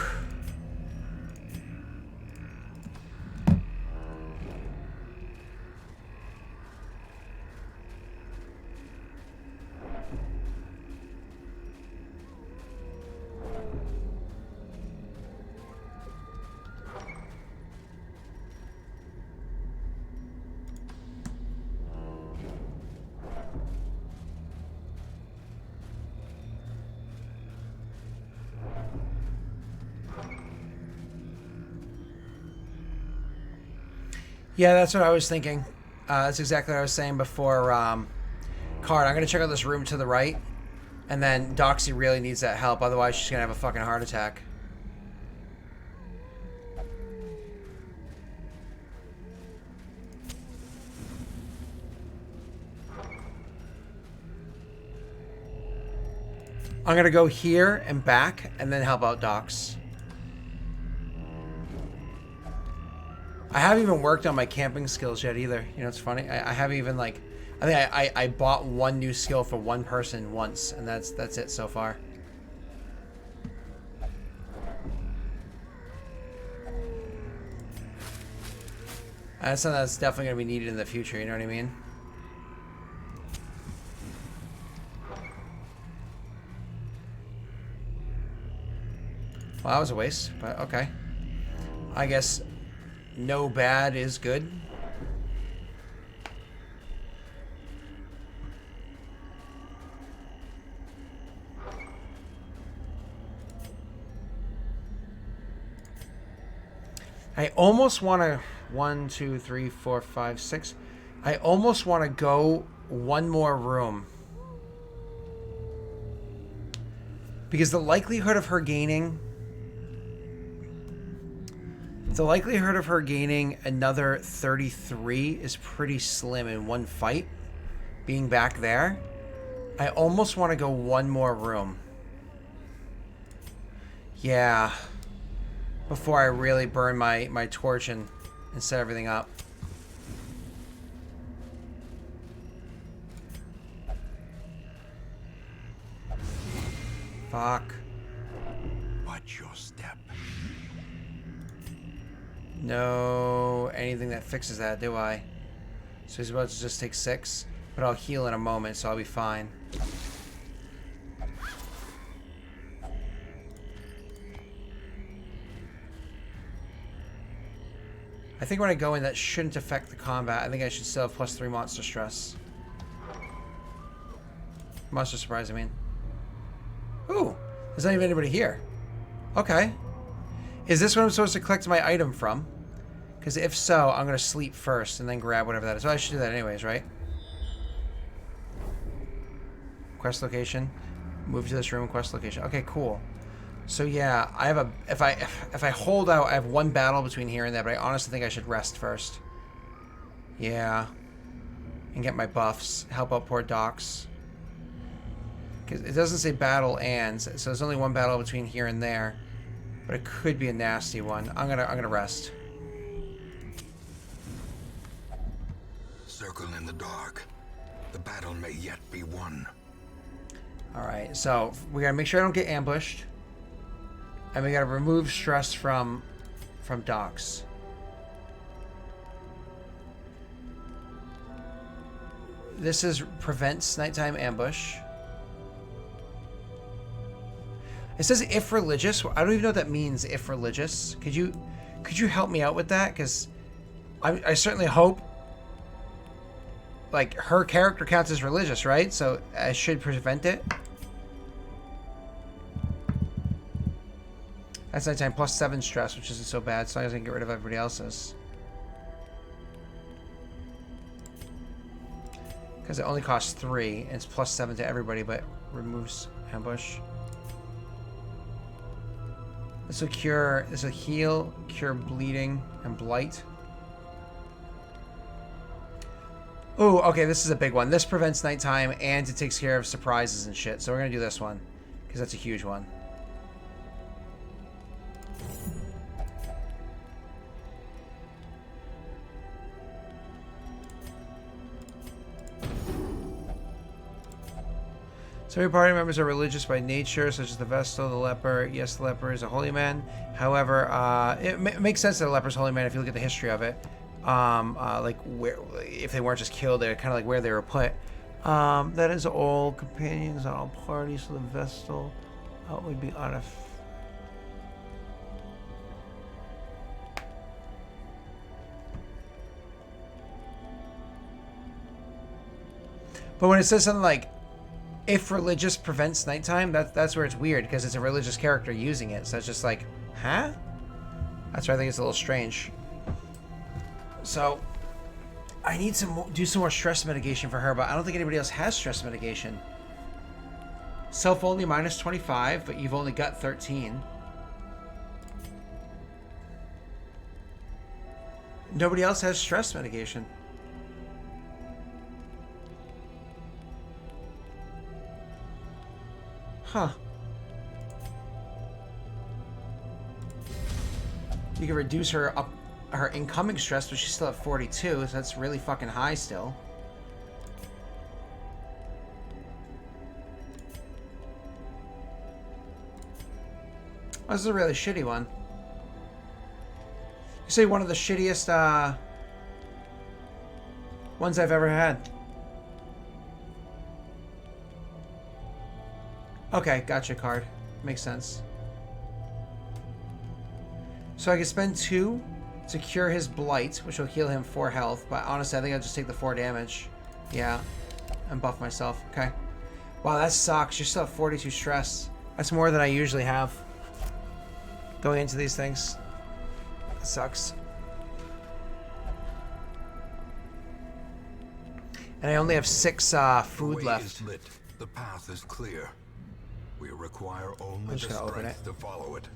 Yeah, that's what I was thinking. That's exactly what I was saying before. Card, I'm going to check out this room to the right. And then Doxy really needs that help. Otherwise, she's going to have a fucking heart attack. I'm going to go here and back and then help out Dox. I haven't even worked on my camping skills yet either. You know, it's funny. I haven't even like. I think I bought one new skill for one person once, and that's it so far. That's something that's definitely going to be needed in the future. You know what I mean? Well, that was a waste, but okay. I guess. No bad is good. I almost want to 1, 2, 3, 4, 5, 6. I almost want to go one more room. Because the likelihood of her gaining another 33 is pretty slim in one fight. Being back there. I almost want to go one more room. Yeah. Before I really burn my torch and set everything up. Fuck. Watch your step. No anything that fixes that, do I? So he's about to just take 6. But I'll heal in a moment, so I'll be fine. I think when I go in, that shouldn't affect the combat. I think I should still have +3 monster stress. Monster surprise, I mean. Ooh, there's not even anybody here. Okay. Is this what I'm supposed to collect my item from? Because if so, I'm going to sleep first and then grab whatever that is. So I should do that anyways, right? Quest location. Move to this room, quest location. Okay, cool. So yeah, I have a if I hold out, I have 1 battle between here and there, but I honestly think I should rest first. Yeah. And get my buffs. Help out poor Docs. Because it doesn't say battle and, so there's only 1 battle between here and there. But it could be a nasty one. I'm gonna rest. Circle in the dark. The battle may yet be won. Alright, so we gotta make sure I don't get ambushed. And we gotta remove stress from Docs. This prevents nighttime ambush. It says if religious. I don't even know what that means, if religious. Could you help me out with that? Because I certainly hope, like, her character counts as religious, right? So I should prevent it. That's nighttime +7 stress, which isn't so bad, so I can get rid of everybody else's. Because it only costs 3, and it's +7 to everybody, but removes ambush. This will heal, cure bleeding, and blight. Oh, okay, this is a big one. This prevents nighttime, and it takes care of surprises and shit, so we're gonna do this one, because that's a huge one. Some of your party members are religious by nature, such as the Vestal, the Leper. Yes, the Leper is a holy man. However, it makes sense that the Leper's a holy man if you look at the history of it. Like, where, if they weren't just killed, they're kind of like where they were put. That is all companions on all parties, so the Vestal would be out of... But when it says something like, if religious prevents nighttime, that's where it's weird, because it's a religious character using it. So it's just like, huh? That's where I think it's a little strange. So I need to do some more stress mitigation for her, but I don't think anybody else has stress mitigation. Self only -25, but you've only got 13. Nobody else has stress mitigation. Huh. You can reduce her incoming stress, but she's still at 42, so that's really fucking high still. Oh, this is a really shitty one. You say one of the shittiest ones I've ever had. Okay, gotcha card. Makes sense. So I can spend 2 to cure his blight, which will heal him 4 health, but honestly I think I'll just take the 4 damage. Yeah. And buff myself. Okay. Wow, that sucks. You're still at 42 stress. That's more than I usually have going into these things. That sucks. And I only have 6 food left. Is lit. The path is clear. We require only the just gonna open strength it. to follow it.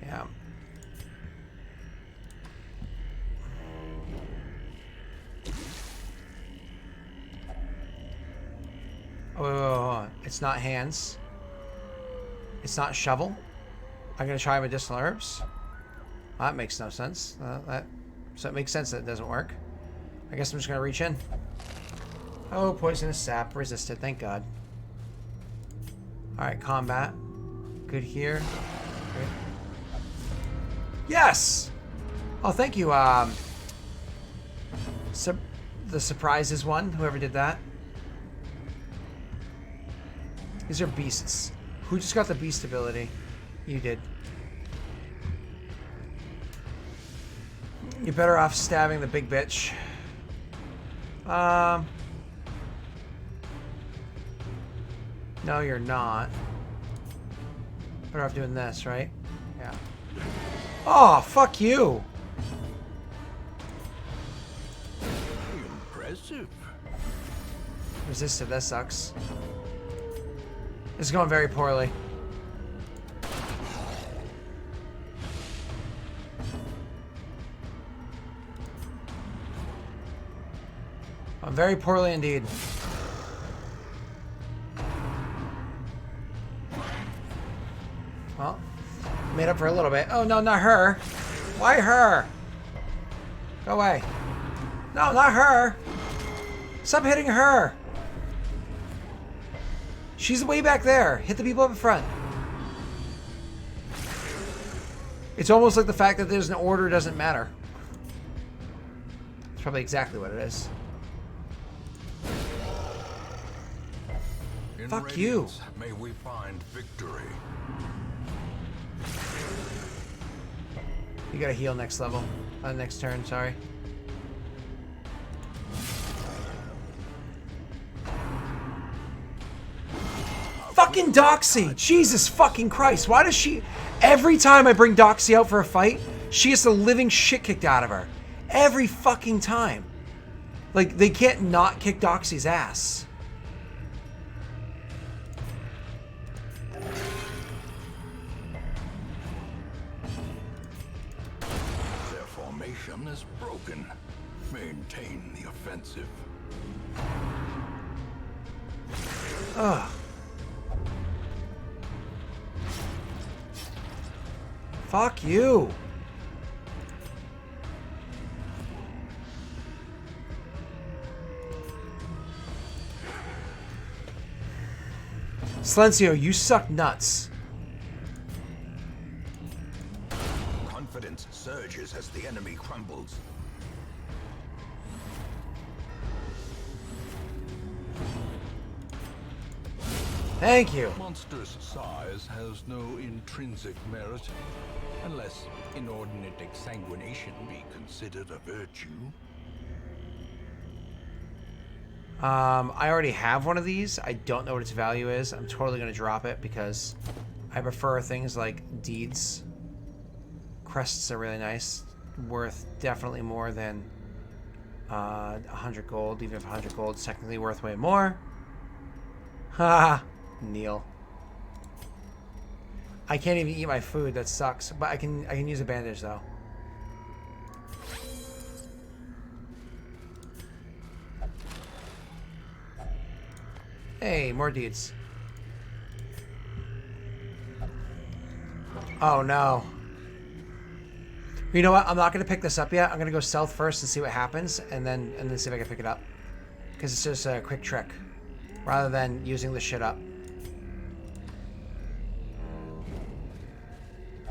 Yeah. Oh, wait. It's not hands. It's not shovel. I'm gonna try medicinal herbs. That makes no sense. So it makes sense that it doesn't work. I guess I'm just gonna reach in. Oh, poisonous sap resisted. Thank God. All right, combat. Good here. Good. Yes. Oh, thank you. The surprises one, whoever did that. These are beasts. Who just got the beast ability? You did. You're better off stabbing the big bitch. No, you're not. Better off doing this, right? Yeah. Oh, fuck you! Impressive. Resisted, that sucks. This is going very poorly. Very poorly indeed. Well, made up for a little bit. Oh, no, not her. Why her? Go away. No, not her. Stop hitting her. She's way back there. Hit the people up in front. It's almost like the fact that there's an order doesn't matter. It's probably exactly what it is. In Fuck you. May we find victory. You gotta heal next level. Next turn, sorry. Fucking Doxy! Jesus fucking Christ. Why does she... Every time I bring Doxy out for a fight, she gets the living shit kicked out of her. Every fucking time. Like, they can't not kick Doxy's ass. Their formation is broken. Maintain the offensive. Ugh. Fuck you. Silencio, you suck nuts. Confidence surges as the enemy crumbles. Thank you. Monstrous size has no intrinsic merit, unless inordinate exsanguination be considered a virtue. I already have one of these. I don't know what its value is. I'm totally going to drop it because I prefer things like deeds. Crests are really nice. Worth definitely more than 100 gold, even if 100 gold is technically worth way more. Ha! Neil. I can't even eat my food. That sucks. But I can use a bandage though. Hey, more deeds. Oh no. You know what? I'm not gonna pick this up yet. I'm gonna go south first and see what happens, and then see if I can pick it up. Because it's just a quick trick, rather than using this shit up.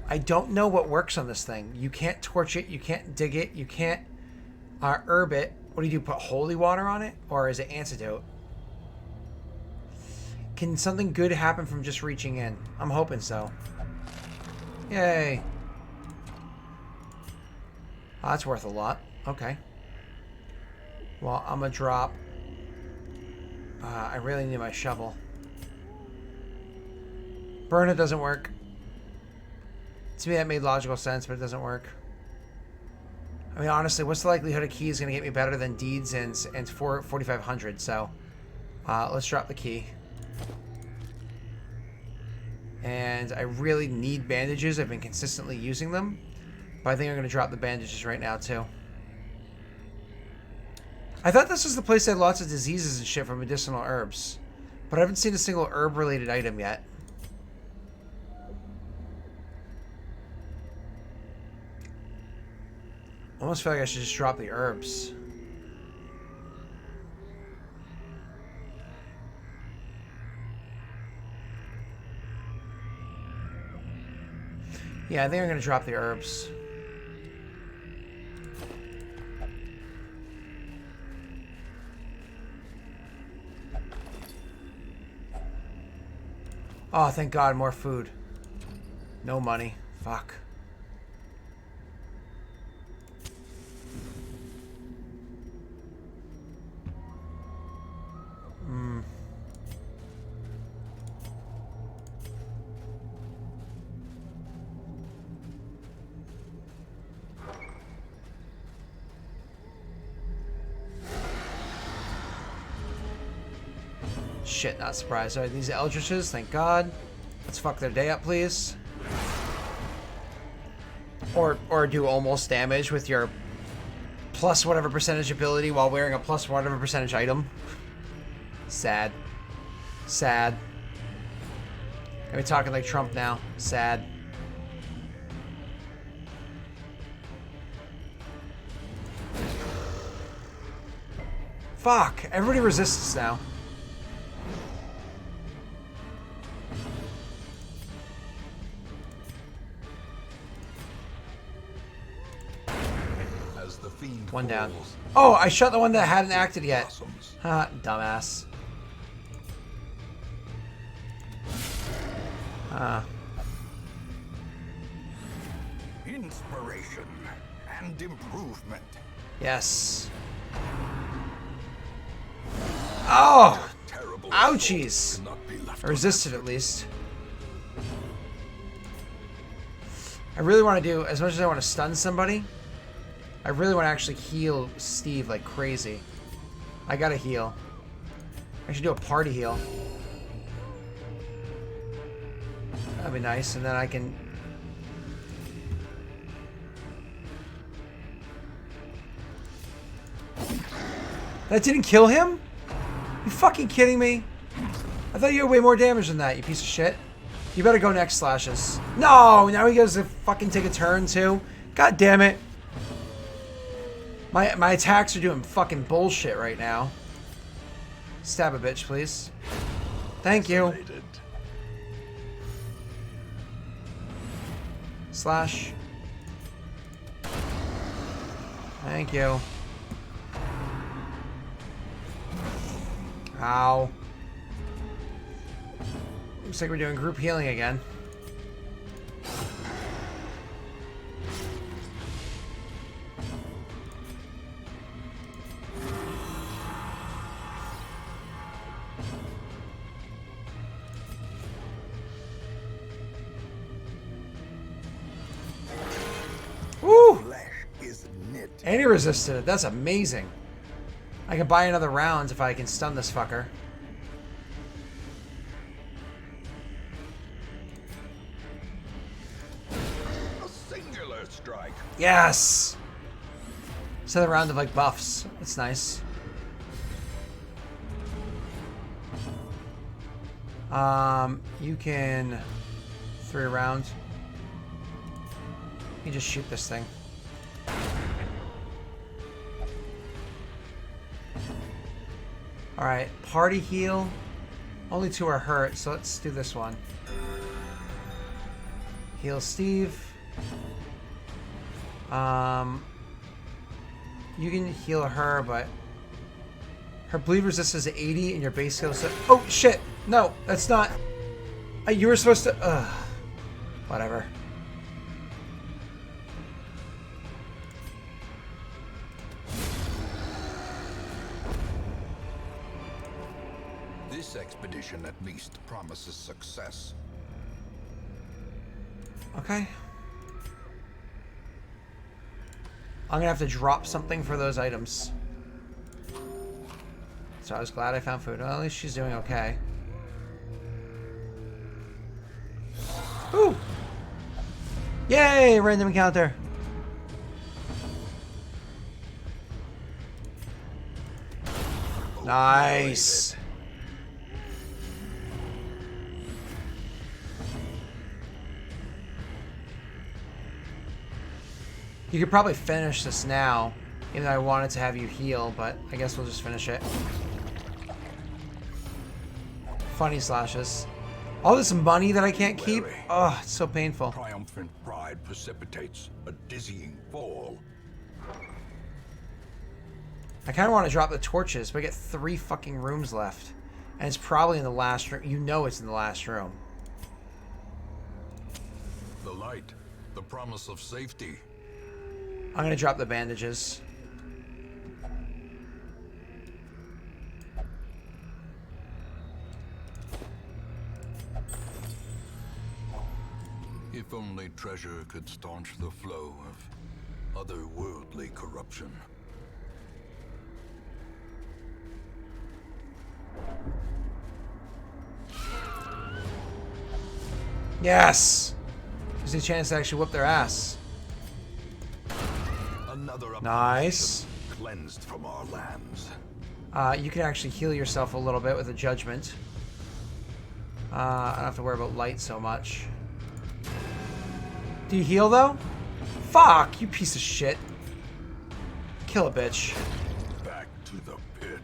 I don't know what works on this thing. You can't torch it. You can't dig it. You can't herb it. What do you do? Put holy water on it, or is it antidote? Can something good happen from just reaching in? I'm hoping so. Yay. Oh, that's worth a lot. Okay. Well, I'm gonna drop. I really need my shovel. Burn it doesn't work. To me, that made logical sense, but it doesn't work. I mean, honestly, what's the likelihood a key is gonna get me better than deeds and 4,500? So, let's drop the key. And I really need bandages. I've been consistently using them. But I think I'm going to drop the bandages right now, too. I thought this was the place that had lots of diseases and shit from medicinal herbs. But I haven't seen a single herb-related item yet. Almost feel like I should just drop the herbs. Yeah, I think I'm going to drop the herbs. Oh, thank God, more food. No money. Fuck. Shit, not surprised. Alright, these Eldritches, thank God. Let's fuck their day up, please. Or do almost damage with your plus whatever percentage ability while wearing a plus whatever percentage item. Sad. Sad. Are we talking like Trump now? Sad. Fuck. Everybody resists now. As the fiend One down. falls, Oh, I shot the one that hadn't acted yet. blossoms. Ha, dumbass. Inspiration and improvement. Yes. Oh! Terrible Ouchies! cannot be left I resisted at least. I really want to do, as much as I want to stun somebody, I really want to actually heal Steve like crazy. I gotta heal. I should do a party heal. That'd be nice, and then I can... That didn't kill him? You fucking kidding me? I thought you had way more damage than that, you piece of shit. You better go next, Slashes. No! Now he goes to fucking take a turn, too? God damn it. My attacks are doing fucking bullshit right now. Stab a bitch, please. Thank you. Slash. Thank you. Ow. Looks like we're doing group healing again. Woo! Flesh is knit. And he resisted it. That's amazing. I can buy another round if I can stun this fucker. A singular strike. Yes! It's another round of like buffs. That's nice. You can 3 rounds. You just shoot this thing. Alright, party heal. Only 2 are hurt, so let's do this one. Heal Steve. You can heal her, but her bleed resistance is 80 and your base heal is... Oh, shit! No, that's not... You were supposed to... Whatever. This expedition at least promises success. Okay. I'm gonna have to drop something for those items. So I was glad I found food. Well, at least she's doing okay. Ooh! Yay! Random encounter. Nice. You could probably finish this now, even though I wanted to have you heal, but I guess we'll just finish it. Funny Slashes. All this money that I can't keep? Oh, it's so painful. Triumphant pride precipitates a dizzying fall. I kind of want to drop the torches, but I get 3 fucking rooms left. And it's probably in the last room. You know it's in the last room. right. The promise of safety. I'm gonna drop the bandages. If only treasure could staunch the flow of otherworldly corruption. Yes! Gives you a chance to actually whip their ass. Another Nice. abomination cleansed from our lands. You can actually heal yourself a little bit with a judgment. I don't have to worry about light so much. Do you heal though? Fuck, you piece of shit. Kill a bitch. Back to the pit.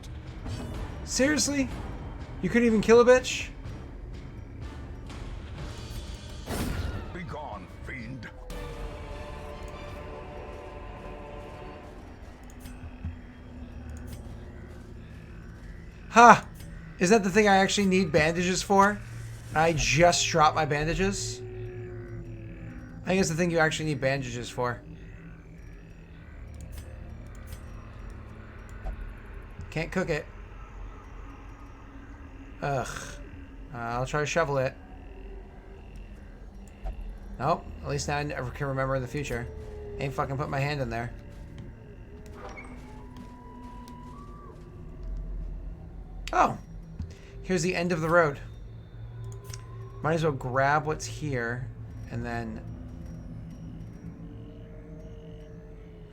Seriously? You couldn't even kill a bitch? Be gone, fiend. Ha! Is that the thing I actually need bandages for? I just dropped my bandages? I think it's the thing you actually need bandages for. Can't cook it. Ugh. I'll try to shovel it. Nope. At least now I never can remember in the future. Ain't fucking put my hand in there. Oh. Here's the end of the road. Might as well grab what's here. And then...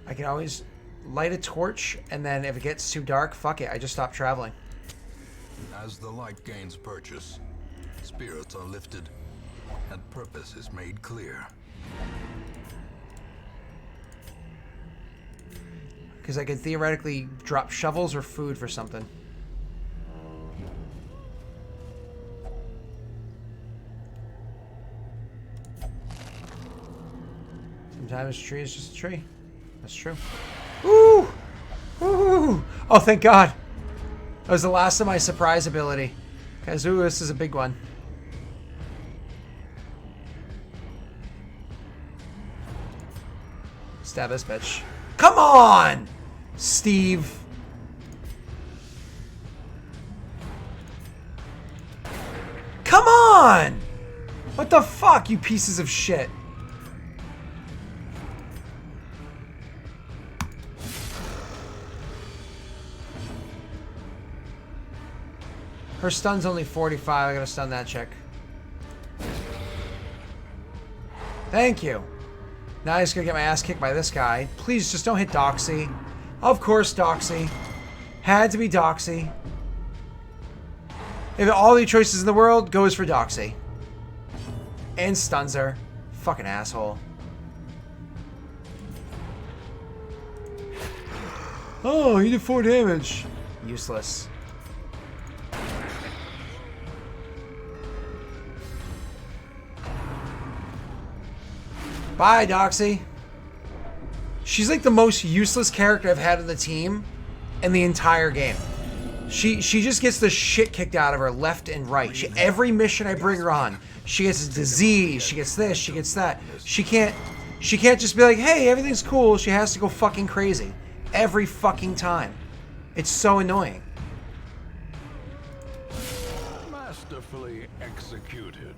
I can always light a torch. And then if it gets too dark, fuck it. I just stop traveling. As the light gains purchase, spirits are lifted, and purpose is made clear. Because I could theoretically drop shovels or food for something. Sometimes a tree is just a tree. That's true. Ooh! Ooh! Oh, thank God. That was the last of my surprise ability. Because, ooh, this is a big one. Stab this bitch. Come on! Steve. Come on! What the fuck, you pieces of shit? Her stun's only 45. I gotta stun that chick. Thank you. Now I just gotta get my ass kicked by this guy. Please just don't hit Doxy. Of course, Doxy. Had to be Doxy. If all the choices in the world goes for Doxy. And stuns her. Fucking asshole. Oh, he did 4 damage. Useless. Bye, Doxy. She's like the most useless character I've had in the team in the entire game. She just gets the shit kicked out of her left and right. Every mission I bring her on, she gets a disease, she gets this, she gets that. She can't just be like, hey, everything's cool. She has to go fucking crazy. Every fucking time. It's so annoying. Masterfully executed.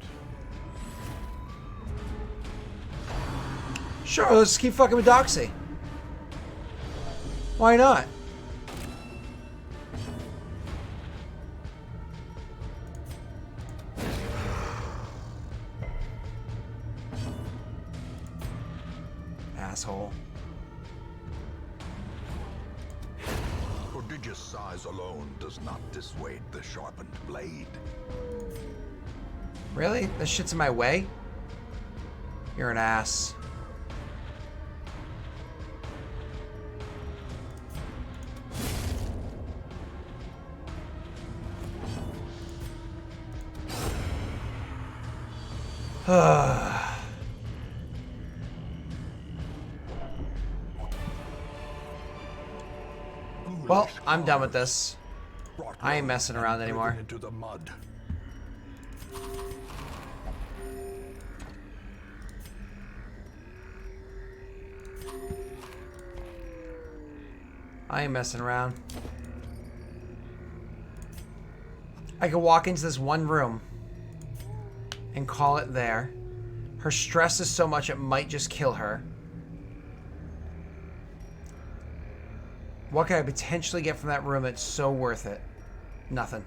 Sure, let's just keep fucking with Doxy. Why not? Asshole. Prodigious size alone does not dissuade the sharpened blade. Really? This shit's in my way? You're an ass. Well, I'm done with this. I ain't messing around anymore. Into the mud. I ain't messing around. I could walk into this one room and call it there. Her stress is so much it might just kill her. What can I potentially get from that room that's so worth it? Nothing.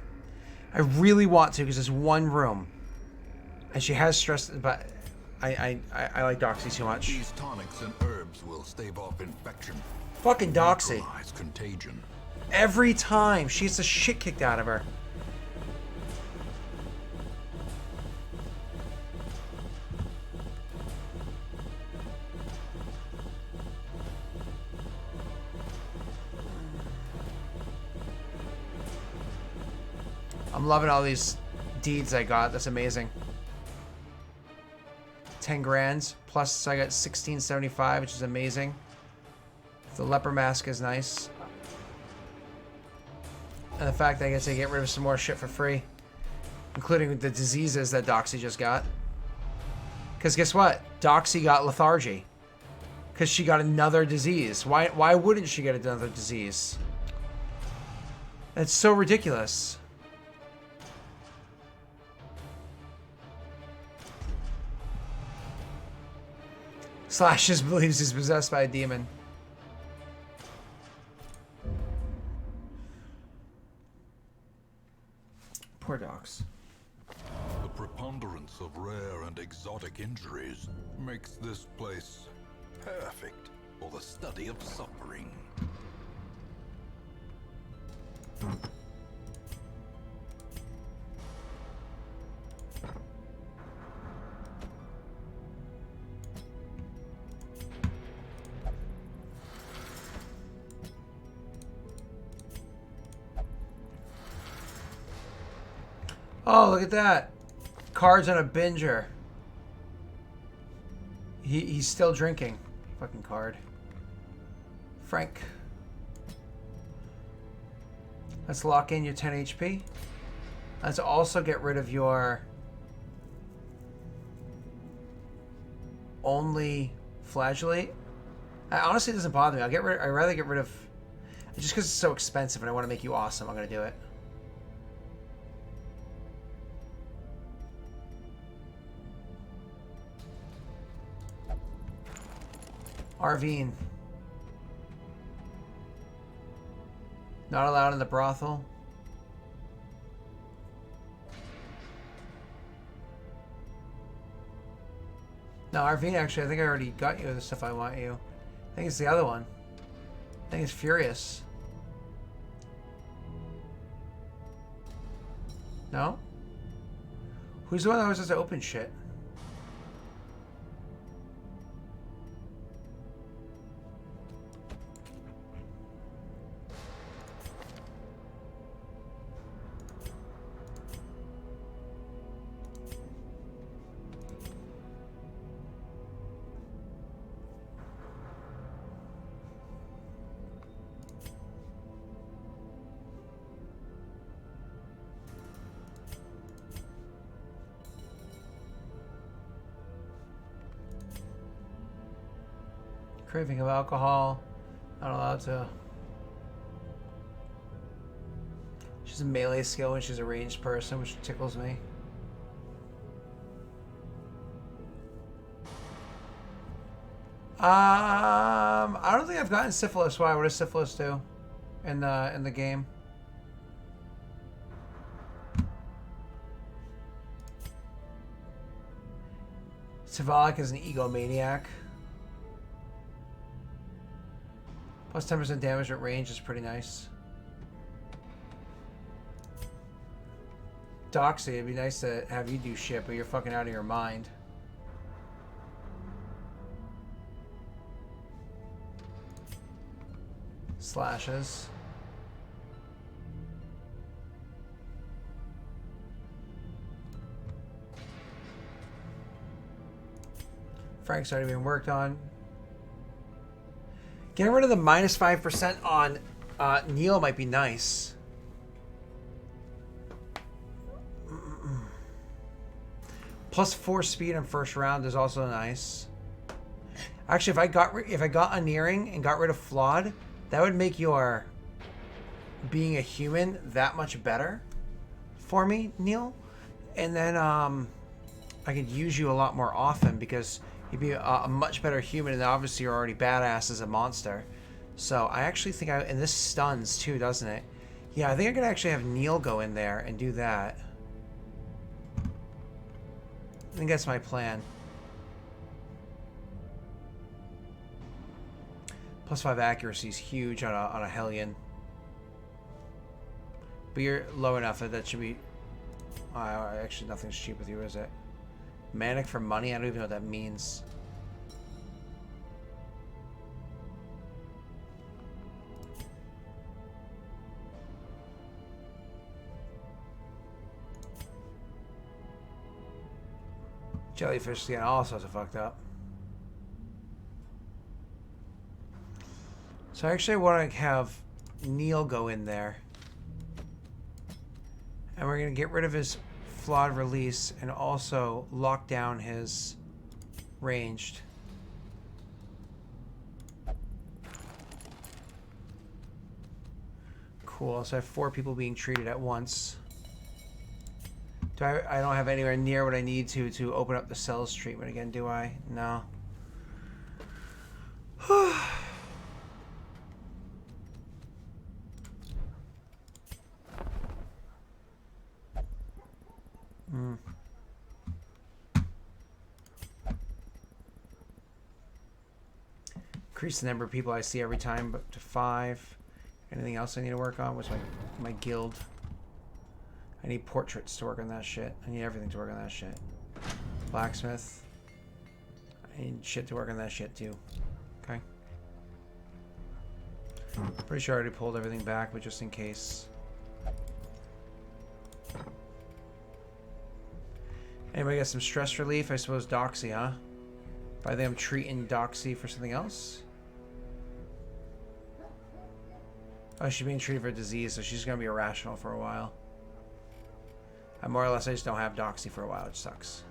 I really want to because it's one room. And she has stress, but I like Doxy too much. These tonics and herbs will stave off infection. Fucking Doxy. Neutralize contagion. Every time she gets the shit kicked out of her. I'm loving all these deeds I got. That's amazing. 10 grand. Plus I got 1675, which is amazing. The leper mask is nice. And the fact that I get to get rid of some more shit for free. Including the diseases that Doxy just got. Because guess what? Doxy got lethargy. Because she got another disease. Why wouldn't she get another disease? It's so ridiculous. Slashes believes he's possessed by a demon. Poor Dox. The preponderance of rare and exotic injuries makes this place perfect for the study of suffering. Oh, look at that. Cards on a binger. He's still drinking. Fucking card. Frank. Let's lock in your 10 HP. Let's also get rid of your only flagellate. Honestly, it doesn't bother me. I'd rather get rid of, just because it's so expensive and I want to make you awesome, I'm gonna do it. Arvine. Not allowed in the brothel. No, Arvine, actually, I think I already got you the stuff I want you. I think it's the other one. I think it's Furious. No? Who's the one that always has to open shit? Craving of alcohol. Not allowed to. She's a melee skill when she's a ranged person, which tickles me. I don't think I've gotten syphilis. Why? What does syphilis do in the game? Savalik is an egomaniac. Plus 10% damage at range is pretty nice. Doxy, it'd be nice to have you do shit, but you're fucking out of your mind. Slashes. Frank's already been worked on. Getting rid of the minus 5% on Neil might be nice. Plus 4 speed in first round is also nice. Actually, if I got Unearing and got rid of Flawed, That would make your being a human that much better for me, Neil. And then I could use you a lot more often because you'd be a much better human, and obviously you're already badass as a monster. So I actually think and this stuns too, doesn't it? Yeah, I think I could actually have Neil go in there and do that. I think that's my plan. +5 accuracy is huge on a Hellion. But you're low enough that should be... actually, nothing's cheap with you, is it? Manic for money? I don't even know what that means. Jellyfish skin, all sorts of fucked up. So I actually want to have Neil go in there. And we're going to get rid of his flawed release and also lock down his ranged. Cool, so I have 4 people being treated at once. I don't have anywhere near what I need to open up the cells treatment again, do I? No. Increase the number of people I see every time, but to 5. Anything else I need to work on? What's my guild? I need portraits to work on that shit. I need everything to work on that shit. Blacksmith. I need shit to work on that shit too. Okay. Pretty sure I already pulled everything back, but just in case. Anybody got some stress relief? I suppose Doxy, huh? But I think I'm treating Doxy for something else. Oh, she's being treated for a disease, so she's gonna be irrational for a while. More or less, I just don't have Doxy for a while, which sucks.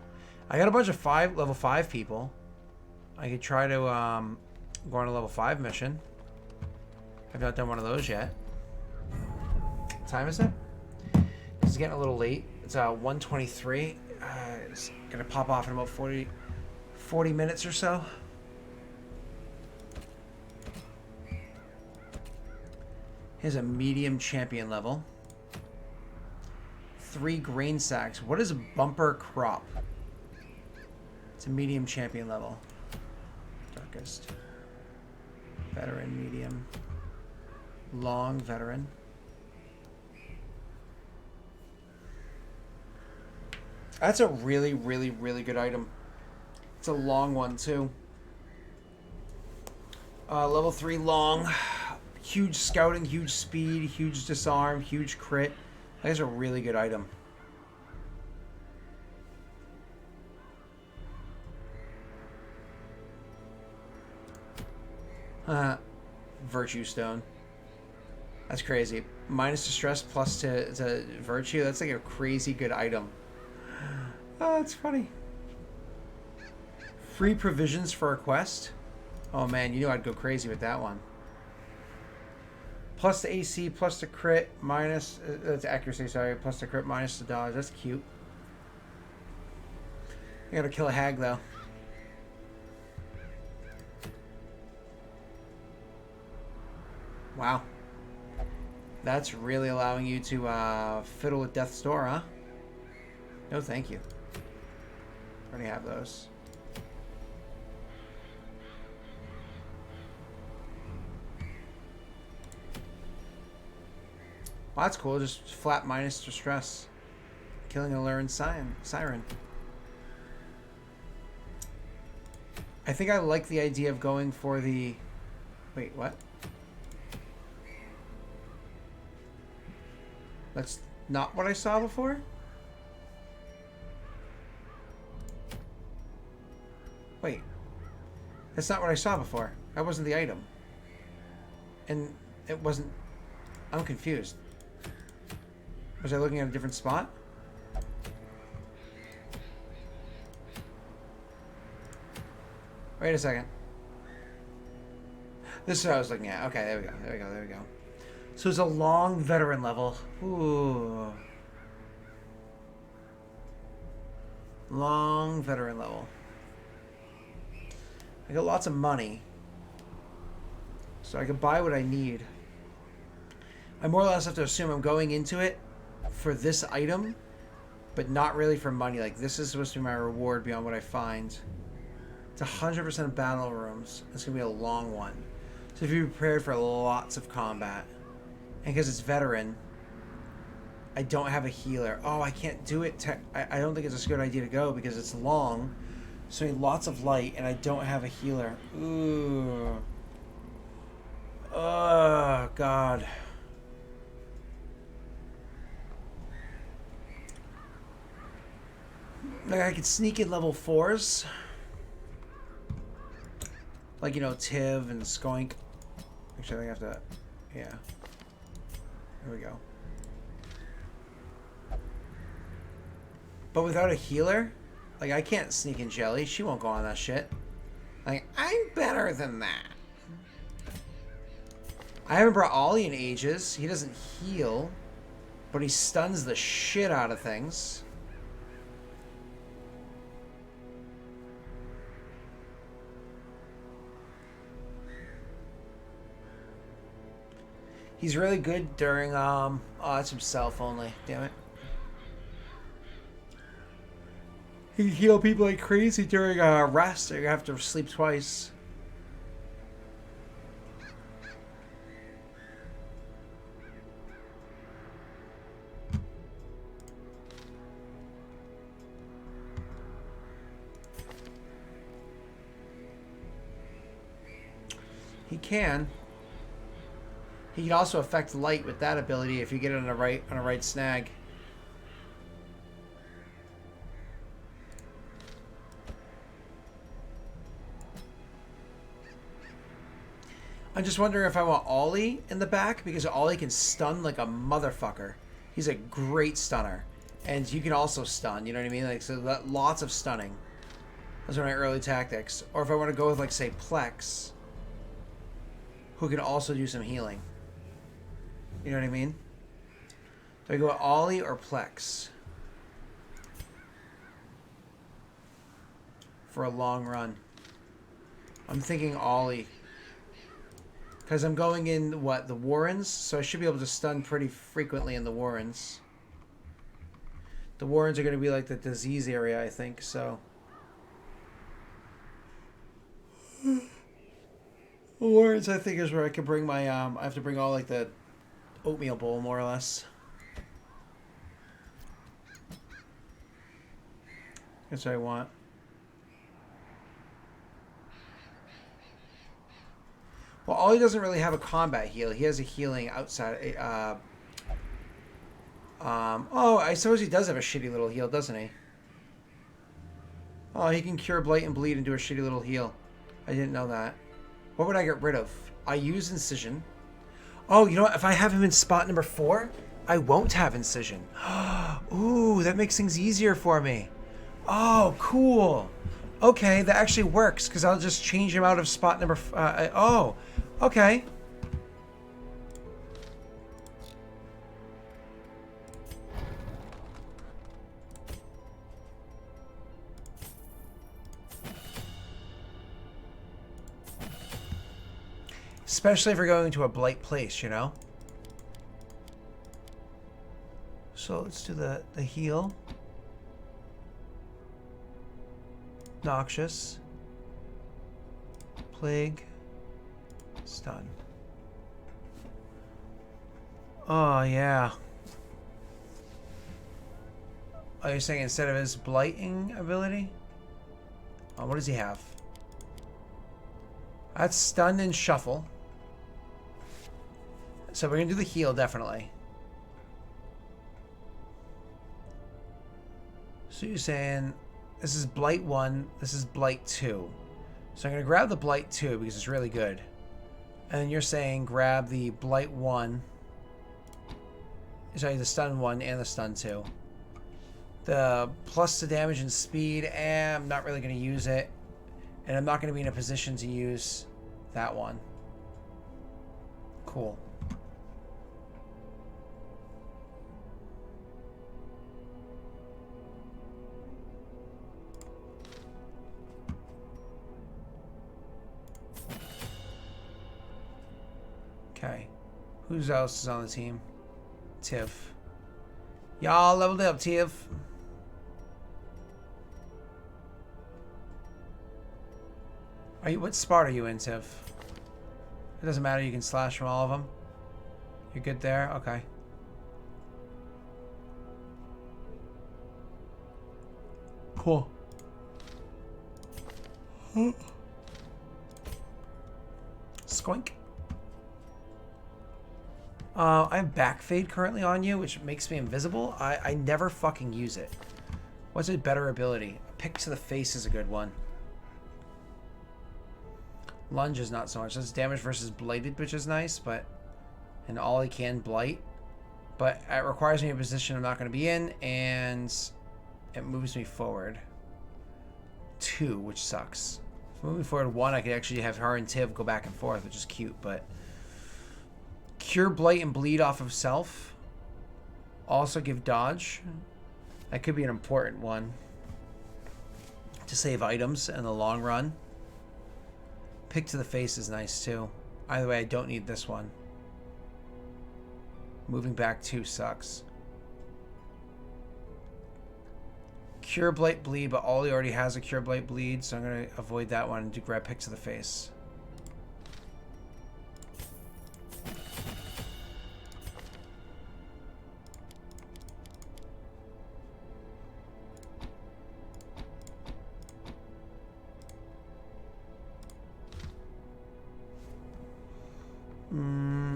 I got a bunch of level 5 people. I could try to go on a level 5 mission. I've not done one of those yet. What time is it? It's getting a little late. It's 1:23. It's gonna pop off in about 40 minutes or so. Here's a medium champion level. 3 grain sacks. What is a bumper crop? It's a medium champion level. Darkest. Veteran, medium. Long, veteran. That's a really, really, really good item. It's a long one, too. Level 3 long. Huge scouting, huge speed, huge disarm, huge crit. That's a really good item. Virtue Stone. That's crazy. Minus to stress, plus to virtue. That's like a crazy good item. Oh, that's funny. Free provisions for a quest. Oh man, you know I'd go crazy with that one. Plus the AC, plus the crit, minus... that's accuracy, sorry. Plus the crit, minus the dodge. That's cute. I gotta kill a hag, though. Wow. That's really allowing you to fiddle with Death's Door, huh? No, thank you. Already have those. Well, that's cool. Just flat minus to stress. Killing a luring siren. I think I like the idea of going for the... Wait, what? That's not what I saw before? Wait. That's not what I saw before. That wasn't the item. And it wasn't... I'm confused. Was I looking at a different spot? Wait a second. This is what I was looking at. Okay, there we go. So it's a long veteran level. Ooh. Long veteran level. I got lots of money. So I can buy what I need. I more or less have to assume I'm going into it for this item, but not really for money. Like, this is supposed to be my reward beyond what I find. It's 100% battle rooms. It's going to be a long one. So if you're prepared for lots of combat. And because it's veteran, I don't have a healer. Oh, I can't do it. I don't think it's a good idea to go because it's long. So I need lots of light, and I don't have a healer. Ooh. Oh, God. Like, I could sneak in level 4s. Like, you know, Tiv and Skoink. Actually, I think I have to... Yeah. There we go. But without a healer, like, I can't sneak in Jelly. She won't go on that shit. Like, I'm better than that. I haven't brought Ollie in ages. He doesn't heal, but he stuns the shit out of things. He's really good during, oh, it's himself only. Damn it. He can heal people like crazy during rest. You have to sleep twice. He can. He can also affect light with that ability if you get it on a right snag. I'm just wondering if I want Ollie in the back, because Ollie can stun like a motherfucker. He's a great stunner. And you can also stun, you know what I mean? Like, so that, lots of stunning. Those are my early tactics. Or if I want to go with, like, say, Plex, who can also do some healing. You know what I mean? Do I go with Ollie or Plex? For a long run. I'm thinking Ollie. Because I'm going in, what, the Warrens? So I should be able to stun pretty frequently in the Warrens. The Warrens are going to be like the disease area, I think, so. The Warrens, I think, is where I can bring my, I have to bring all, like, the oatmeal bowl, more or less. That's what I want. Well, Ollie doesn't really have a combat heal. He has a healing outside. Oh, I suppose he does have a shitty little heal, doesn't he? Oh, he can cure Blight and Bleed and do a shitty little heal. I didn't know that. What would I get rid of? I use Incision. Oh, you know what? If I have him in spot number 4, I won't have Incision. Ooh, that makes things easier for me. Oh, cool. Okay, that actually works, because I'll just change him out of spot number... oh, okay. Especially if you're going to a blight place, you know? So let's do the heal. Noxious. Plague. Stun. Oh, yeah. Oh, you're saying instead of his blighting ability? Oh, what does he have? That's stun and shuffle. So we're going to do the heal, definitely. So you're saying this is Blight 1, this is Blight 2. So I'm going to grab the Blight 2 because it's really good. And then you're saying grab the Blight 1. Sorry, the stun 1 and the stun 2. The plus the damage and speed, I'm not really going to use it. And I'm not going to be in a position to use that one. Cool. Okay. Who else is on the team? Tiff. Y'all leveled up, Tiff. Are you? What spot are you in, Tiff? It doesn't matter. You can slash from all of them. You're good there. Okay. Cool. Skoink. I have back fade currently on you, which makes me invisible. I never fucking use it. What's a better ability? A pick to the face is a good one. Lunge is not so much. That's damage versus blighted, which is nice, but... And all he can blight. But it requires me in a position I'm not going to be in, and it moves me forward 2, which sucks. Moving forward 1, I could actually have her and Tiv go back and forth, which is cute, but... Cure Blight and Bleed off of self. Also give dodge. That could be an important one. To save items in the long run. Pick to the face is nice too. Either way, I don't need this one. Moving back 2 sucks. Cure Blight Bleed, but Ollie already has a Cure Blight Bleed, so I'm going to avoid that one and do grab Pick to the face.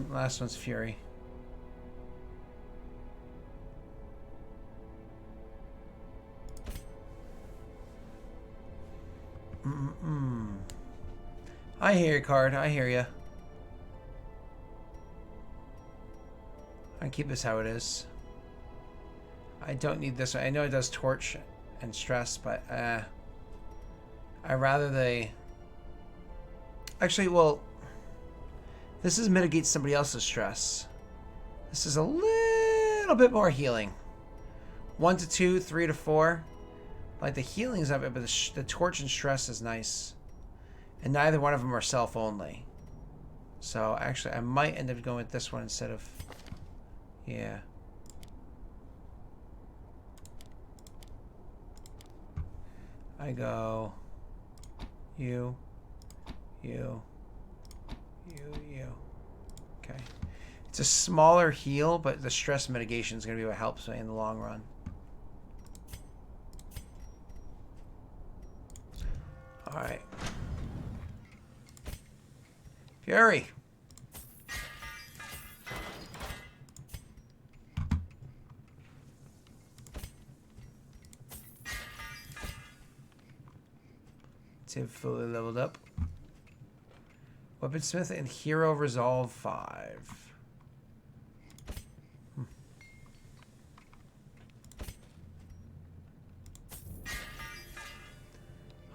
Last one's Fury. I hear you, card. I hear you. I keep this how it is. I don't need this one. I know it does torch and stress, but I rather they... Actually, well... This is mitigates somebody else's stress. This is a little bit more healing. 1 to 2, 3 to 4. Like the healing's of it, but the torch and stress is nice. And neither one of them are self only. So actually, I might end up going with this one instead of... Yeah. I go... You. Okay. It's a smaller heal, but the stress mitigation is going to be what helps me in the long run. Alright. Fury! Tiv fully leveled up. Weaponsmith and Hero Resolve 5.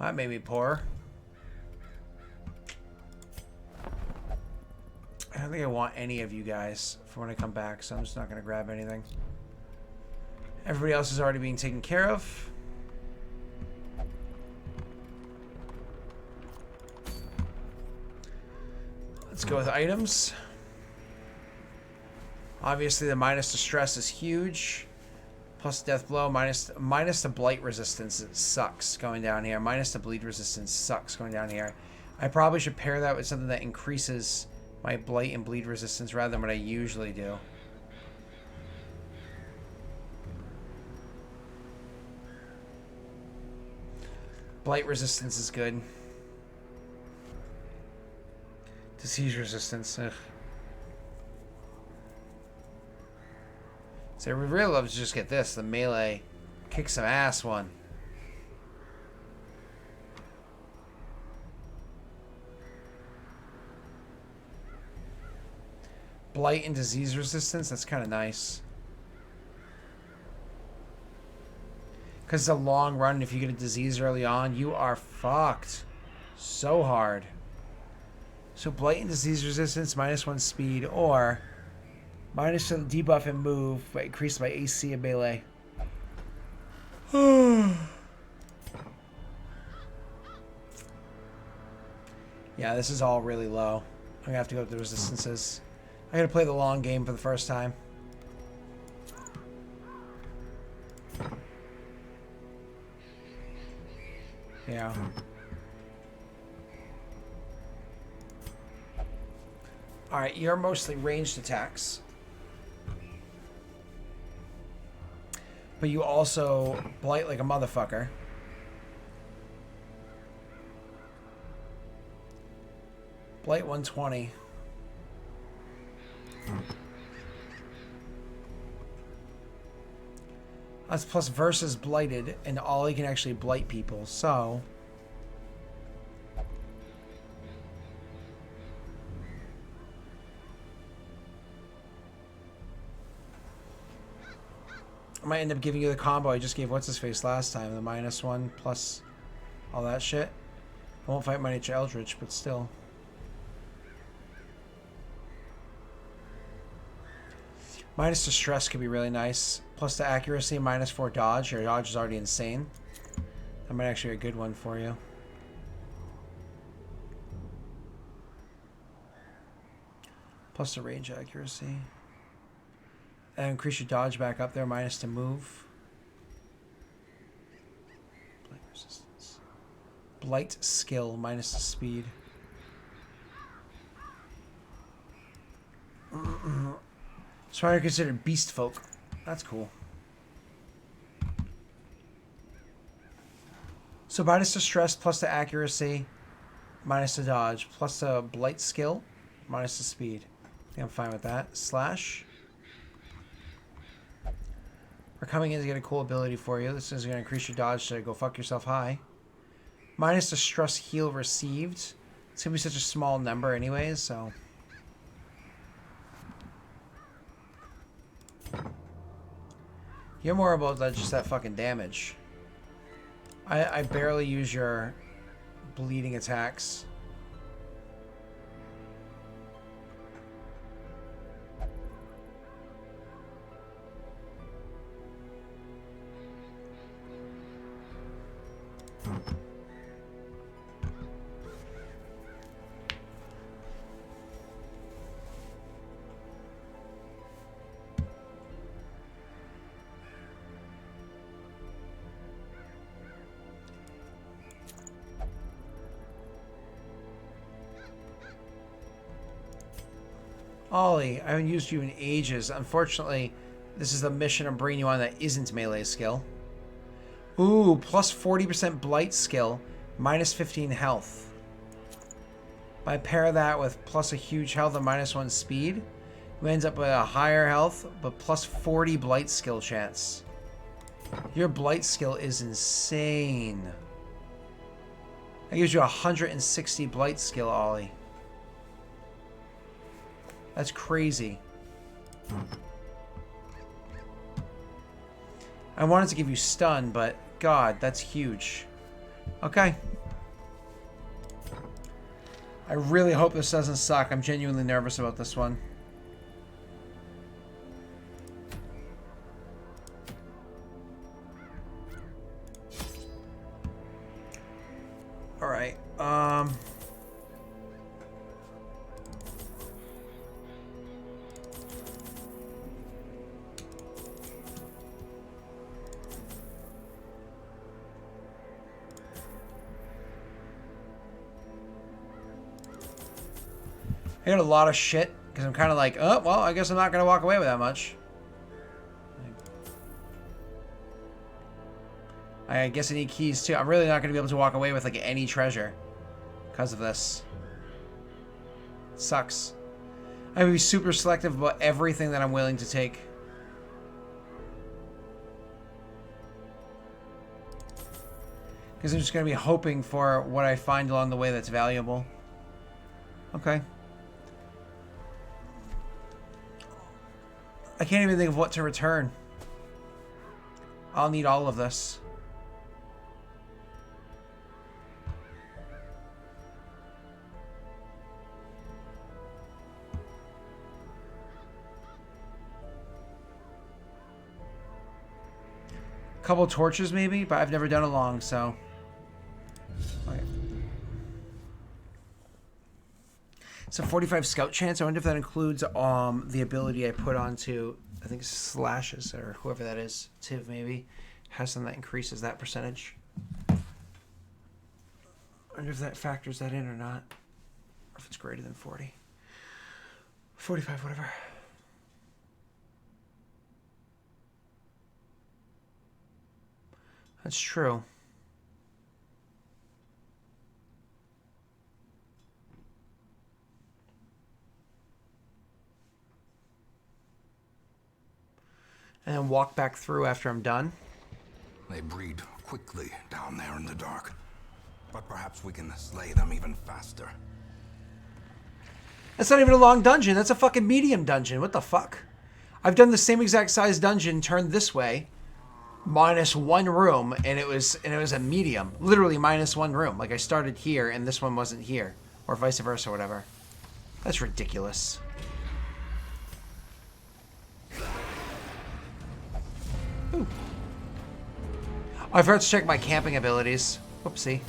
That made me poor. I don't think I want any of you guys for when I come back, so I'm just not going to grab anything. Everybody else is already being taken care of. Let's go with items. Obviously, the minus to stress is huge. Plus death blow, minus the blight resistance. It sucks going down here. Minus the bleed resistance sucks going down here. I probably should pair that with something that increases my blight and bleed resistance rather than what I usually do. Blight resistance is good. Disease resistance. Ugh. So we really love to just get this. The melee kick some ass one. Blight and disease resistance. That's kind of nice. Because it's a long run. If you get a disease early on, you are fucked. So hard. So Blight and Disease Resistance, -1 speed, or -1 debuff and move, but increased by AC and melee. Yeah, this is all really low. I'm gonna have to go with the resistances. I gotta play the long game for the first time. Yeah. Alright, you're mostly ranged attacks. But you also blight like a motherfucker. Blight 120. That's plus versus blighted, and Ollie can actually blight people, so... I might end up giving you the combo I just gave what's-his-face last time, the -1 plus all that shit. I won't fight Mighty Eldritch, but still. Minus to stress could be really nice. Plus to accuracy, -4 dodge. Your dodge is already insane. That might actually be a good one for you. Plus to range accuracy. And increase your dodge back up there, minus to move. Blight resistance. Blight skill, minus to speed. Spider considered beast folk. That's cool. So minus to stress, plus to accuracy, minus to dodge, plus to blight skill, minus to speed. I think I'm fine with that. Slash. We're coming in to get a cool ability for you. This is going to increase your dodge to go fuck yourself high. Minus to stress heal received. It's going to be such a small number anyways, so... You're more about that, just that fucking damage. I barely use your bleeding attacks. Ollie, I haven't used you in ages. Unfortunately, this is the mission I'm bringing you on that isn't melee skill. Ooh, plus 40% blight skill, minus 15 health. If I pair that with plus a huge health and -1 speed, we ends up with a higher health, but plus 40 blight skill chance. Your blight skill is insane. That gives you 160 blight skill, Ollie. That's crazy. I wanted to give you stun, but God, that's huge. Okay. I really hope this doesn't suck. I'm genuinely nervous about this one. All right. I got a lot of shit because I'm kind of like, oh, well, I guess I'm not going to walk away with that much. I guess I need keys too. I'm really not going to be able to walk away with like any treasure because of this. It sucks. I have to be super selective about everything that I'm willing to take. Because I'm just going to be hoping for what I find along the way that's valuable. Okay. I can't even think of what to return. I'll need all of this. couple torches maybe, but I've never done a long, so. Okay. So 45 scout chance. I wonder if that includes the ability I put onto, I think, Slashes or whoever that is. Tiv maybe has something that increases that percentage. I wonder if that factors that in or not. Or if it's greater than 40. 45, whatever. That's true. And then walk back through after I'm done. They breed quickly down there in the dark. But perhaps we can slay them even faster. That's not even a long dungeon. That's a fucking medium dungeon. What the fuck? I've done the same exact size dungeon turned this way, minus one room, and it was a medium. Literally minus one room. Like I started here and this one wasn't here, or vice versa, whatever. That's ridiculous. Ooh. I forgot to check my camping abilities. Whoopsie.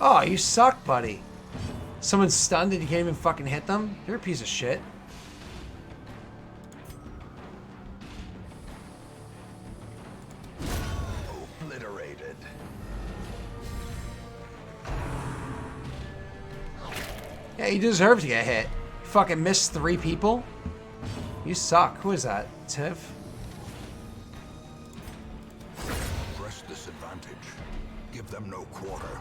Oh, you suck, buddy. Someone's stunned and you can't even fucking hit them? You're a piece of shit. Obliterated. Yeah, you deserve to get hit. You fucking missed 3 people? You suck. Who is that? Tiv? Press this advantage. Give them no quarter.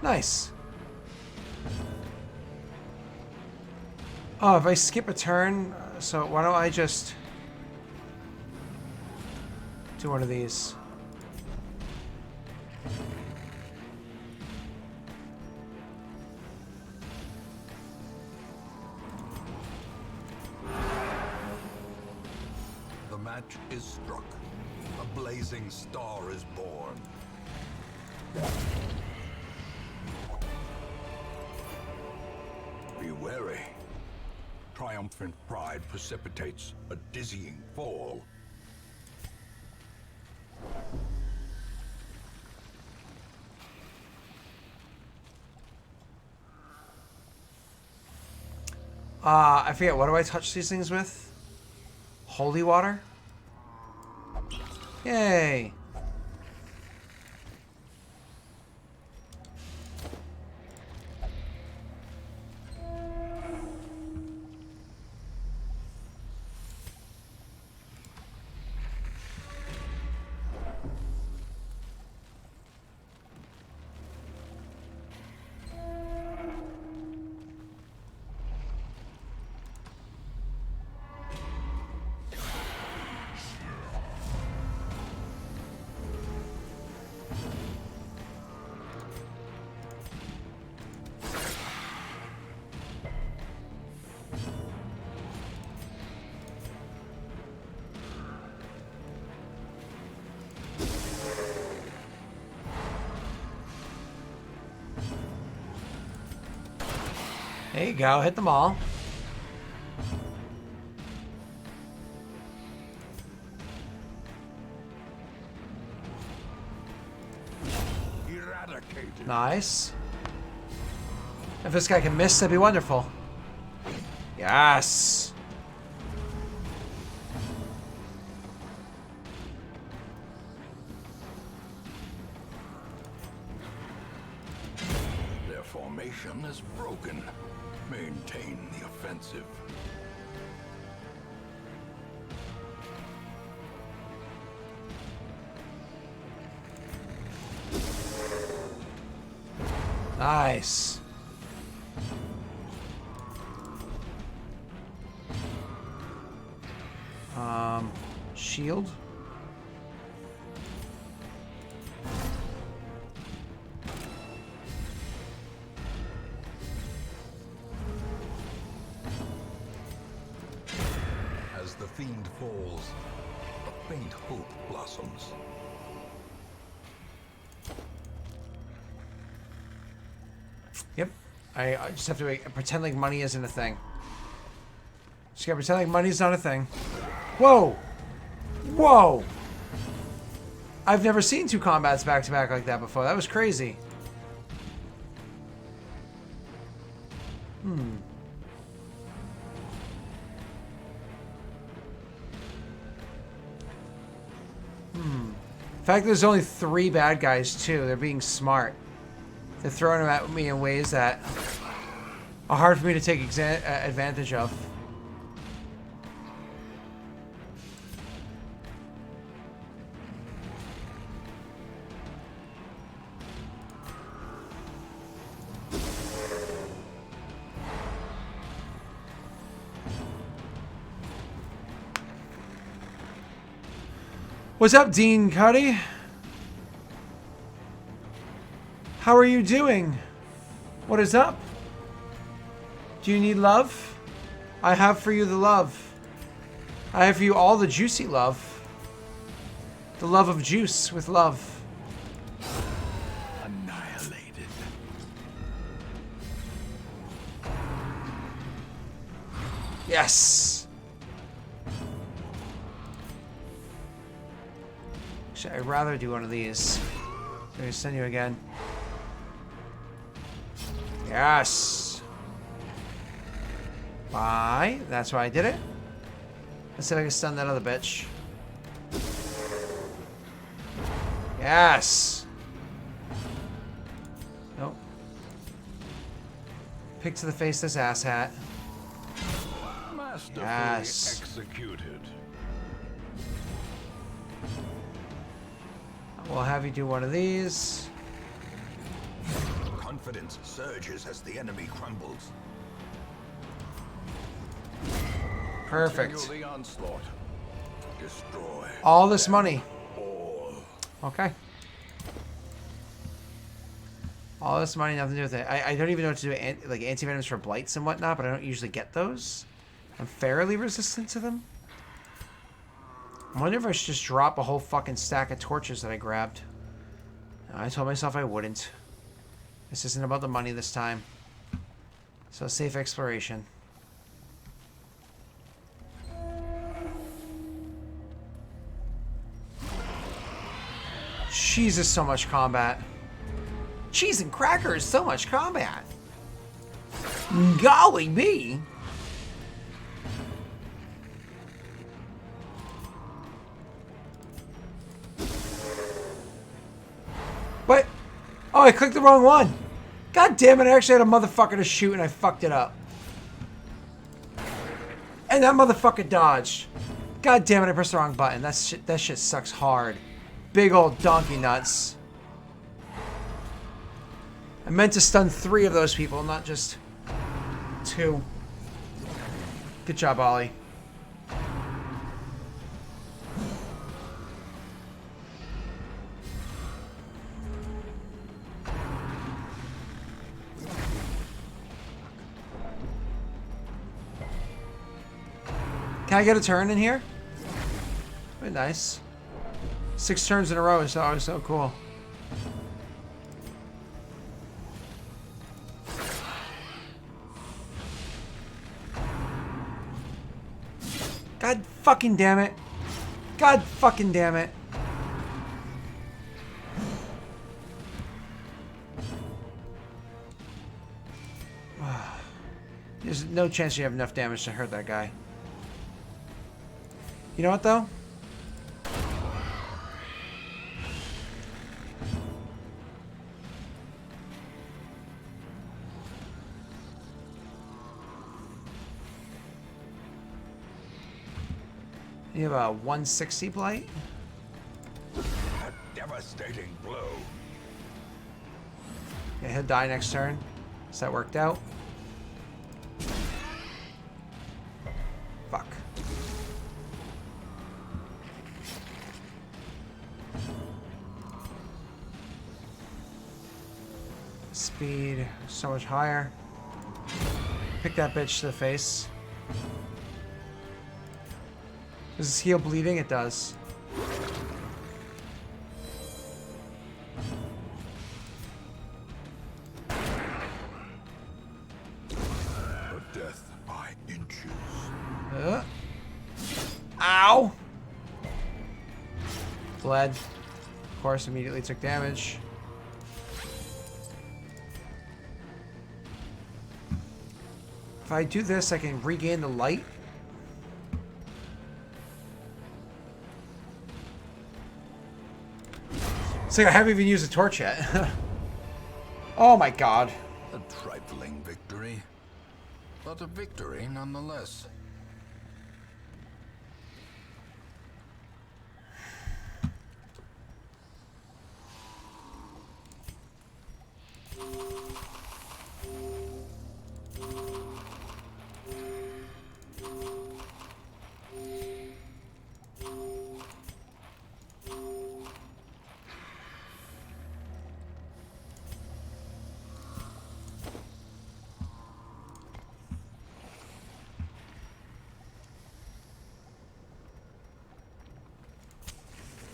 Nice. Oh, if I skip a turn, so why don't I just do one of these? The match is struck. A blazing star is born. Be wary. Triumphant pride precipitates a dizzying fall. I forget, what do I touch these things with? Holy water? Yay! There you go, hit them all. Eradicated. Nice. If this guy can miss, that'd be wonderful. Yes. Their formation is broken. Maintain the offensive. Nice. Shield. As the fiend falls, a faint hope blossoms. Yep. I just have to pretend like money isn't a thing. Just gotta pretend like money's not a thing. Whoa! Whoa! I've never seen 2 combats back to back like that before. That was crazy. The fact that there's only 3 bad guys, too. They're being smart. They're throwing them at me in ways that are hard for me to take advantage of. What's up, Dean Cuddy? How are you doing? What is up? Do you need love? I have for you the love. I have for you all the juicy love. The love of juice with love. Annihilated. Yes! Actually, I'd rather do one of these. Let me send you again. Yes! Bye. That's why I did it. Let's see if I can stun that other bitch. Yes! Nope. Pick to the face this asshat. Masterfully Yes. executed. We'll have you do one of these. Confidence surges as the enemy crumbles. Perfect. Continue the onslaught. Destroy. All this money. All. Okay. All this money, nothing to do with it. I don't even know what to do. Like antivenoms for blights and whatnot, but I don't usually get those. I'm fairly resistant to them. I wonder if I should just drop a whole fucking stack of torches that I grabbed. I told myself I wouldn't. This isn't about the money this time. So safe exploration. Jesus, so much combat. Cheese and crackers, so much combat. Golly me. What? Oh, I clicked the wrong one. God damn it, I actually had a motherfucker to shoot and I fucked it up. And that motherfucker dodged. God damn it, I pressed the wrong button. That shit sucks hard. Big old donkey nuts. I meant to stun 3 of those people, not just 2. Good job, Ollie. Can I get a turn in here? Very nice. 6 turns in a row is always so cool. God fucking damn it. God fucking damn it. There's no chance you have enough damage to hurt that guy. You know what, though? You have a 160 blight? A devastating blow. Okay, he'll die next turn. So that worked out. Fuck. Speed so much higher. Pick that bitch to the face. Does this heal bleeding? It does. A death by inches. Ow! Bled. Of course, immediately took damage. If I do this, I can regain the light. It's like I haven't even used a torch yet. Oh my god. A trifling victory, but a victory nonetheless.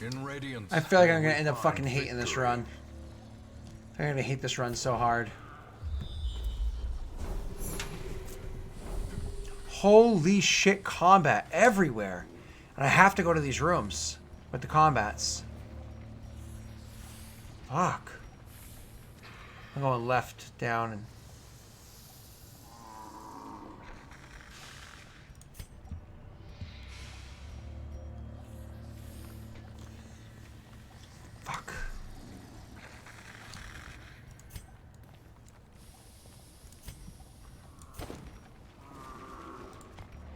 In Radiance, I feel like I'm gonna end up fucking hating this run. I'm gonna hate this run so hard. Holy shit, combat everywhere. And I have to go to these rooms with the combats. Fuck. I'm going left, down, and... Fuck.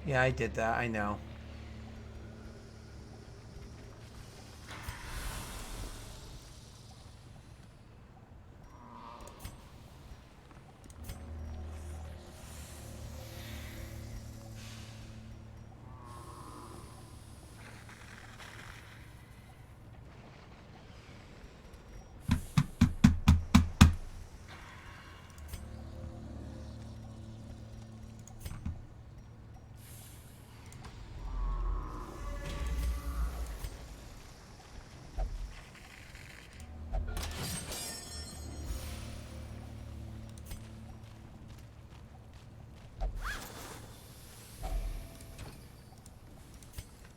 Yeah, I did that, I know.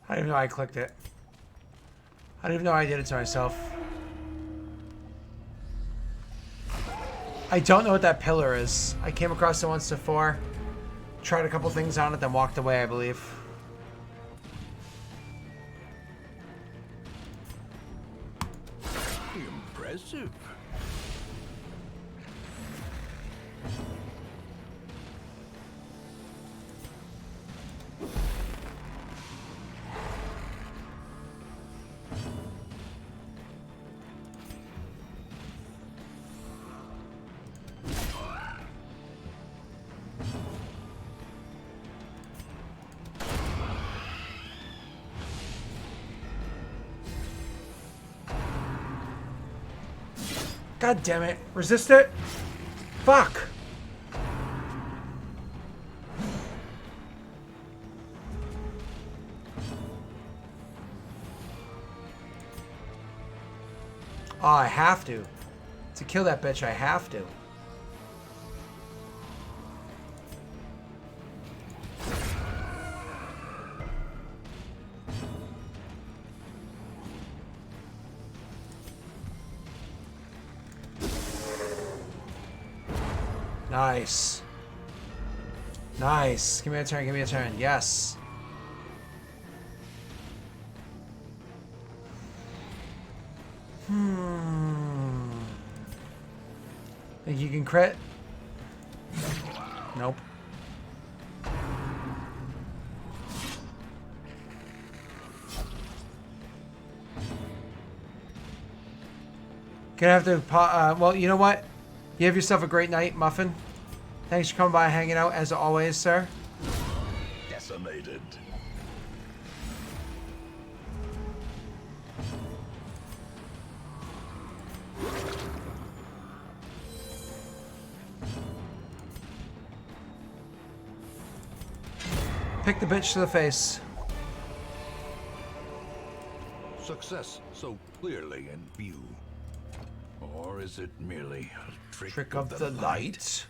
I didn't even know I clicked it. I didn't even know I did it to myself. I don't know what that pillar is. I came across it once before. Tried a couple things on it, then walked away, I believe. impressive. God damn it. Resist it? Fuck. Oh, I have to. To kill that bitch, I have to. Nice. Nice. Give me a turn, give me a turn. Yes. Think you can crit? Nope. Gonna have to well, you know what? You have yourself a great night, Muffin. Thanks for coming by and hanging out, as always, sir. Decimated. Pick the bitch to the face. Success so clearly in view. Or is it merely a Trick of the light.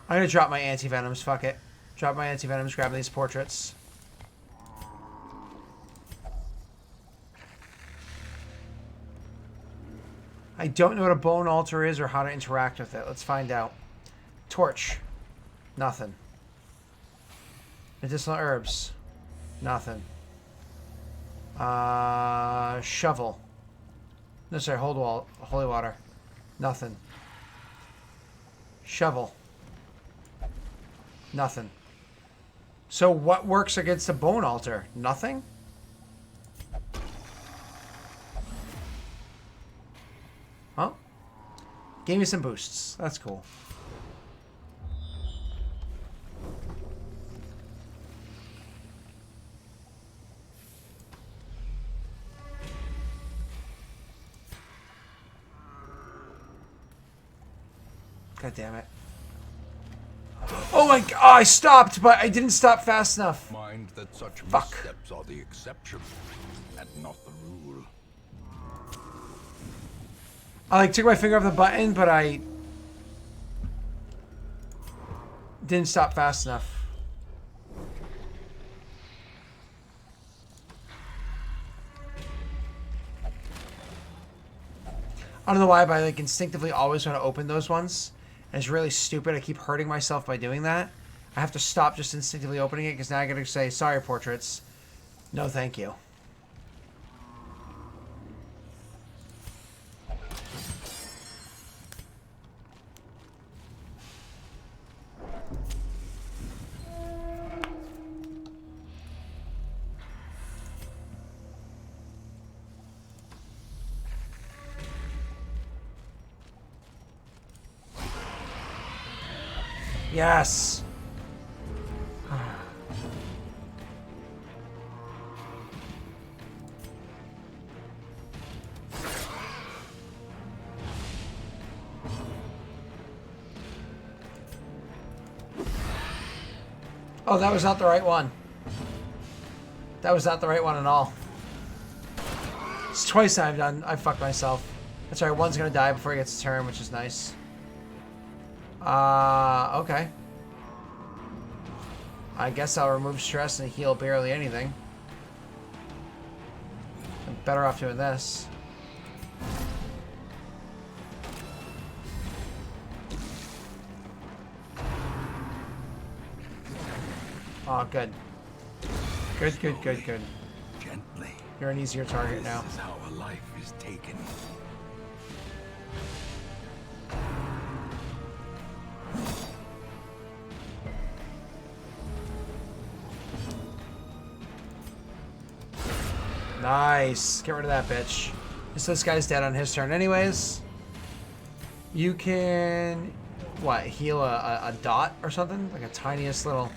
I'm gonna drop my anti-venoms, fuck it. Drop my anti-venoms, grab these portraits. I don't know what a bone altar is or how to interact with it. Let's find out. Torch. Nothing. Medicinal herbs. Nothing. Shovel. No, sorry, holy water. Nothing. Shovel. Nothing. So what works against a bone altar? Nothing? Huh? Gave me some boosts. That's cool. God damn it. Oh my god, I stopped, but I didn't stop fast enough. Mind that such Fuck. missteps are the exception and not the rule. I like took my finger off the button, but I didn't stop fast enough. I don't know why, but I like instinctively always want to open those ones. And it's really stupid. I keep hurting myself by doing that. I have to stop just instinctively opening it because now I gotta say, sorry, portraits. No, thank you. Yes. Oh, that was not the right one. That was not the right one at all. It's twice I've fucked myself. That's right, one's gonna die before he gets a turn, which is nice. Okay. I guess I'll remove stress and heal barely anything. I'm better off doing this. Oh, good. Good, good, good, good. Gently. You're an easier target This now. is how a life is taken. Nice. Get rid of that bitch. So this guy's dead on his turn anyways. You can... What? Heal a dot or something? Like a tiniest little...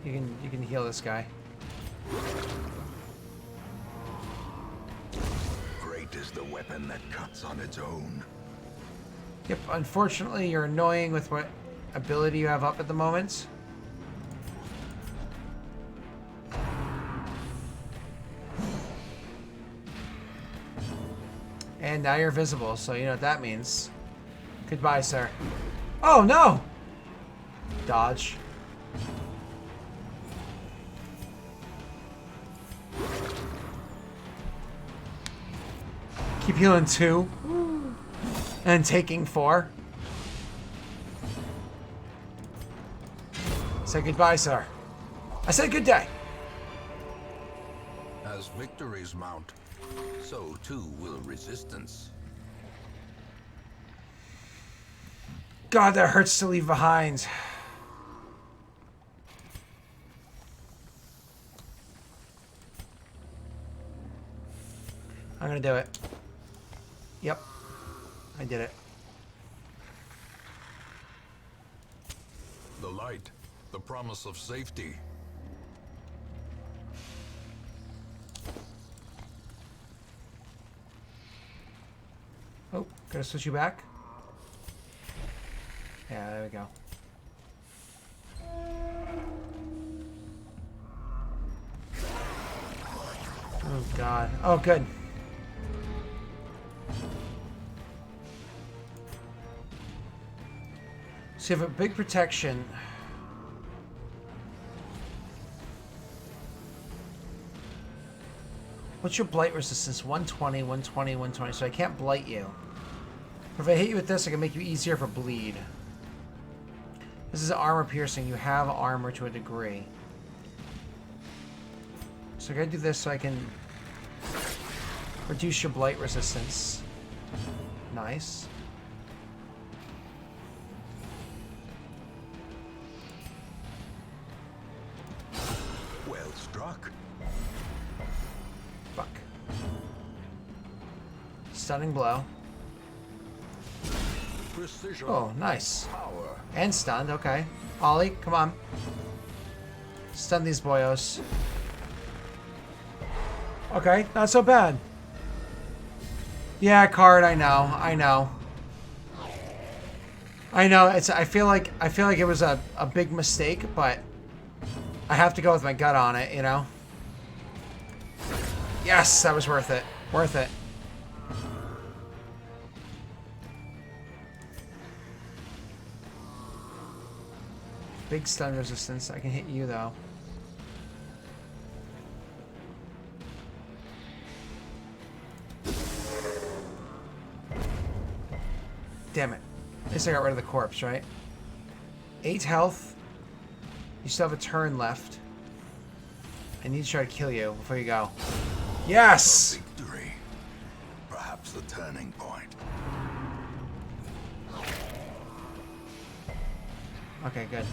You can heal this guy. Great is the weapon that cuts on its own. Yep, unfortunately you're annoying with what ability you have up at the moment. And now you're visible, so you know what that means. Goodbye, sir. Oh, no! Dodge. Keep healing 2. And taking 4. Say goodbye, sir. I said good day. As victories mount, so too will resistance. God, that hurts to leave behind. I'm gonna do it. Yep. I did it. The light, the promise of safety. Oh, gotta switch you back. Yeah, there we go. Oh god. Oh, good. So you have a big protection. What's your blight resistance? 120, 120, 120. So I can't blight you. If I hit you with this, I can make you easier for bleed. This is armor piercing. You have armor to a degree. So I gotta do this so I can reduce your blight resistance. Nice. Well struck. Fuck. Stunning blow. Precision. Oh, nice. Power. And stunned, okay. Ollie, come on. Stun these boyos. Okay, not so bad. Yeah, card, I know. I know, I feel like it was a big mistake, but I have to go with my gut on it, you know? Yes, that was worth it. Worth it. Big stun resistance. I can hit you, though. Damn it. At least I got rid of the corpse, right? 8 health. You still have a turn left. I need to try to kill you before you go. Yes! Victory. Perhaps the turning point. Okay, good.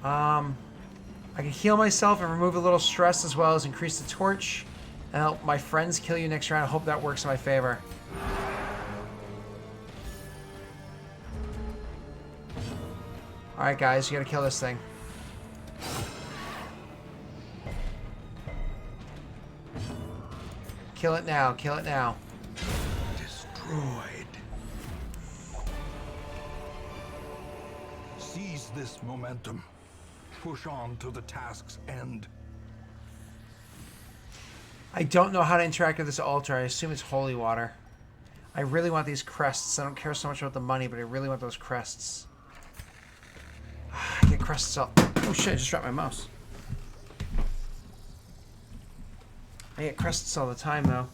I can heal myself and remove a little stress as well as increase the torch and help my friends kill you next round. I hope that works in my favor. Alright guys, you gotta kill this thing. Kill it now, kill it now. Destroyed. Seize this momentum. Push on to the task's end. I don't know how to interact with this altar. I assume it's holy water. I really want these crests. I don't care so much about the money, but I really want those crests. I get crests all... Oh shit, I just dropped my mouse. I get crests all the time, though.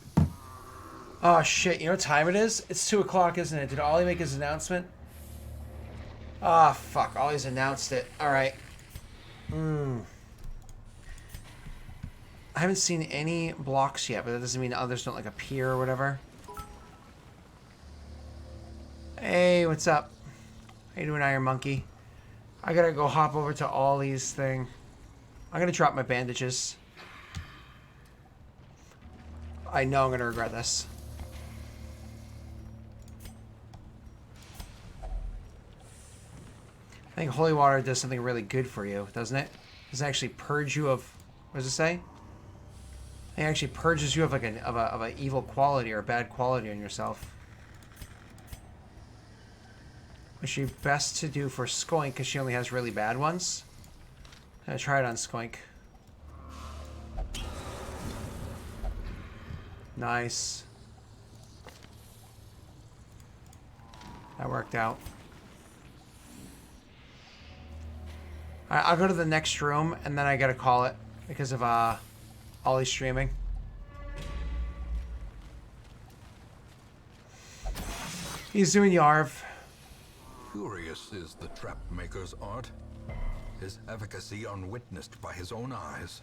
Oh shit, you know what time it is? It's 2 o'clock, isn't it? Did Ollie make his announcement? Ah, fuck. Ollie's announced it. Alright. I haven't seen any blocks yet, but that doesn't mean others don't like appear or whatever. Hey, what's up? How you doing, Iron Monkey? I gotta go hop over to Ollie's thing. I'm gonna drop my bandages. I know I'm gonna regret this. I think holy water does something really good for you, doesn't it? Does it actually purge you of... What does it say? It actually purges you of like an evil quality or a bad quality on yourself. Which would be best to do for Skoink because she only has really bad ones. I'm gonna try it on Skoink. Nice. That worked out. Alright, I'll go to the next room and then I gotta call it because of Ollie streaming. He's doing Yarv. Curious is the trap maker's art. His efficacy unwitnessed by his own eyes.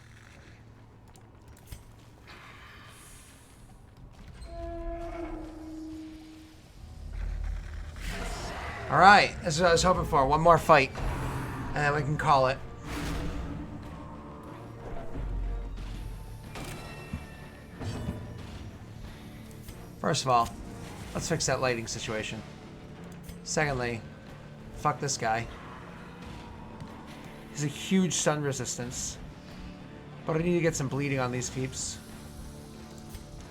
Alright, this is what I was hoping for. One more fight. And then we can call it. First of all, let's fix that lighting situation. Secondly, fuck this guy. He's a huge stun resistance. But I need to get some bleeding on these peeps.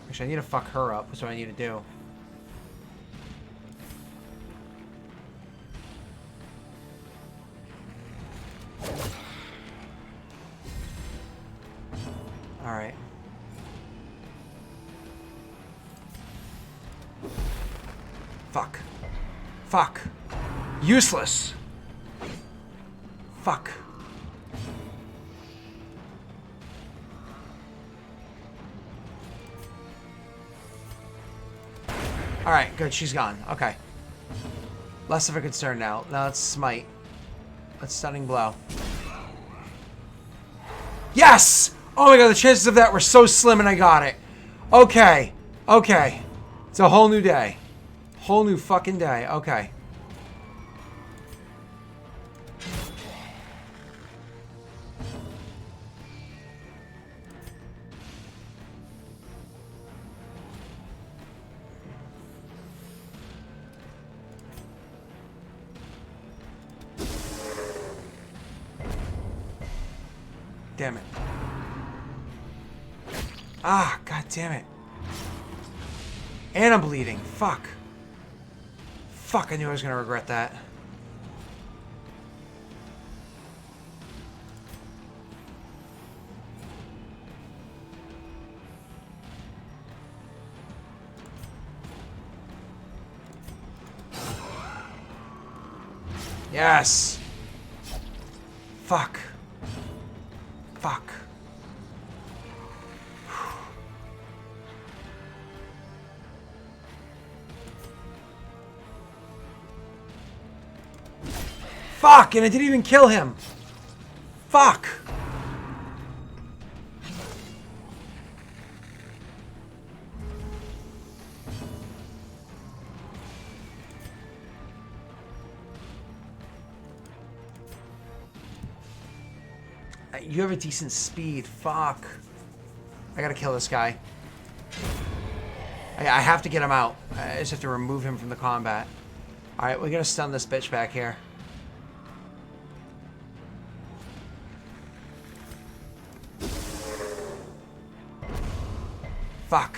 Actually, I need to fuck her up. That's what I need to do. Alright. Fuck. Fuck. Useless. Fuck. Alright, good. She's gone. Okay. Less of a concern now. Now let's smite. Let's stunning blow. Yes! Oh my god, the chances of that were so slim and I got it. Okay. Okay. It's a whole new day. Whole new fucking day. Okay. Damn it. Ah, god damn it. And I'm bleeding. Fuck. Fuck, I knew I was gonna regret that. Yes. Fuck. Fuck. Fuck, and I didn't even kill him. Fuck. You have a decent speed. Fuck. I gotta kill this guy. I have to get him out. I just have to remove him from the combat. Alright, we're gonna stun this bitch back here. Fuck.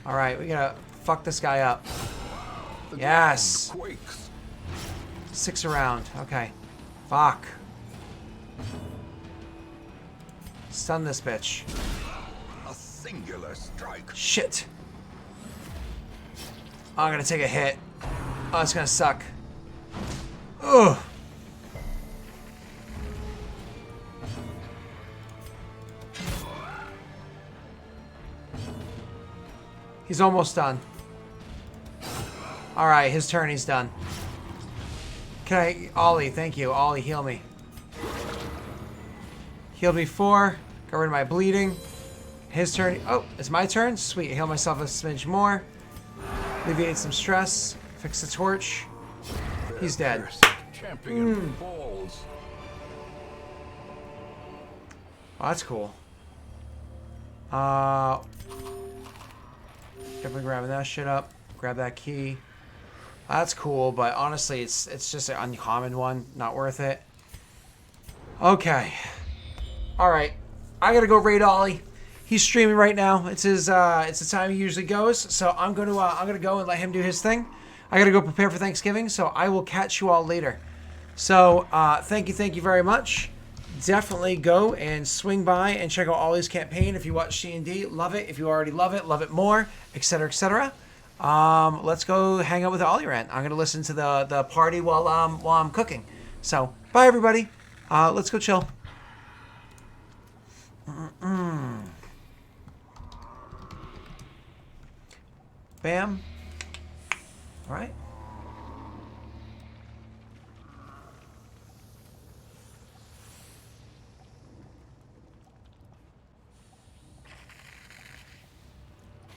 Alright, we gotta fuck this guy up. Yes! 6 around. Okay. Fuck. Stun this bitch. A singular strike. Shit. Oh, I'm gonna take a hit. Oh, it's gonna suck. Ugh. He's almost done. Alright, his turn, he's done. Can I... Ollie, thank you. Ollie, heal me. Healed me 4. Got rid of my bleeding. His turn. Oh, it's my turn? Sweet. Heal myself a smidge more. Alleviate some stress. Fix the torch. He's dead. Champion falls. Oh, that's cool. Definitely grabbing that shit up. Grab that key. That's cool, but honestly, it's just an uncommon one. Not worth it. Okay. Alright. I gotta go raid Ollie. He's streaming right now. It's his it's the time he usually goes. So I'm gonna go and let him do his thing. I gotta go prepare for Thanksgiving, so I will catch you all later. So thank you very much. Definitely go and swing by and check out Ollie's campaign if you watch C&D. Love it. If you already love it more, etc., etc. Let's go hang out with Ollie Rant. I'm gonna listen to the party while I'm cooking. So bye everybody. Let's go chill. Bam. All right.